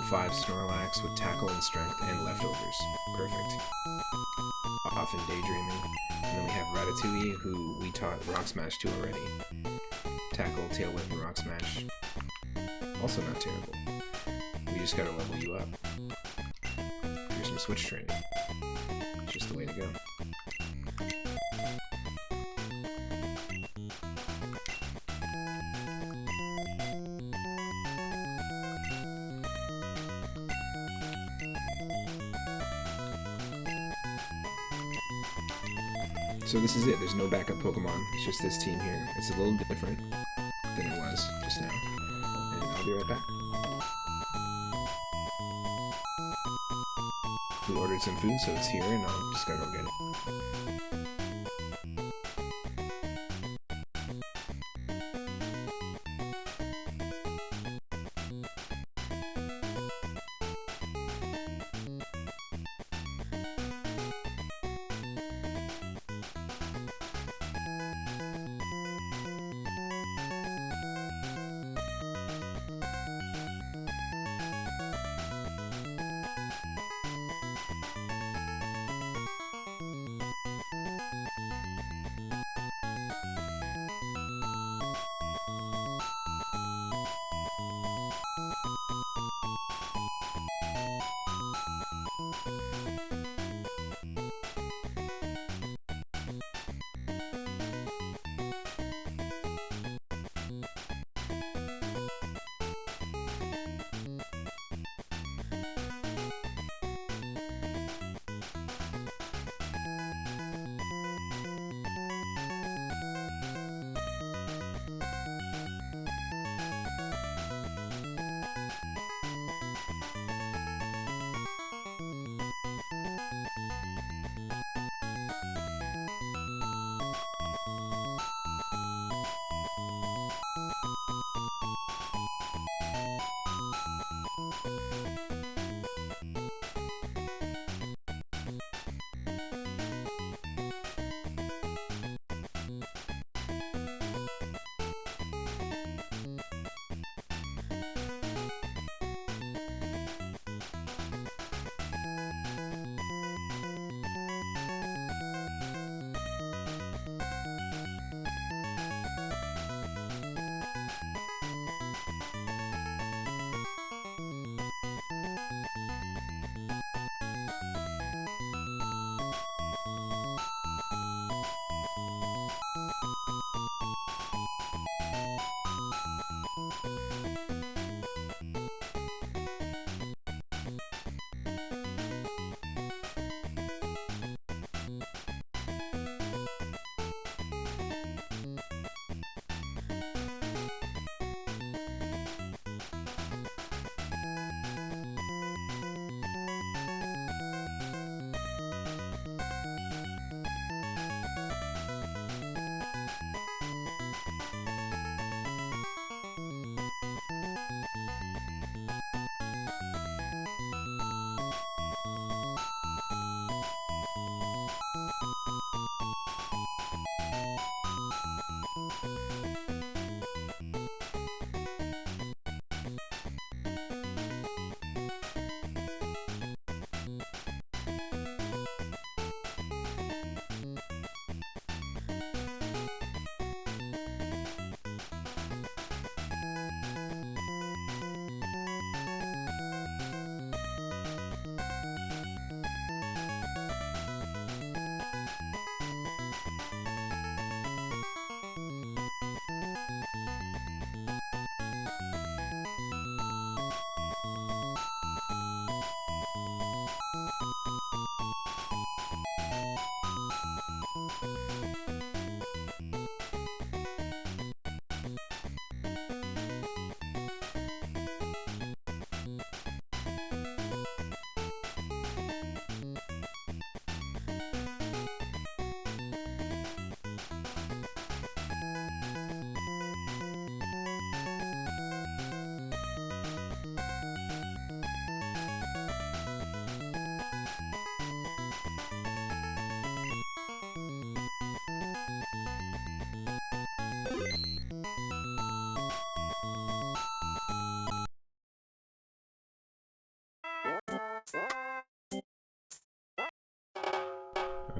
5 Snorlax with tackle and strength and leftovers. Perfect. Off and daydreaming. And then we have Ratatouille, who we taught Rock Smash to already. Tackle, Tailwind, Rock Smash. Also not terrible. We just gotta level you up. Here's some switch training. It's just the way to go. So this is it, there's no backup Pokemon, it's just this team here. It's a little different than it was just now. And I'll be right back. We ordered some food, so it's here, and I'll just gotta go get it.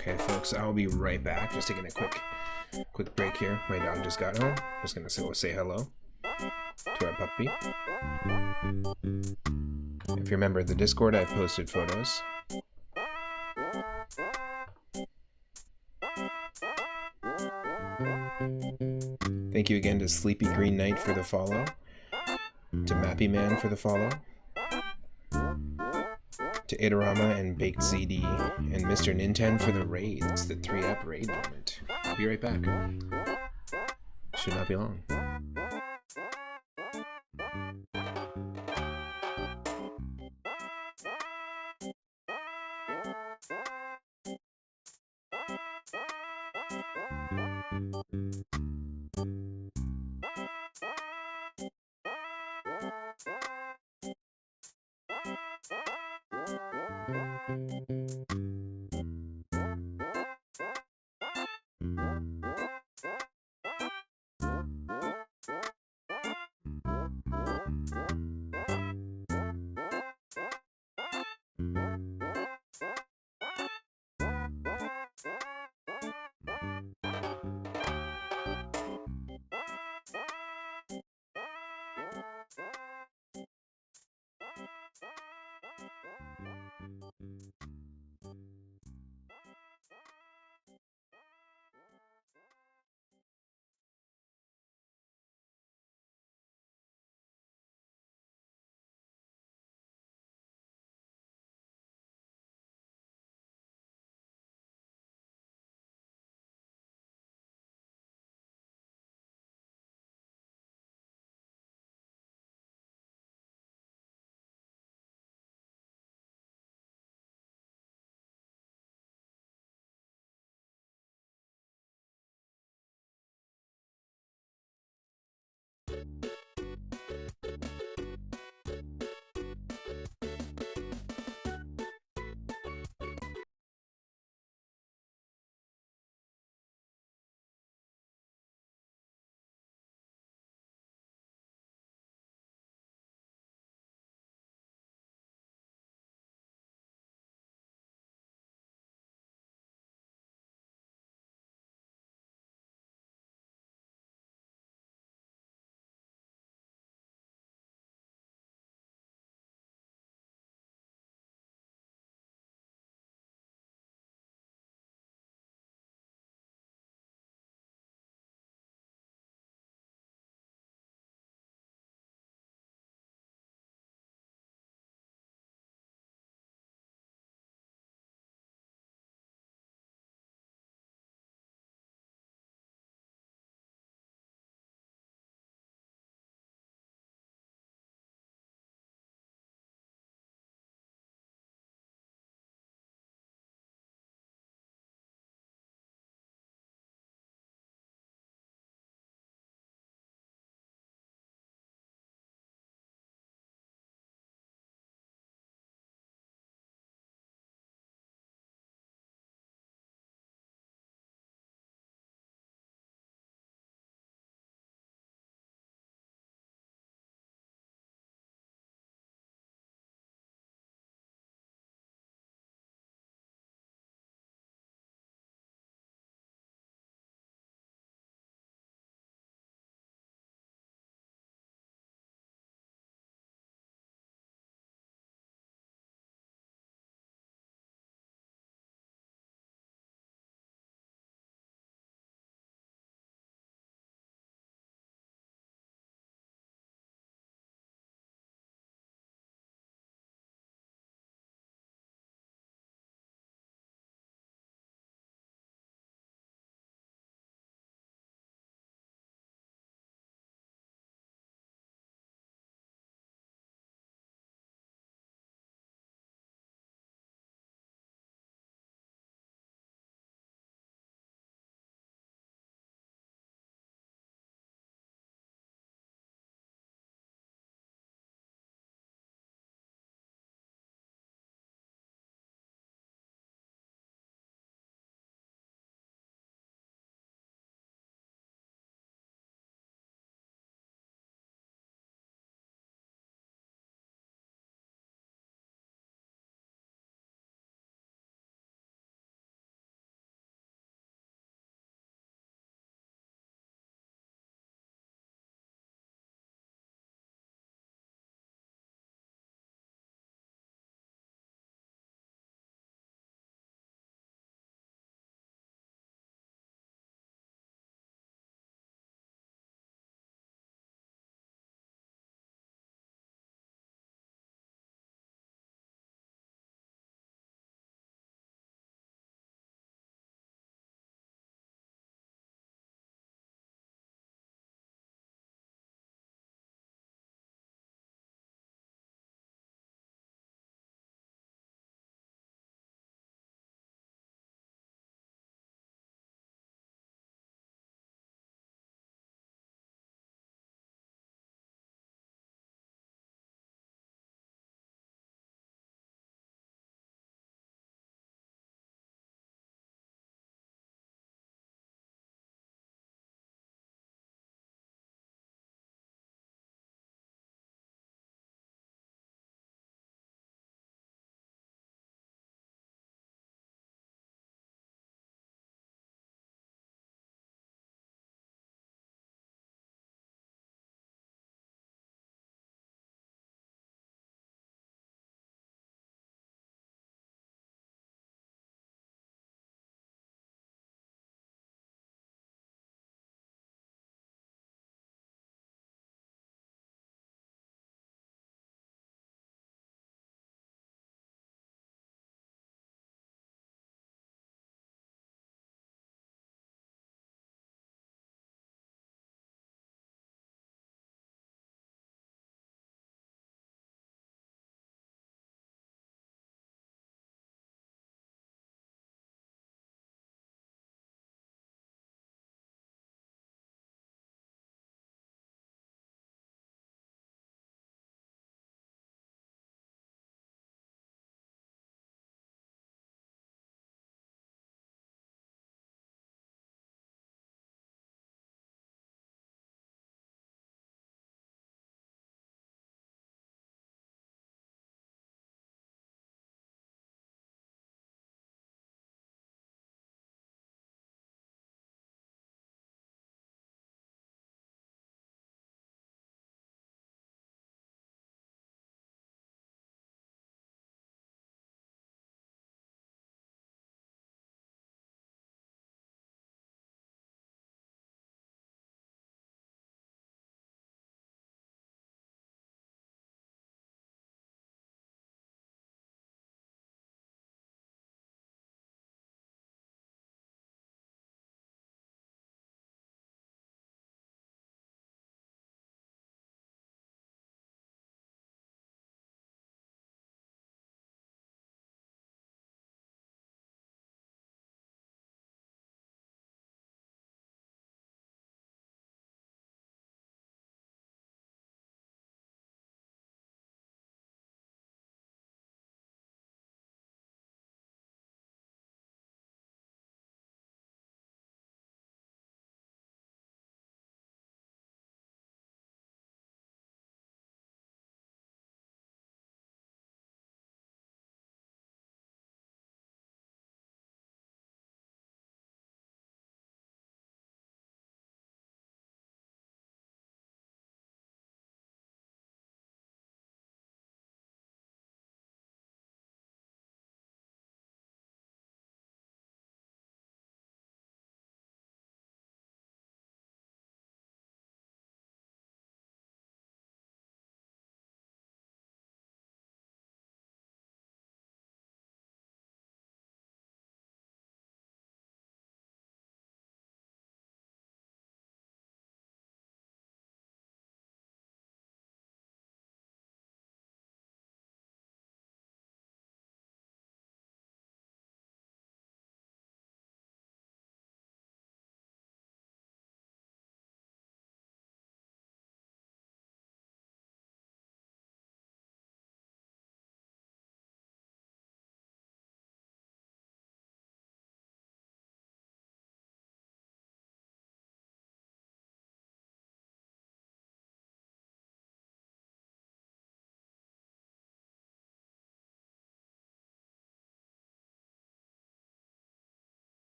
Okay, folks, I'll be right back. Just taking a quick break here. My dog just got home. Just gonna say hello to our puppy. If you're a member of the Discord, I've posted photos. Thank you again to Sleepy Green Knight for the follow, to Mappy Man for the follow, to Idarama and Baked ZD, and Mr. Ninten for the raid. It's the 3-up raid moment. I'll be right back. Should not be long.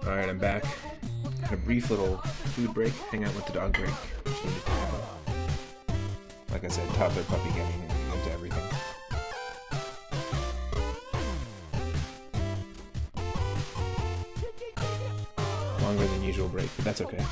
Alright, I'm back. Had a brief little food break, hang out with the dog break. Which needed to happen. Like I said, toddler puppy getting into everything. Longer than usual break, but that's okay.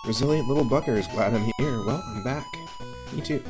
Resilient little buckers, glad I'm here. Well, I'm back. Me too.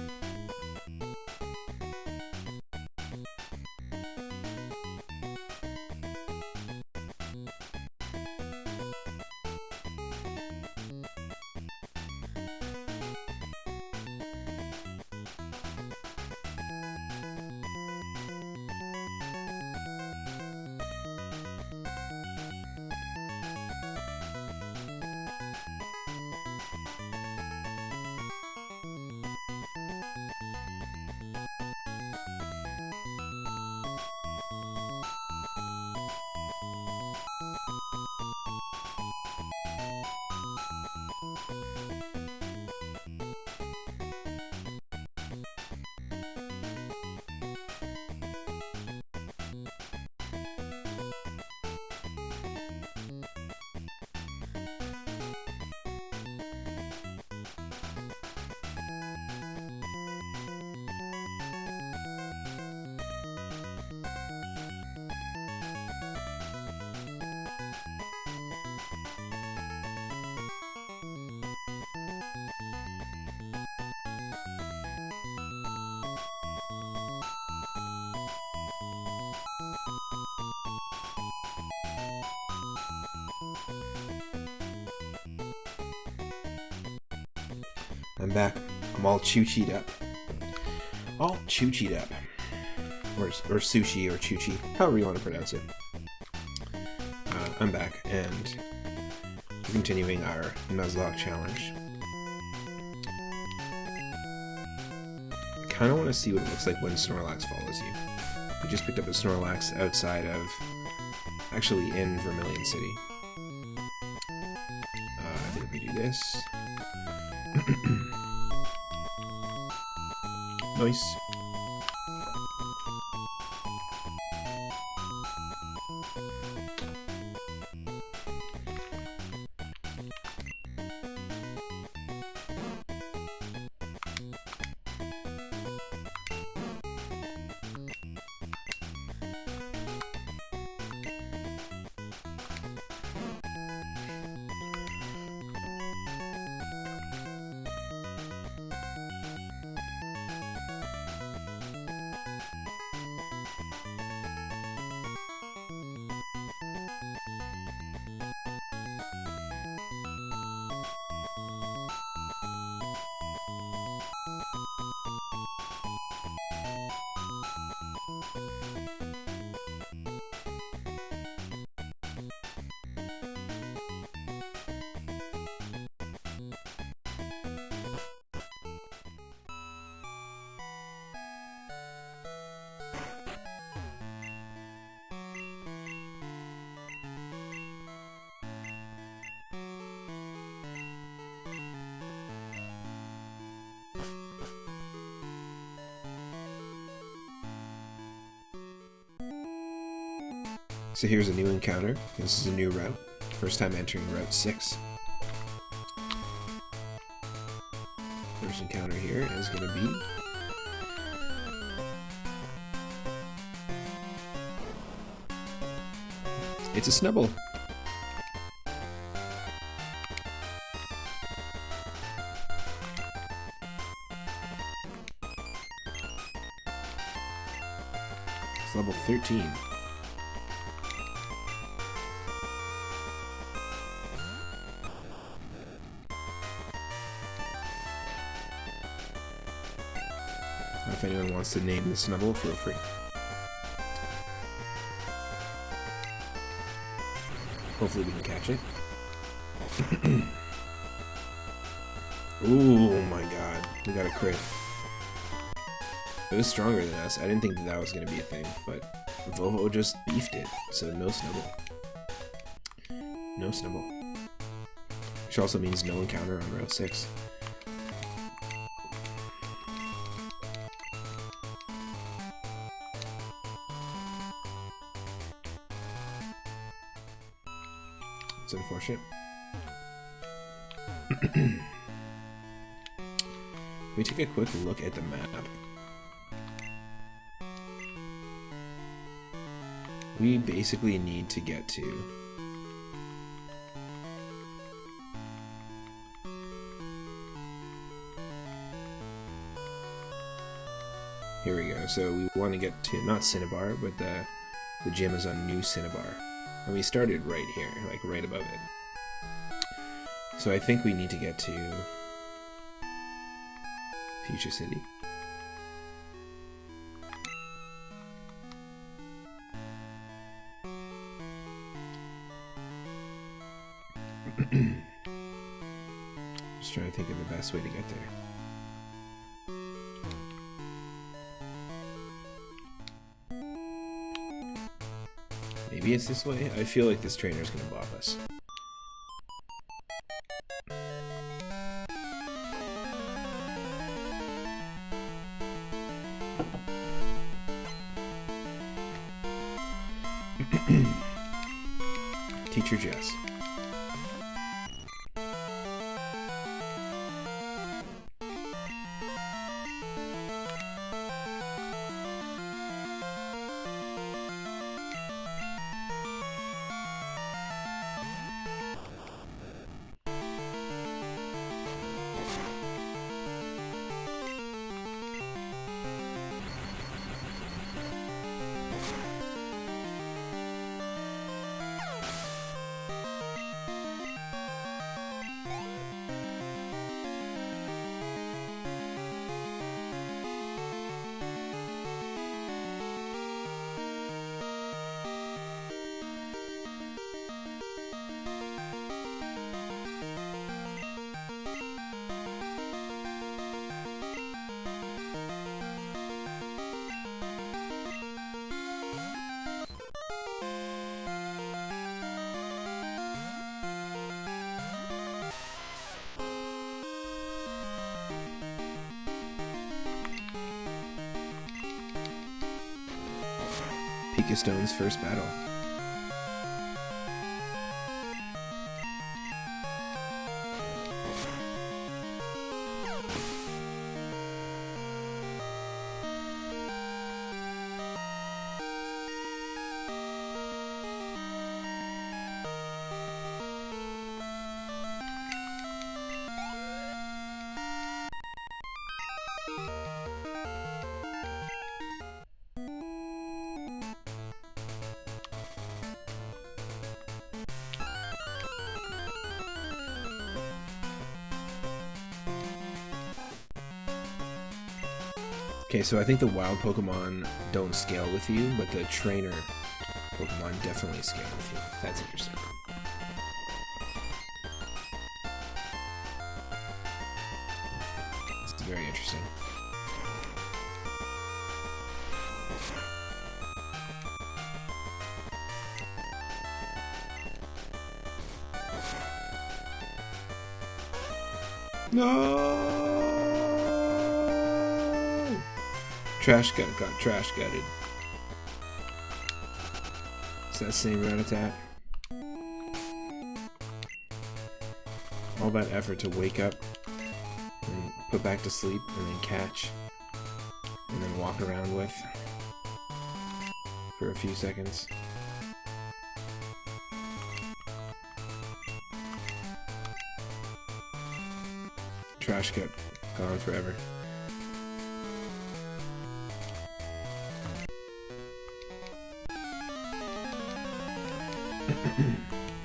I'm back. I'm all choo-cheed up. All choo-cheed up. Or sushi or choo-chee, however you want to pronounce it. I'm back, and continuing our Nuzlocke challenge. I kind of want to see what it looks like when Snorlax follows you. We just picked up a Snorlax outside of... actually in Vermilion City. I think we do this. Nice. So here's a new encounter. This is a new route. First time entering Route 6. First encounter here is going to be... it's a Snubble. It's level 13. If anyone wants to name the Snubble, feel free. Hopefully we can catch it. Ooh, my god. We got a crit. It was stronger than us. I didn't think that was going to be a thing, but Volvo just beefed it, so no Snubble. No Snubble. Which also means no encounter on Route 6. It's unfortunate. We take a quick look at the map. We basically need to get to Here we go. So we want to get to, not Cinnabar, but the gym is on New Cinnabar. And we started right here, like right above it. So I think we need to get to Fuchsia City. Just trying to think of the best way to get there. Maybe it's this way? I feel like this trainer's gonna bop us. Teacher Jess. Pika Stone's first battle. Okay, so I think the wild Pokemon don't scale with you, but the trainer Pokemon definitely scale with you. That's interesting. It's very interesting. No! Trash gut got trash gutted. Is that same round attack? All that effort to wake up and put back to sleep and then catch and then walk around with for a few seconds. Trash gut gone forever.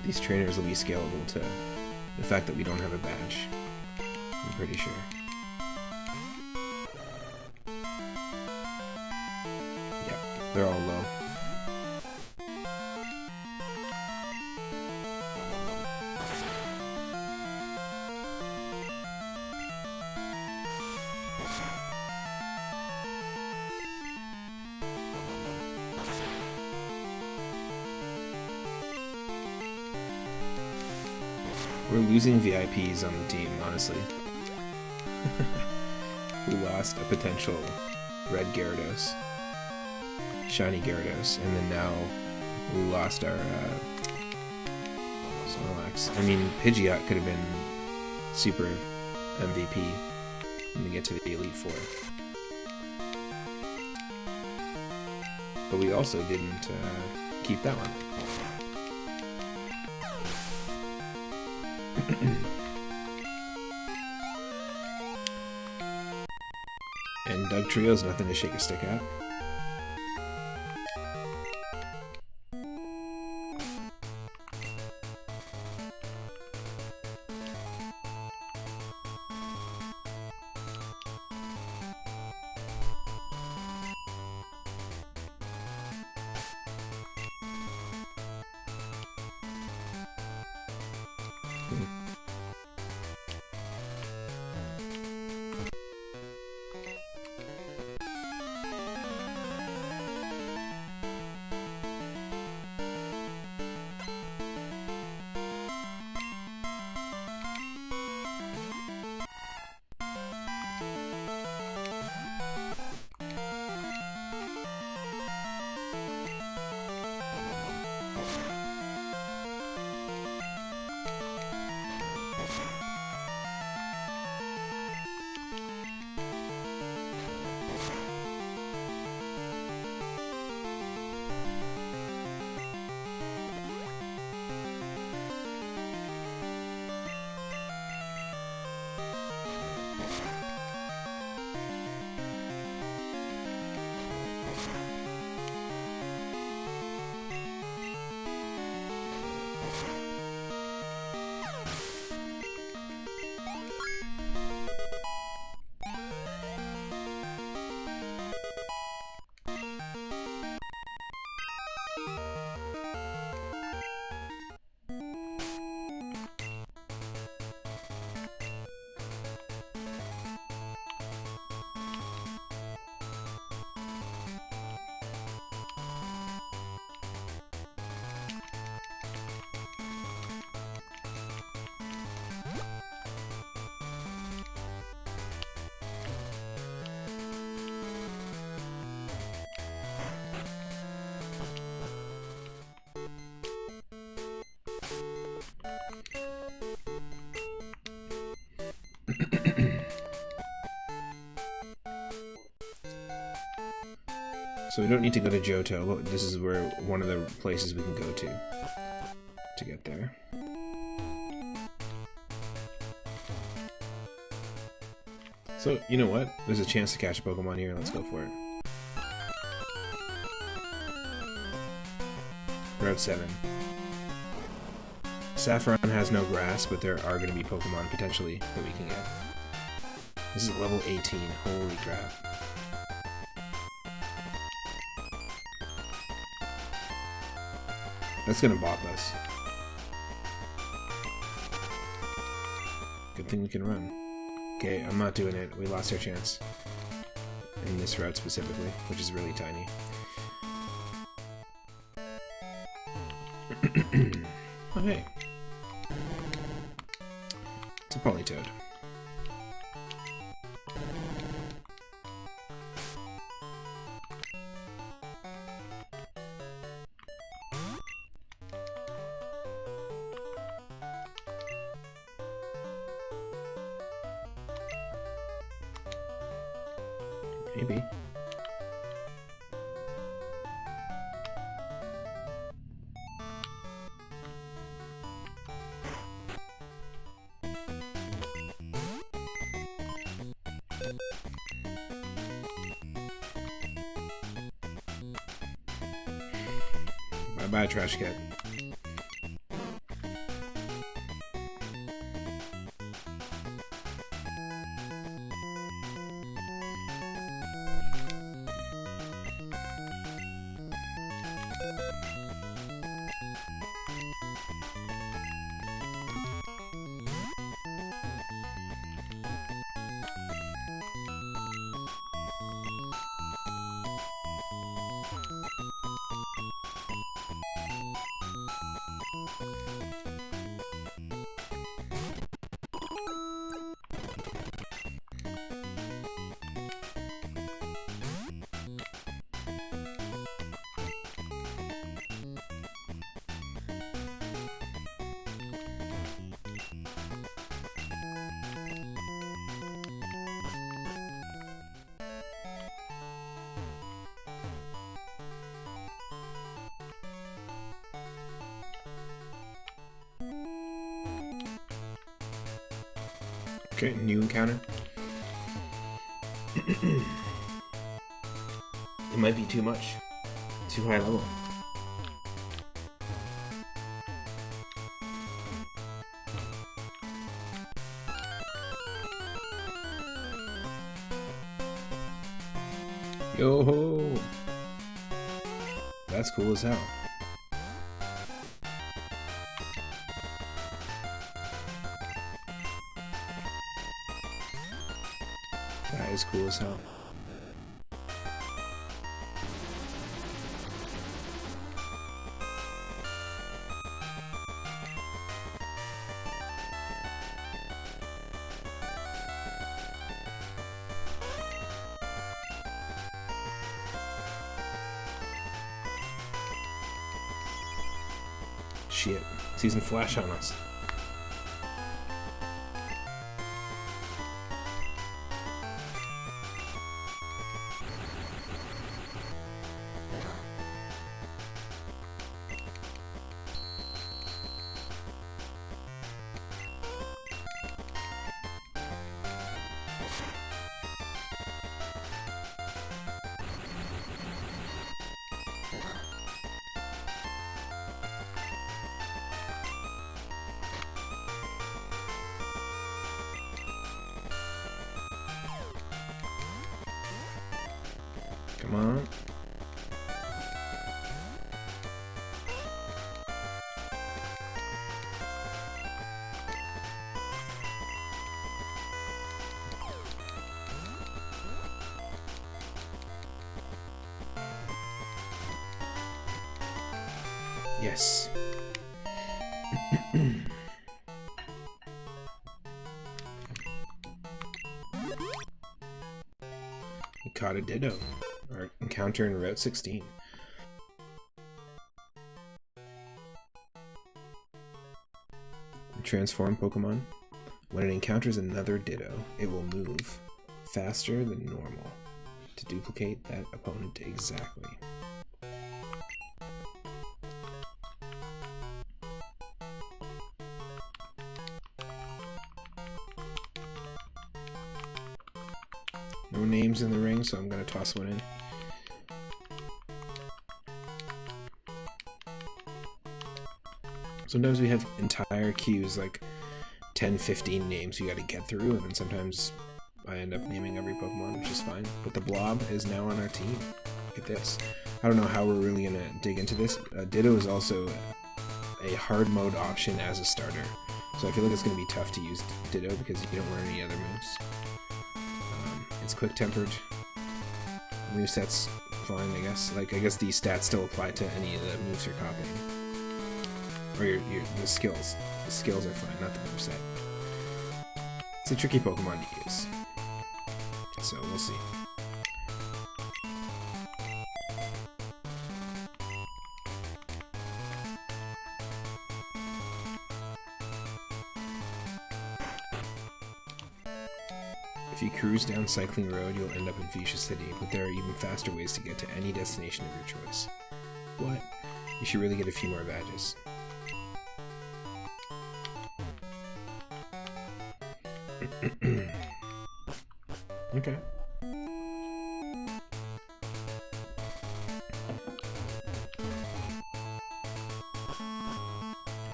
These trainers will be scalable to the fact that we don't have a badge. I'm pretty sure. Yep, they're all low. We're losing VIPs on the team, honestly. We lost a potential red Gyarados, shiny Gyarados, and then now we lost our Snorlax. I mean, Pidgeot could have been super MVP when we get to the Elite Four. But we also didn't keep that one. And Doug Trio's nothing to shake a stick at. So we don't need to go to Johto. This is where one of the places we can go to get there. So, you know what? There's a chance to catch a Pokemon here. Let's go for it. Route 7. Saffron has no grass, but there are going to be Pokemon potentially that we can get. This is level 18. Holy crap. That's gonna bop us. Good thing we can run. Okay, I'm not doing it. We lost our chance. In this route specifically, which is really tiny. Oh, hey. It's a Politoed. Maybe. Bye-bye, trash cat. Okay, new encounter. It might be too much. Too high level. Yo-ho! That's cool as hell. That is cool as hell. Shit. He's using flash on us. Come on. Yes. We caught a Ditto. Our encounter in Route 16. Transform Pokemon. When it encounters another Ditto, it will move faster than normal to duplicate that opponent exactly. No names in the ring, so I'm going to toss one in. Sometimes we have entire queues, like 10, 15 names you gotta get through, and then sometimes I end up naming every Pokemon, which is fine. But the Blob is now on our team. Look at this. I don't know how we're really gonna dig into this. Ditto is also a hard mode option as a starter. So I feel like it's gonna be tough to use Ditto because you don't learn any other moves. It's quick-tempered. Moveset's fine, I guess. Like, I guess these stats still apply to any of the moves you're copying. Or the skills. The skills are fine, not the moveset. It's a tricky Pokemon to use. So we'll see. If you cruise down Cycling Road, you'll end up in Fuchsia City, but there are even faster ways to get to any destination of your choice. What? You should really get a few more badges. Okay.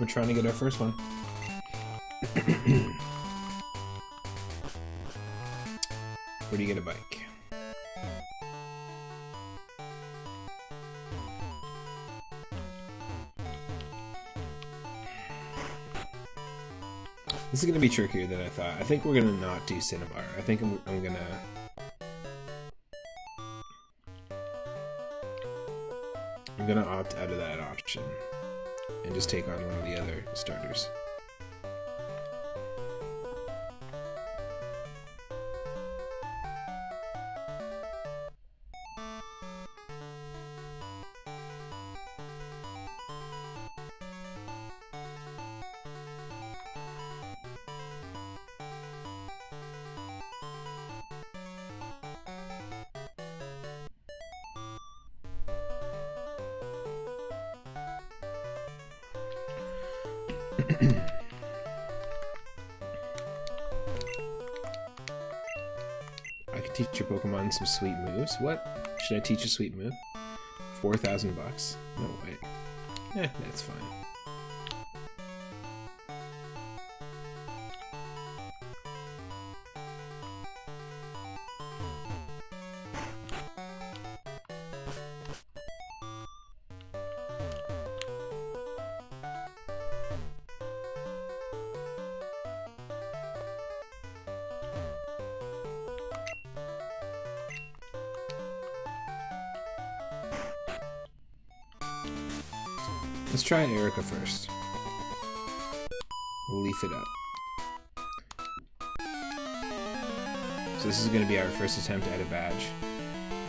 We're trying to get our first one. Where do you get a bike? This is going to be trickier than I thought. I think we're going to not do Cinnabar. I think I'm going to... I'm going to opt out of that option and just take on one of the other starters. Teach your Pokemon some sweet moves. What? Should I teach a sweet move? 4,000 bucks? No way. That's fine. Let's try Erica first. We'll leaf it up. So this is going to be our first attempt at a badge.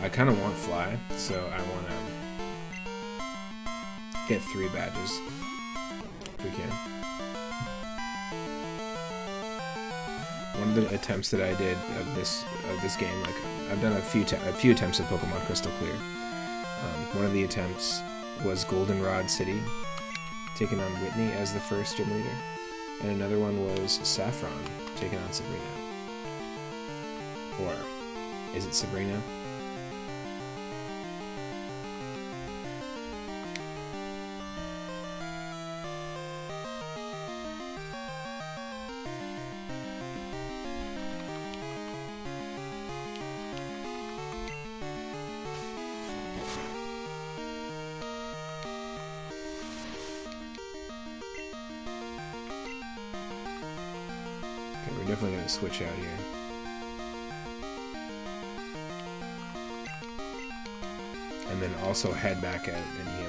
I kind of want Fly, so I want to get 3 badges if we can. One of the attempts that I did of this game, like I've done a few attempts at Pokemon Crystal Clear. One of the attempts was Goldenrod City, taking on Whitney as the first gym leader, and another one was Saffron, taking on Sabrina. Or is it Sabrina? We're definitely going to switch out here. And then also head back out and heal.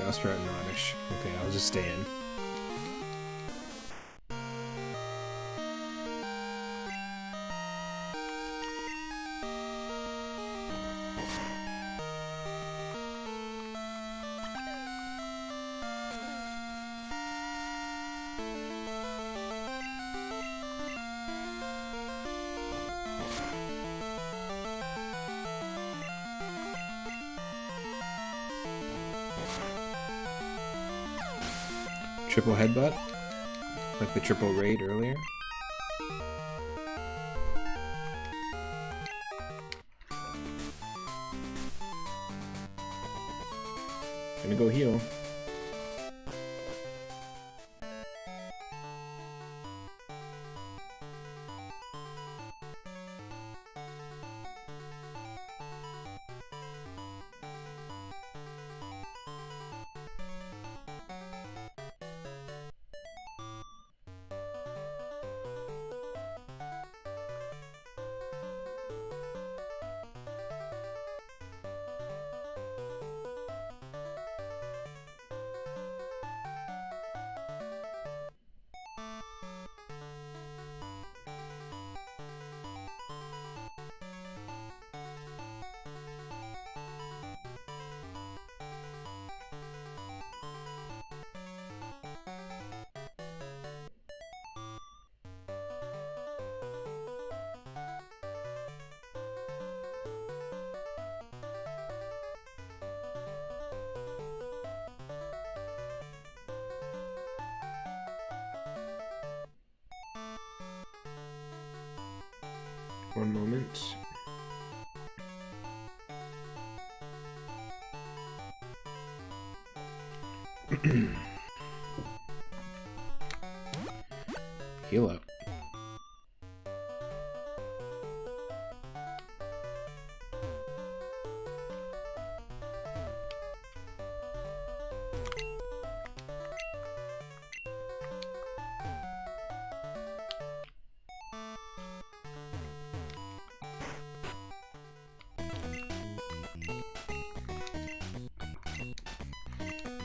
Bellsprout and Oddish. Okay, I'll just stay in. Triple headbutt, like the triple raid earlier. Gonna go heal. One moment. Heal up.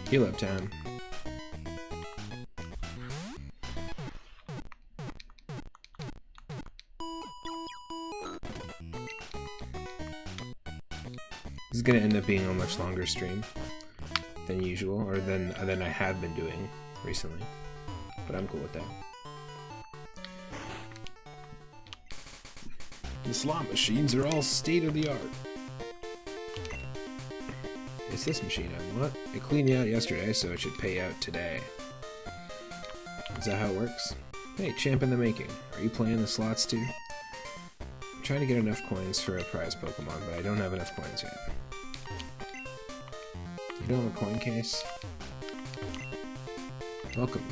Heal up time. This is gonna end up being a much longer stream than usual, or than I have been doing recently, but I'm cool with that. The slot machines are all state-of-the-art. It's this machine I want. It cleaned me out yesterday, so it should pay out today. Is that how it works? Hey, champ in the making. Are you playing the slots too? I'm trying to get enough coins for a prize Pokemon, but I don't have enough coins yet. You don't have a coin case? Welcome.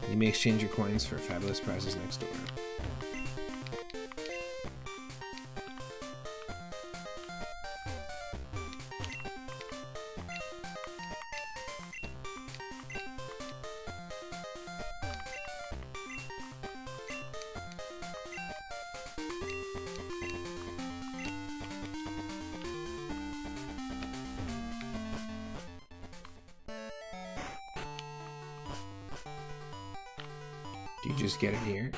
You may exchange your coins for fabulous prizes next door. Do you just get it here?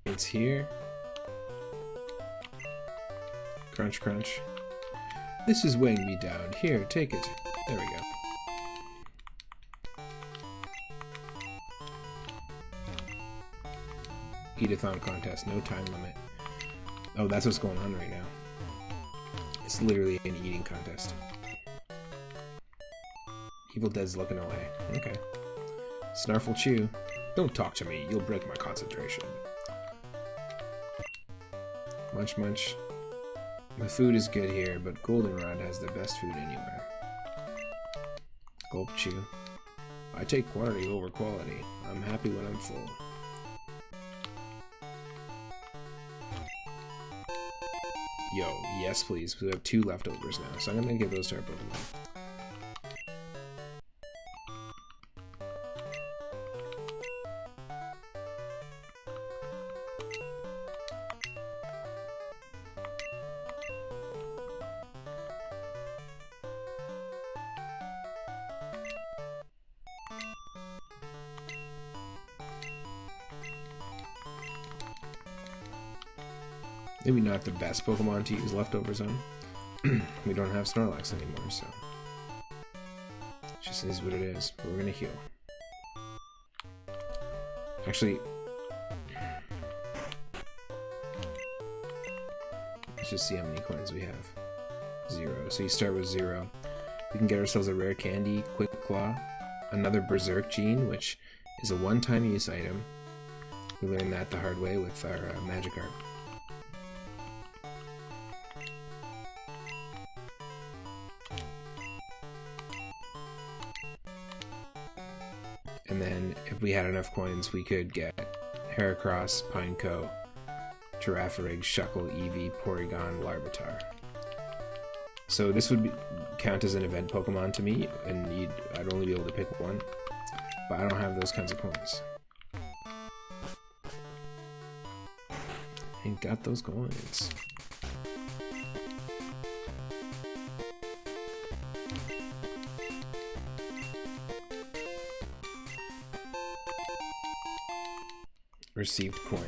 It's here. Crunch, crunch. This is weighing me down. Here, take it. There we go. Eat-a-thon contest, no time limit. Oh, that's what's going on right now. It's literally an eating contest. Evil Dead's looking away. Okay. Snarfle Chew. Don't talk to me, you'll break my concentration. Munch Munch. The food is good here, but Goldenrod has the best food anywhere. Gulp Chew. I take quantity over quality. I'm happy when I'm full. Yo, yes please. We have 2 leftovers now, so I'm gonna give those to our Pokemon. Maybe not the best Pokemon to use leftovers on. We don't have Snorlax anymore, so it just is what it is. But we're gonna heal. Actually, let's just see how many coins we have. 0. So you start with 0. We can get ourselves a rare candy, Quick Claw, another Berserk Gene, which is a one-time use item. We learned that the hard way with our Magikarp. And then, if we had enough coins, we could get Heracross, Pineco, Girafarig, Shuckle, Eevee, Porygon, Larvitar. So this would count as an event Pokemon to me, and I'd only be able to pick one. But I don't have those kinds of coins. Ain't got those coins. Received coin.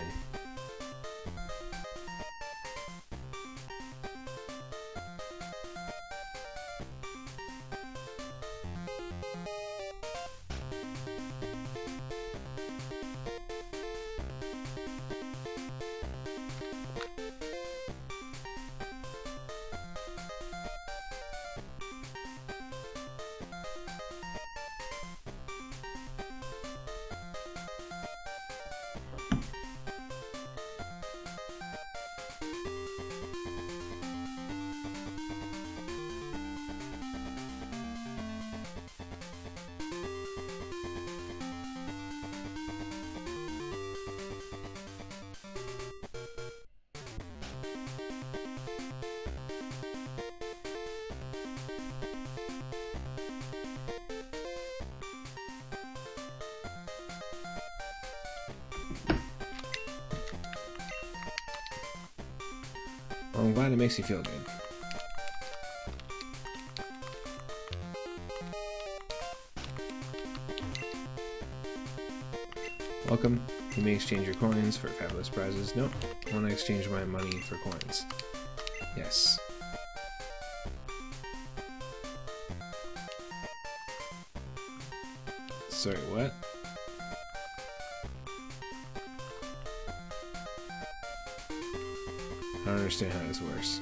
Well, I'm glad it makes you feel good. Welcome. You may exchange your coins for fabulous prizes. Nope. I want to exchange my money for coins. Yes. Sorry, what? I don't understand how this works.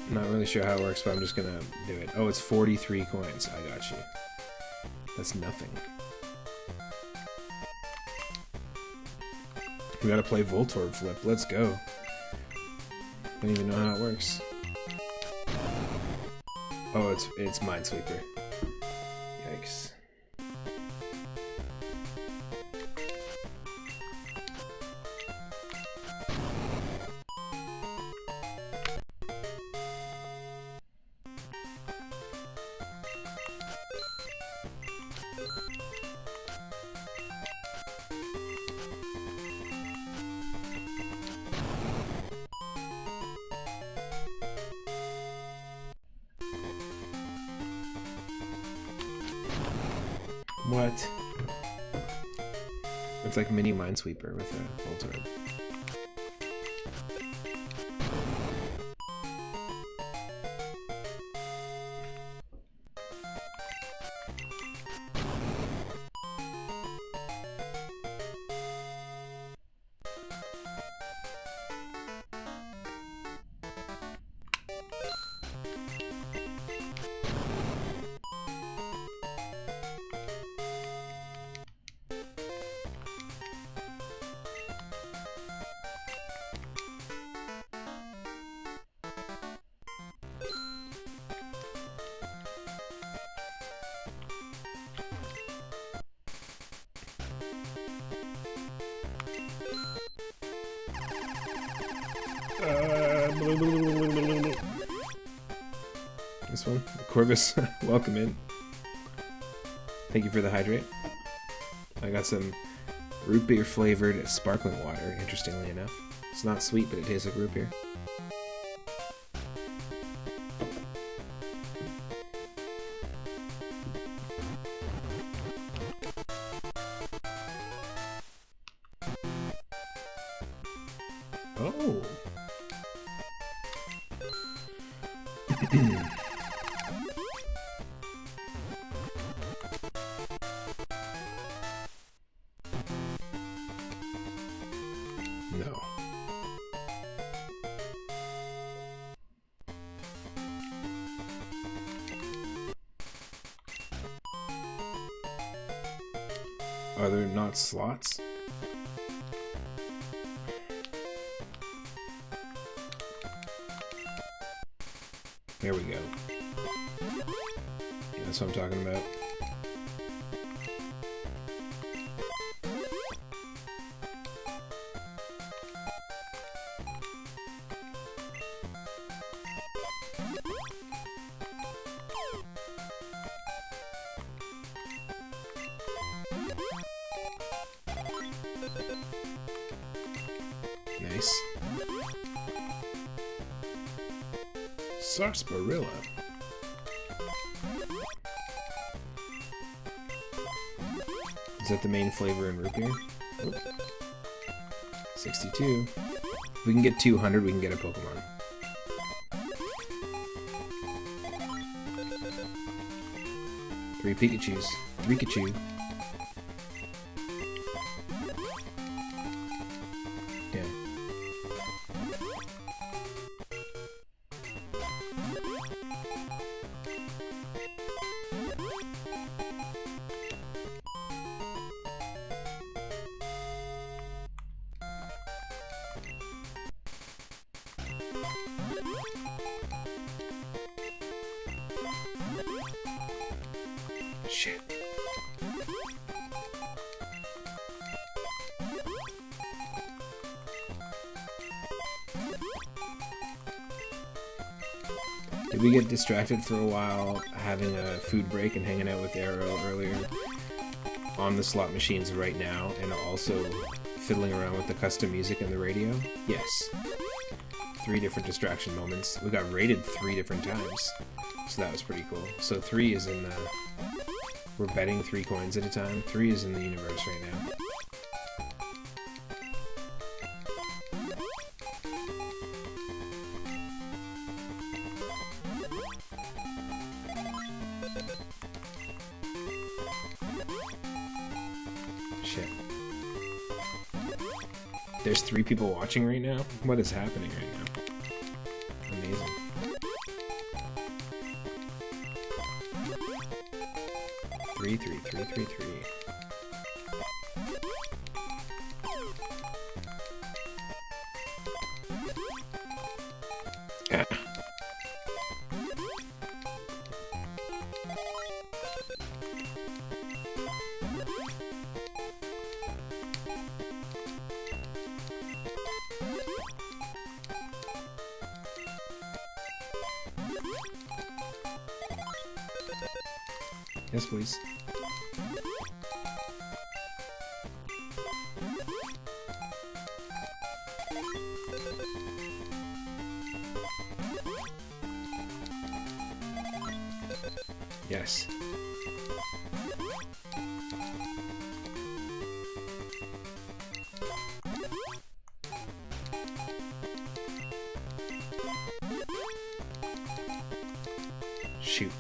I'm not really sure how it works, but I'm just gonna do it. Oh, it's 43 coins. I got you. That's nothing. We gotta play Voltorb Flip. Let's go. Don't even know how it works. Oh, it's Minesweeper. Yikes. What? It's like mini Minesweeper with a Voltorb. This one? Corvus, welcome in. Thank you for the hydrate. I got some root beer flavored sparkling water, interestingly enough. It's not sweet, but it tastes like root beer. Oh! No. Are there not slots? There we go. That's what I'm talking about. Nice. Sarsaparilla. Is that the main flavor in root beer? Oop. 62. If we can get 200, we can get a Pokemon. Three Pikachus. Rikachu. Yeah. Shit. Did we get distracted for a while having a food break and hanging out with Arrow earlier? on the slot machines right now and also fiddling around with the custom music and the radio? Yes. 3 different distraction moments. We got rated 3 different times, so that was pretty cool. So 3 is in the... We're betting 3 coins at a time. 3 is in the universe right now. Shit. There's 3 people watching right now? What is happening right now? Amazing. Three. Ah. Yes, please. Yes. Shoot.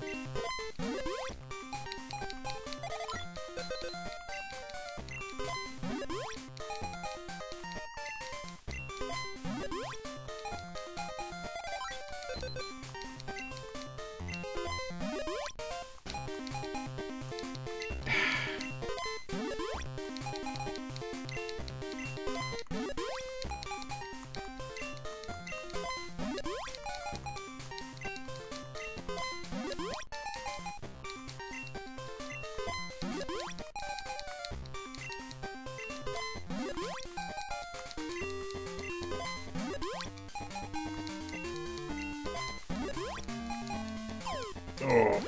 Oh.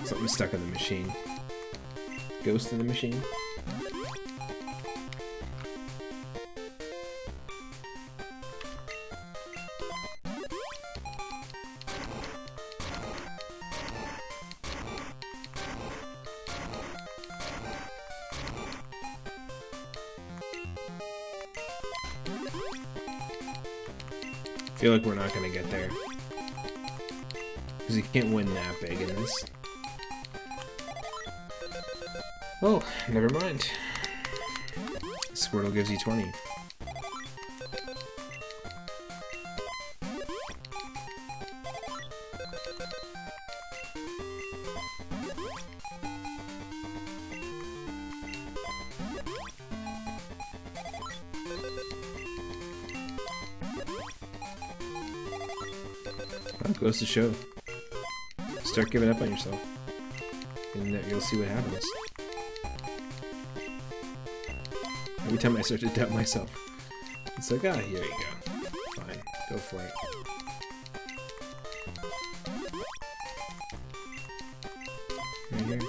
Something stuck in the machine. Ghost in the machine? I feel like we're not gonna get there. Because you can't win that big in this. Oh, never mind. Squirtle gives you 20. Well, goes to show. Start giving up on yourself, and you'll see what happens. Every time I start to doubt myself, it's like, ah, here you go. Fine, go for it. Right here.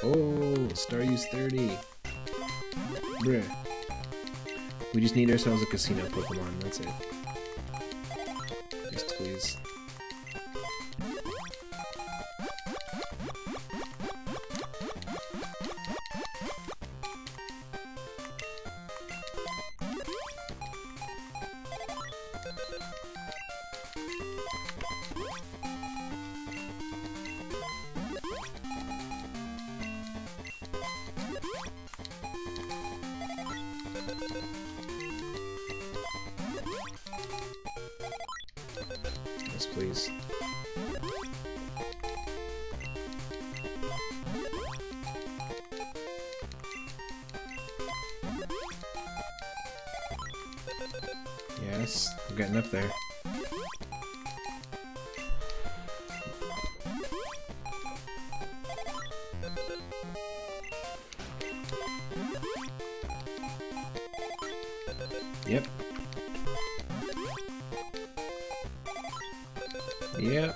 Oh, star use 30. Bruh. We just need ourselves a casino Pokemon, that's it. Yes, please. Yes, please. Yes, we're getting up there. Yep. Yep.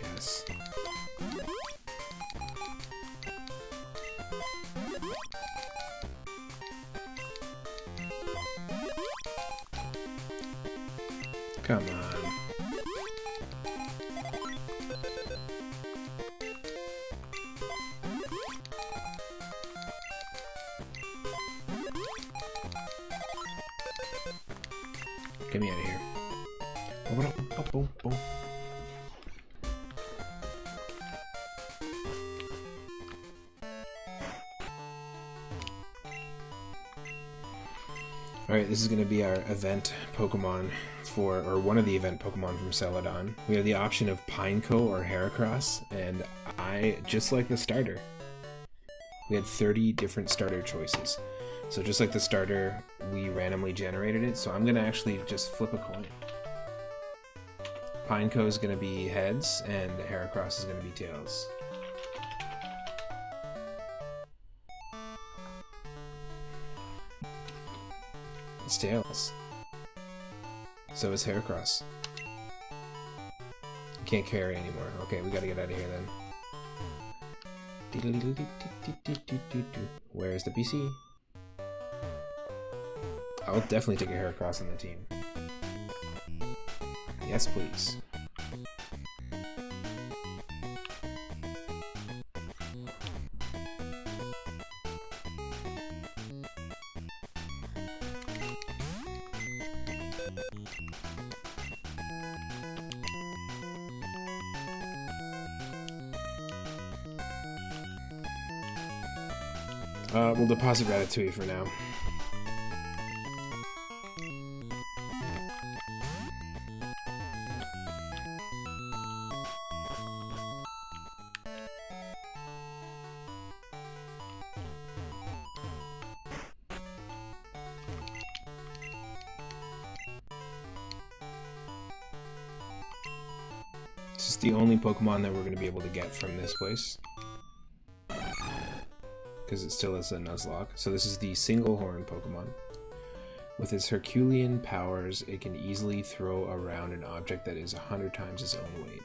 Yes. Come on. Get me out of here. Alright, this is going to be our event Pokemon or one of the event Pokemon from Celadon. We have the option of Pineco or Heracross, and I just like the starter. We had 30 different starter choices. So just like the starter, we randomly generated it, so I'm going to actually just flip a coin. Pineco is going to be heads, and Heracross is going to be tails. It's tails. So is Heracross. You can't carry anymore. Okay, we gotta get out of here then. Where's the PC? I'll definitely take a Heracross on the team. Yes, please. We'll deposit Ratatouille for now. This is the only Pokemon that we're going to be able to get from this place, because it still is a Nuzlocke. So this is the single horn Pokemon. With its Herculean powers, it can easily throw around an object that is 100 times its own weight.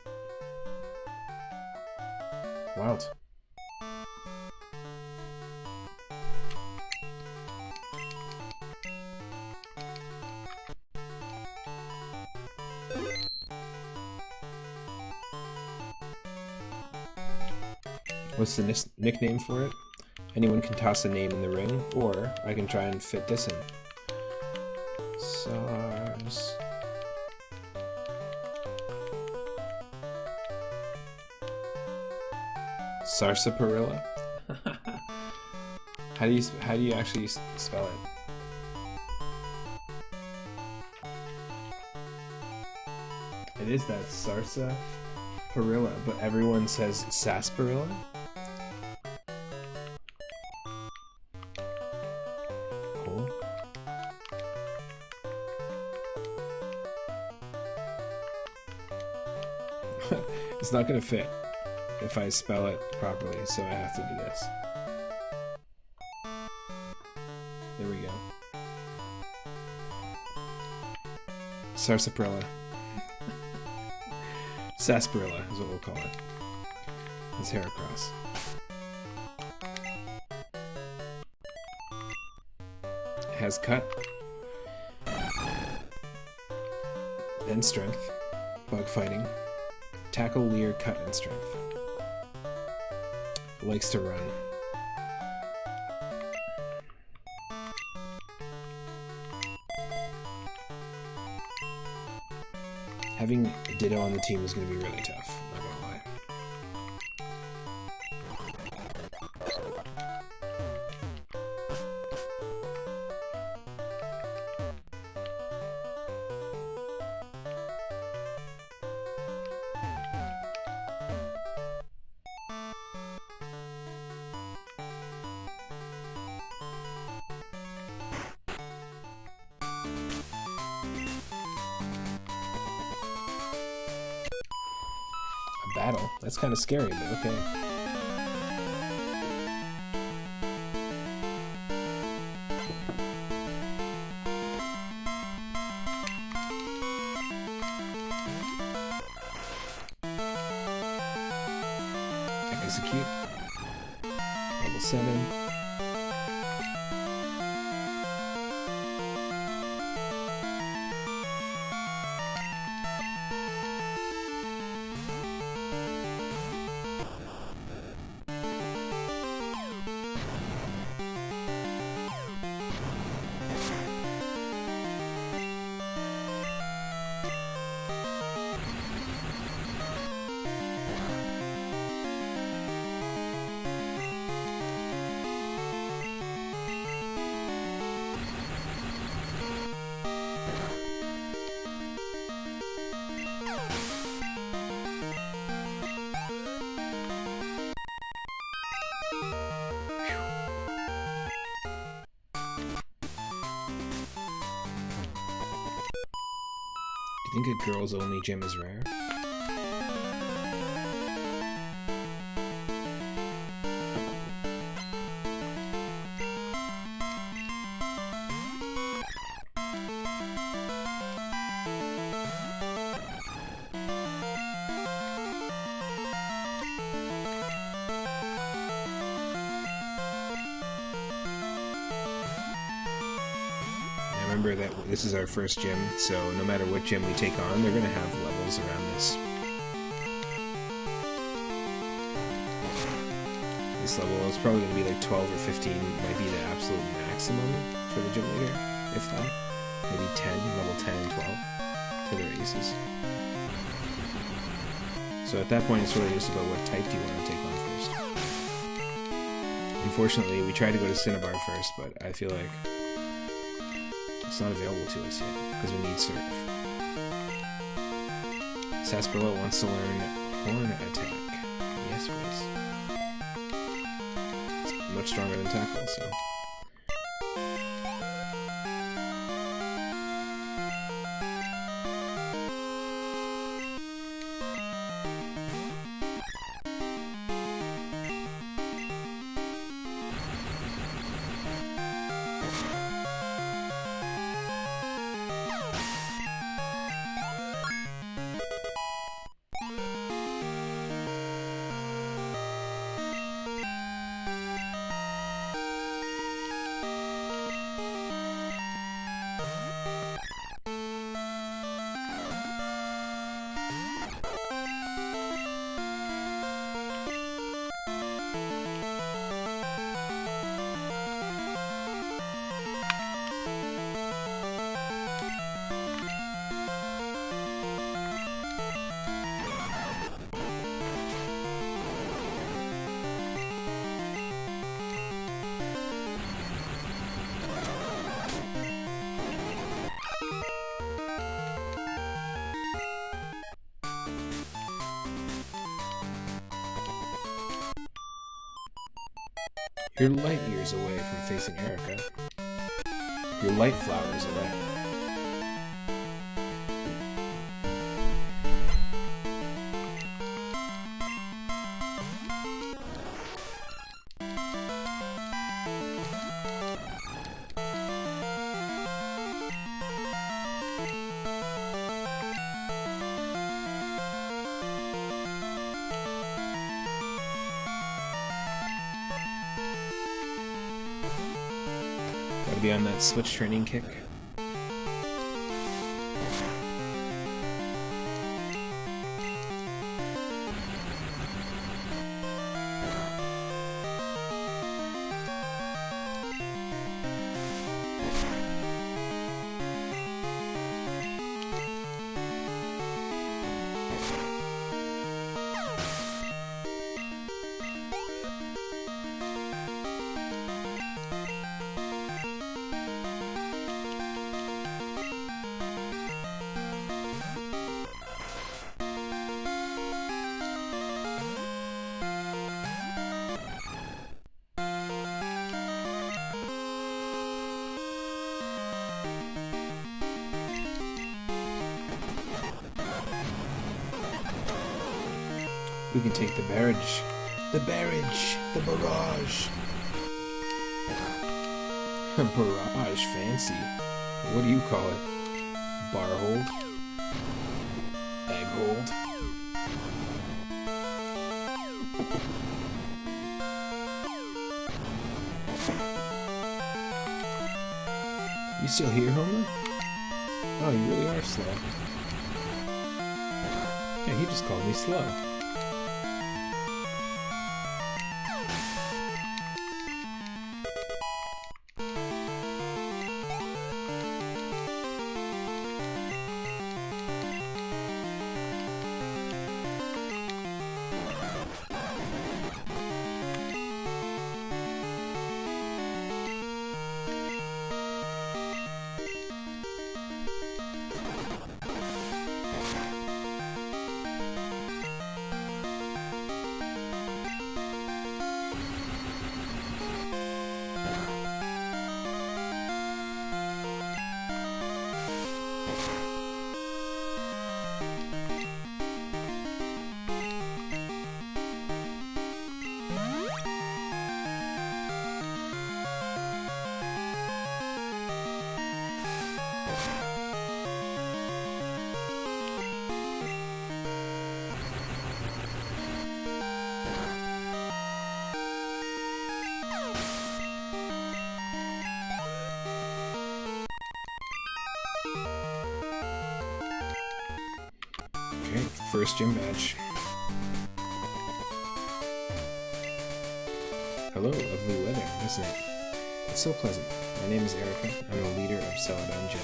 Wild. What's the nickname for it? Anyone can toss a name in the ring, or I can try and fit this in. SARS. Sarsaparilla? How do you actually spell it? It is that Sarsaparilla, but everyone says sarsaparilla? Cool. It's not gonna fit if I spell it properly, so I have to do this. There we go. Sarsaparilla. Sarsaparilla is what we'll call it. It's Heracross. It has cut, then strength, bug fighting, tackle, leer, cut, and strength. It likes to run. Having Ditto on the team is going to be really tough, I'm not gonna lie. Battle. That's kind of scary, but okay. Execute. Level 7. Do you think a girl's only gem is rare? Remember that this is our first gym, so no matter what gym we take on, they're going to have levels around this. This level is probably going to be like 12 or 15, might be the absolute maximum for the gym leader, if that. Maybe 10, level 10 and 12 for the races. So at that point, it's really just about what type do you want to take on first. Unfortunately, we tried to go to Cinnabar first, but I feel like it's not available to us yet, because we need Surf. Sarsaparilla wants to learn Horn Attack. Yes, please. It's much stronger than Tackle, so... You're light years away from facing Erica. You're light flowers away. Gotta be on that switch training kick. We can take the barrage. The barrage! The barrage! Barrage, fancy. What do you call it? Bar hold? Egg hold? You still here, Homer? Oh, you really are slow. Yeah, he just called me slow. Okay, first gym badge. Hello, lovely weather, isn't it? It's so pleasant. My name is Erica. I'm the leader of Celadon Gym.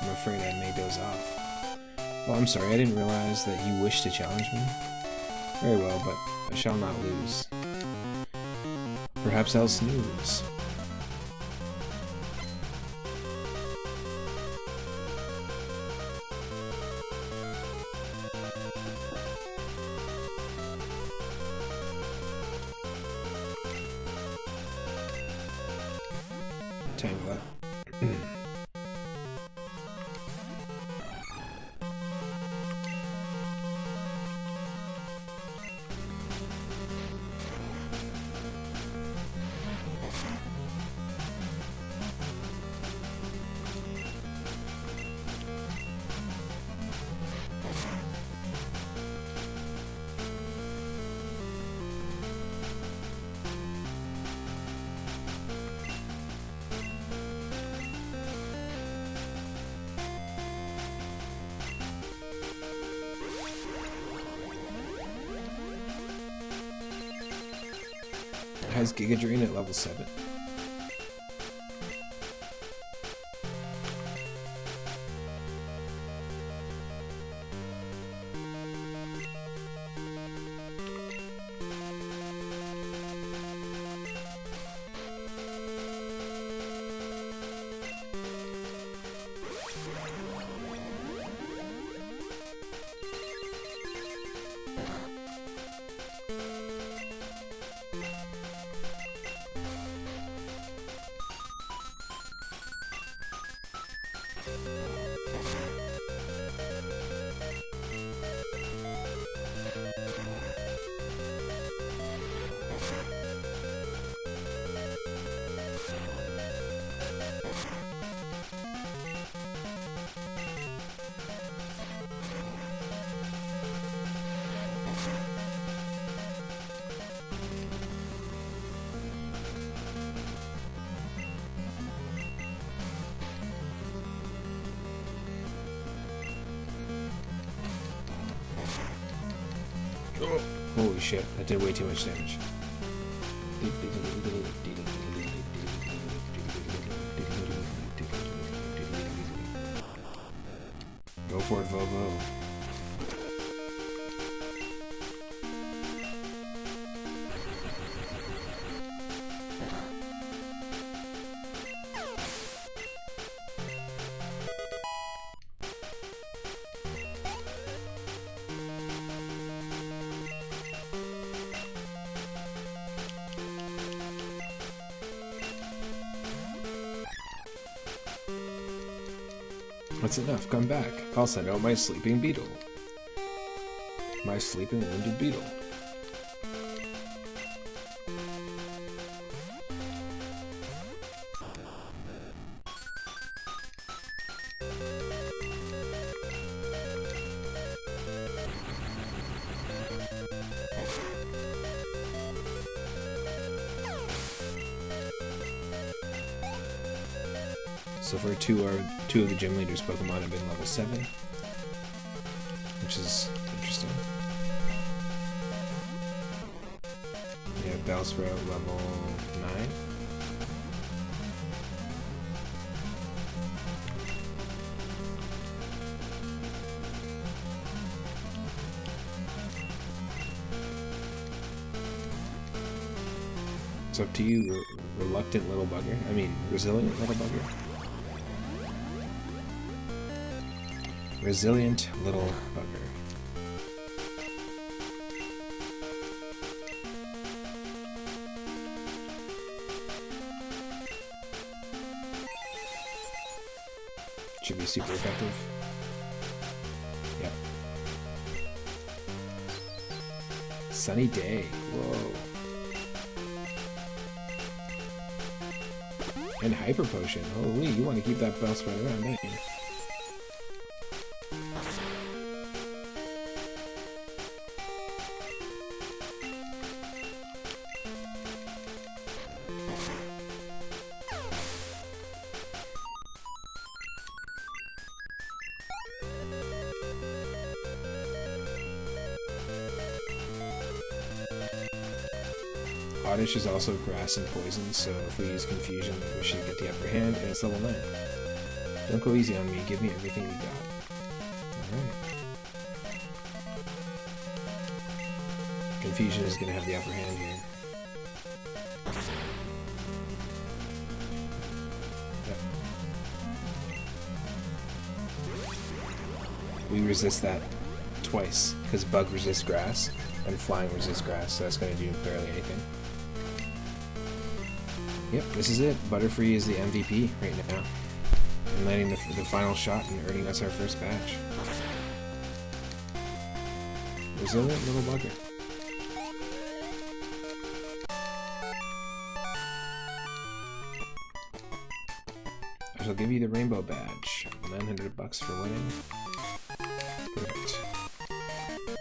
I'm afraid I may doze off. Oh, I'm sorry, I didn't realize that you wished to challenge me. Very well, but I shall not lose. Perhaps I'll snooze. Tangle up. Has Giga Drain at level 7. Oh, holy shit, that did way too much damage. Go for it, Vovo. That's enough, come back. I'll send out my sleeping beetle. My sleeping wounded beetle. So far, two of the gym leaders' Pokemon have been level 7, which is interesting. We have Bellsprout level 9. It's up to you, reluctant little bugger. I mean, resilient little bugger. Resilient little bugger. Should be super effective. Yep. Sunny day. Whoa. And Hyper Potion. Holy, you want to keep that Bellsprout around, don't you? Oddish is also grass and poison, so if we use Confusion, we should get the upper hand, and it's level 9. Don't go easy on me, give me everything you got. Alright. Confusion is going to have the upper hand here. Yep. We resist that twice, because Bug resists grass, and Flying resists grass, so that's going to do barely anything. Yep, this is it. Butterfree is the MVP right now. And landing the final shot and earning us our first badge. Resilient little bugger. I shall give you the rainbow badge. 900 bucks for winning. Perfect.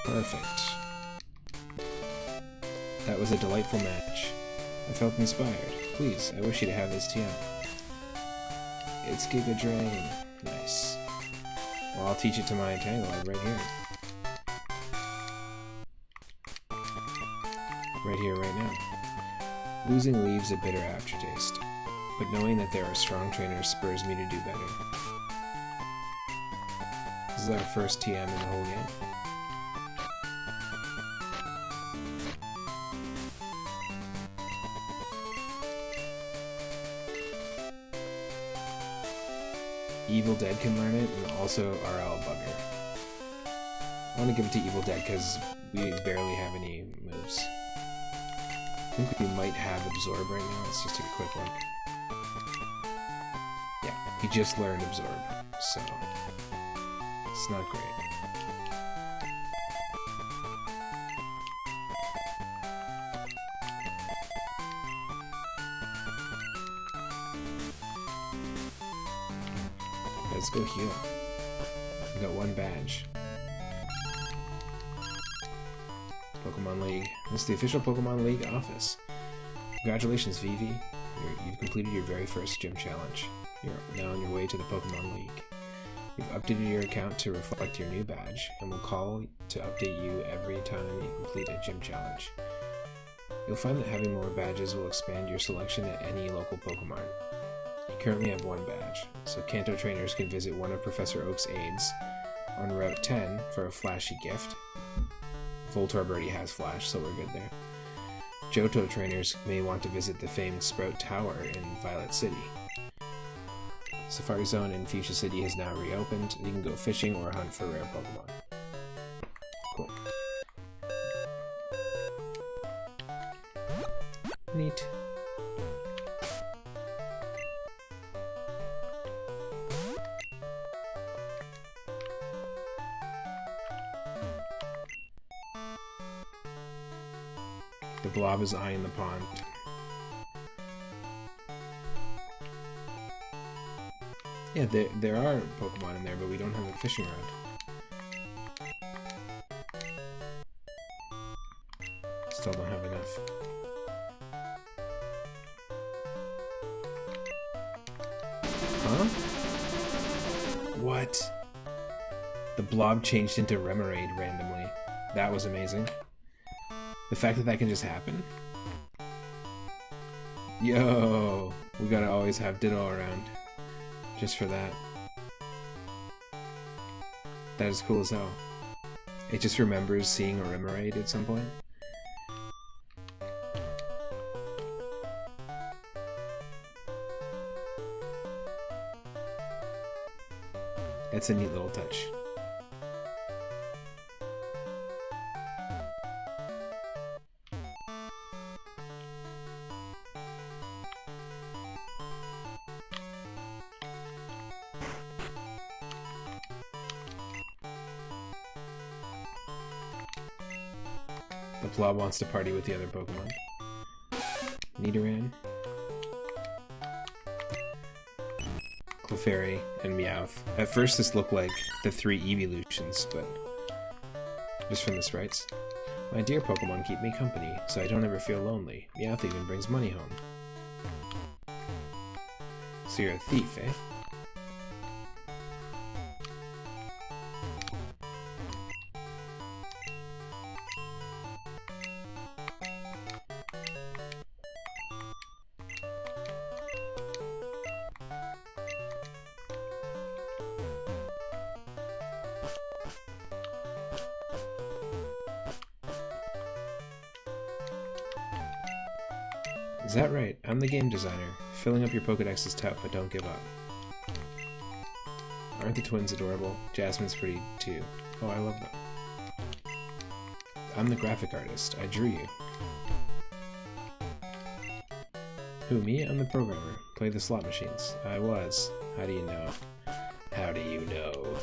Perfect. That was a delightful match. I felt inspired. Please, I wish you to have this TM. It's Giga Drain. Nice. Well, I'll teach it to my Tangela right here. Right here, right now. Losing leaves a bitter aftertaste, but knowing that there are strong trainers spurs me to do better. This is our first TM in the whole game. Evil Dead can learn it, and also RL Bugger. I want to give it to Evil Dead because we barely have any moves. I think we might have Absorb right now. Let's just take a quick look. Yeah, he just learned Absorb, so it's not great. Let's go heal. We got one badge. Pokemon League. This is the official Pokemon League office. Congratulations, Vivi. You've completed your very first gym challenge. You're now on your way to the Pokemon League. You've updated your account to reflect your new badge, and we'll call to update you every time you complete a gym challenge. You'll find that having more badges will expand your selection at any local Pokemon. You currently have one badge, so Kanto trainers can visit one of Professor Oak's aides on Route 10 for a flashy gift. Voltorb already has Flash, so we're good there. Johto trainers may want to visit the famed Sprout Tower in Violet City. Safari Zone in Fuchsia City has now reopened. You can go fishing or hunt for rare Pokemon. Cool. Neat. The blob is eyeing the pond. Yeah, there are Pokemon in there, but we don't have a fishing rod. Still don't have enough. Huh? The blob changed into Remoraid randomly. That was amazing. The fact that that can just happen. Yo! We gotta always have Ditto around. Just for that. That is cool as hell. It just remembers seeing a Remoraid at some point. That's a neat little touch. The blob wants to party with the other Pokemon. Nidoran, Clefairy, and Meowth. At first this looked like the 3 evolutions, but just from the sprites. My dear Pokemon keep me company, so I don't ever feel lonely. Meowth even brings money home. So you're a thief, eh? Is that right? I'm the game designer. Filling up your Pokedex is tough, but don't give up. Aren't the twins adorable? Jasmine's pretty too. Oh, I love them. I'm the graphic artist. I drew you. Who, me? I'm the programmer. Play the slot machines. I was. How do you know? How do you know?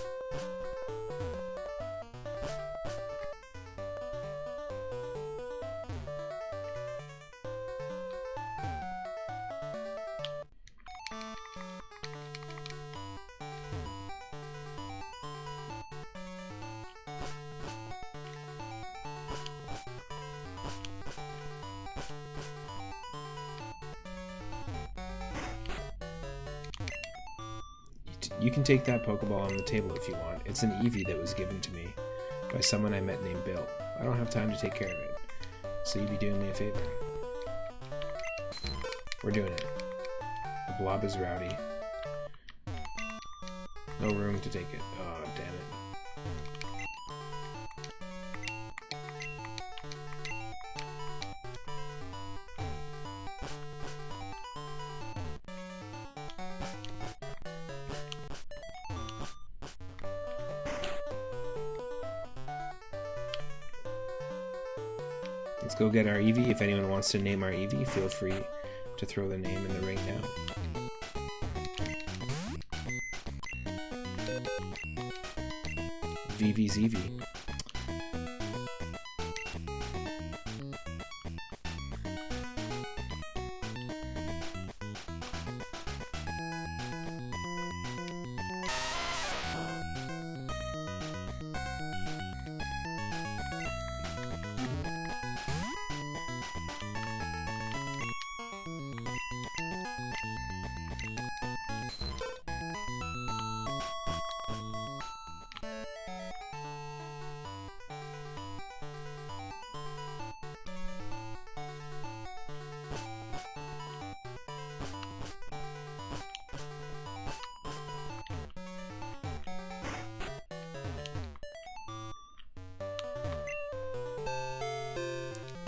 You can take that Pokeball on the table if you want. It's an Eevee that was given to me by someone I met named Bill. I don't have time to take care of it, so you'd be doing me a favor. We're doing it. The blob is rowdy. No room to take it. Oh, damn it. Let's go get our Eevee. If anyone wants to name our Eevee, feel free to throw their name in the ring now. Vivi's Eevee.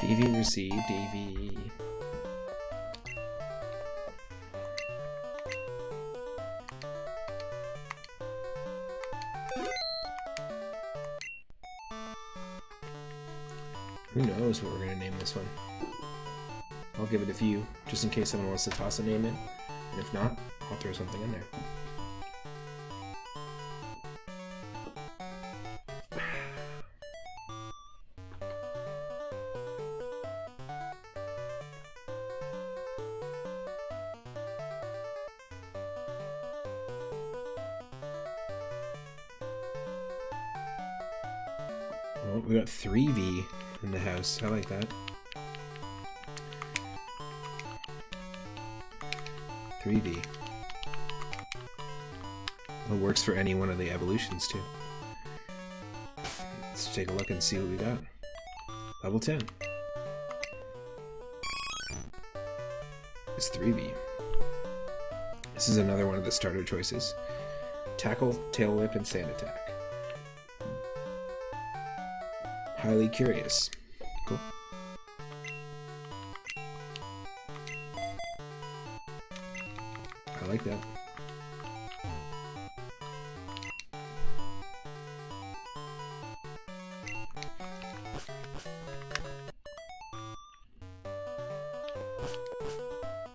Eevee received, Eevee. Who knows what we're going to name this one? I'll give it a few, just in case someone wants to toss a name in. And if not, I'll throw something in there. Oh, we got 3V in the house. I like that. 3V. It works for any one of the evolutions too. Let's take a look and see what we got. Level 10. It's 3V. This is another one of the starter choices. Tackle, Tail Whip, and Sand Attack. Highly curious. Cool. I like that.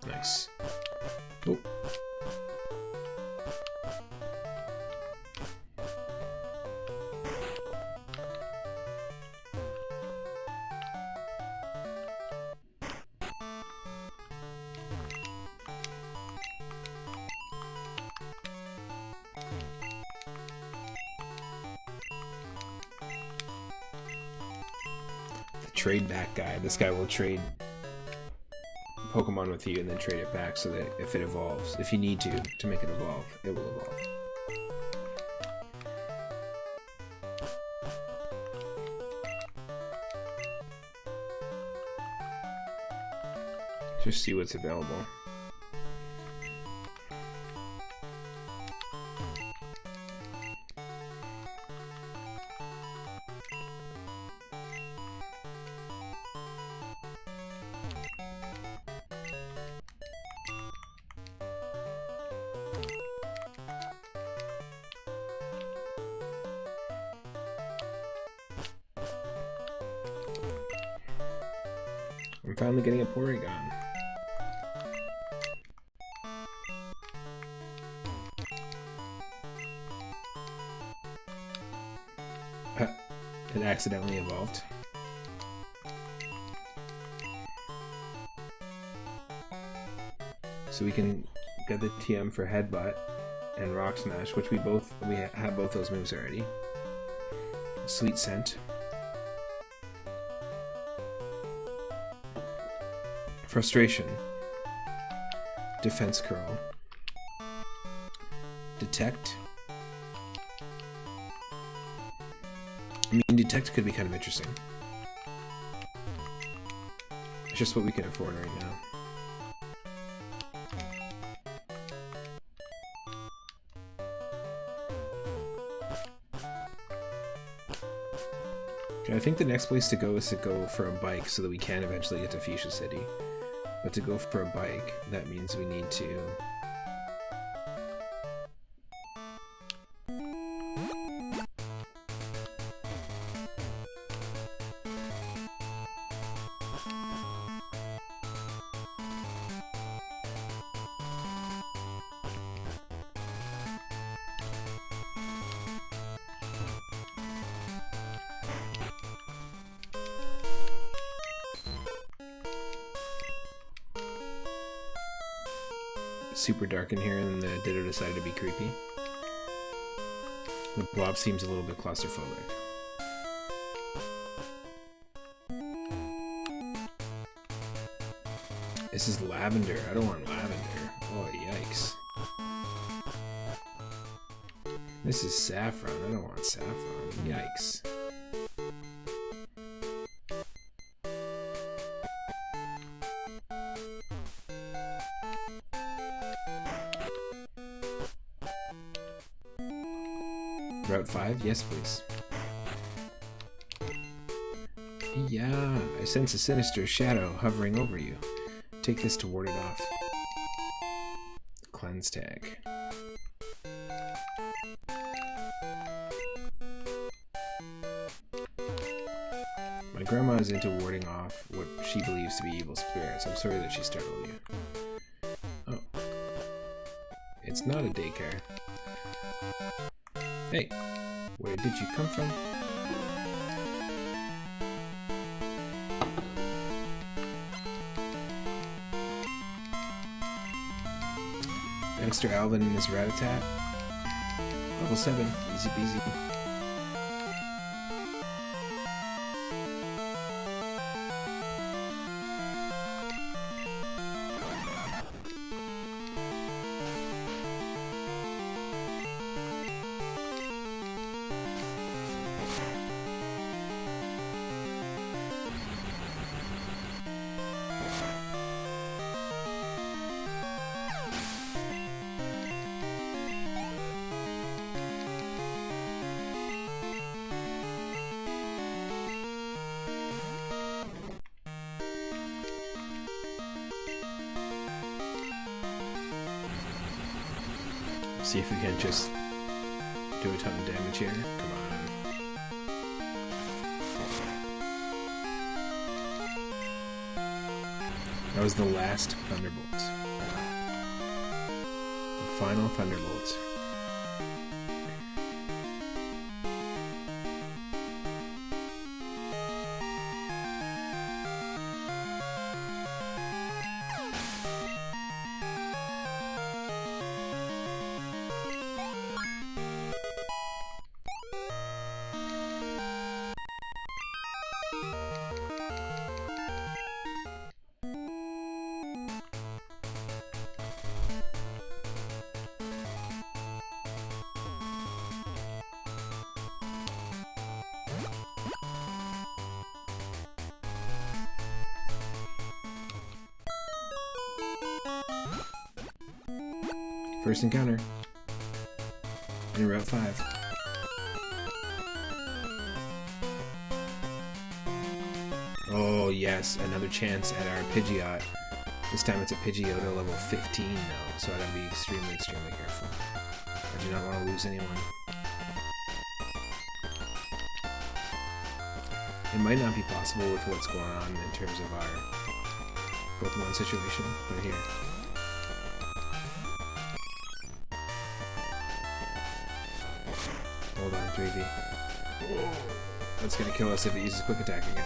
Nice. Oh. The trade back guy. This guy will trade Pokemon with you and then trade it back so that if it evolves, if you need to make it evolve, it will evolve. Just see what's available. I'm finally getting a Porygon. It accidentally evolved. So we can get the TM for Headbutt and Rock Smash, which we have both those moves already. Sweet Scent. Frustration. Defense Curl. Detect. I mean, Detect could be kind of interesting. It's just what we can afford right now. Okay, I think the next place to go is to go for a bike so that we can eventually get to Fuchsia City. But to go for a bike, that means we need to... super dark in here, and then the Ditto decided to be creepy. The blob seems a little bit claustrophobic. This is lavender. I don't want lavender. Oh, yikes. This is saffron. I don't want saffron. Yikes. Route 5? Yes, please. Yeah, I sense a sinister shadow hovering over you. Take this to ward it off. Cleanse tag. My grandma is into warding off what she believes to be evil spirits. I'm sorry that she startled you. Oh. It's not a daycare. Hey, where did you come from? Youngster Alvin and his Rattata. Level 7, easy peasy. See if we can just do a ton of damage here. Come on. That was the last Thunderbolt. The final Thunderbolt. First encounter in Route 5. Oh yes, another chance at our Pidgeot. This time it's a Pidgeotto level 15 though, so I gotta be extremely, extremely careful. I do not want to lose anyone. It might not be possible with what's going on in terms of our Pokemon situation, but here. Hold on, 3D. Whoa. That's gonna kill us if it uses Quick Attack again.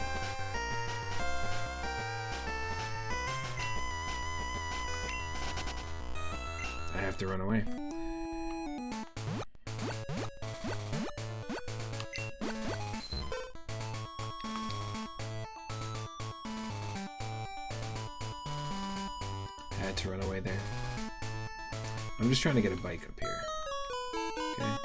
I have to run away. I had to run away there. I'm just trying to get a bike up here. Okay.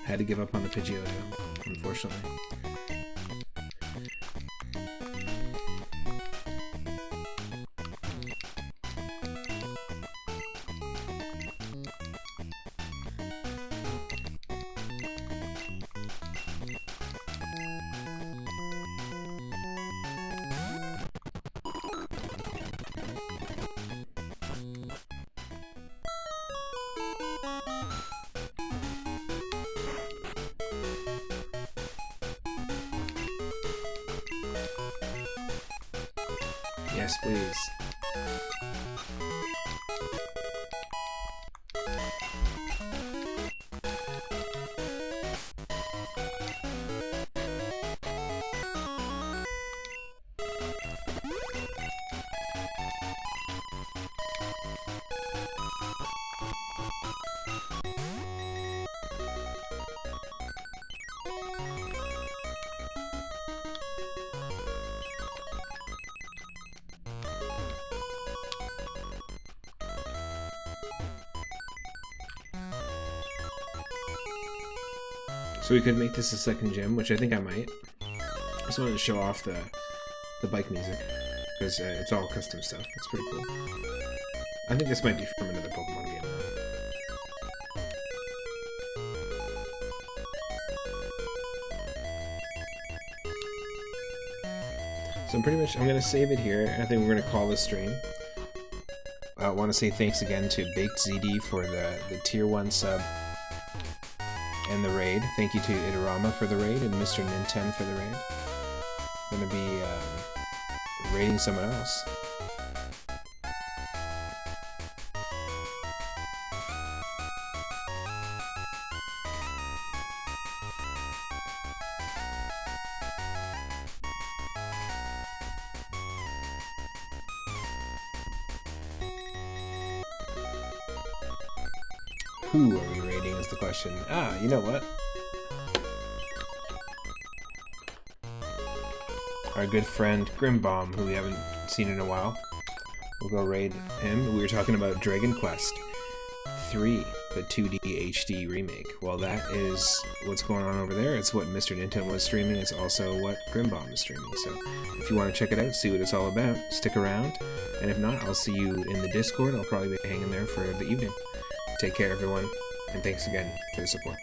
Had to give up on the Pidgeotto, unfortunately. Yes, please. So we could make this a second gym, which I think I might. I just wanted to show off the bike music, because it's all custom stuff. It's pretty cool. I think this might be from another Pokemon game though. So I'm gonna save it here. I think we're gonna call this stream. I want to say thanks again to Baked ZD for the tier 1 sub and the raid. Thank you to Idarama for the raid and Mr. Ninten for the raid. I'm gonna be raiding someone else. Who are we raiding is the question. Ah, you know what? Our good friend Grimbomb, who we haven't seen in a while. We'll go raid him. We were talking about Dragon Quest 3, the 2D HD remake. Well, that is what's going on over there. It's what Mr. Ninten was streaming. It's also what Grimbomb is streaming. So if you want to check it out, see what it's all about, stick around. And if not, I'll see you in the Discord. I'll probably be hanging there for the evening. Take care, everyone. And thanks again for the support.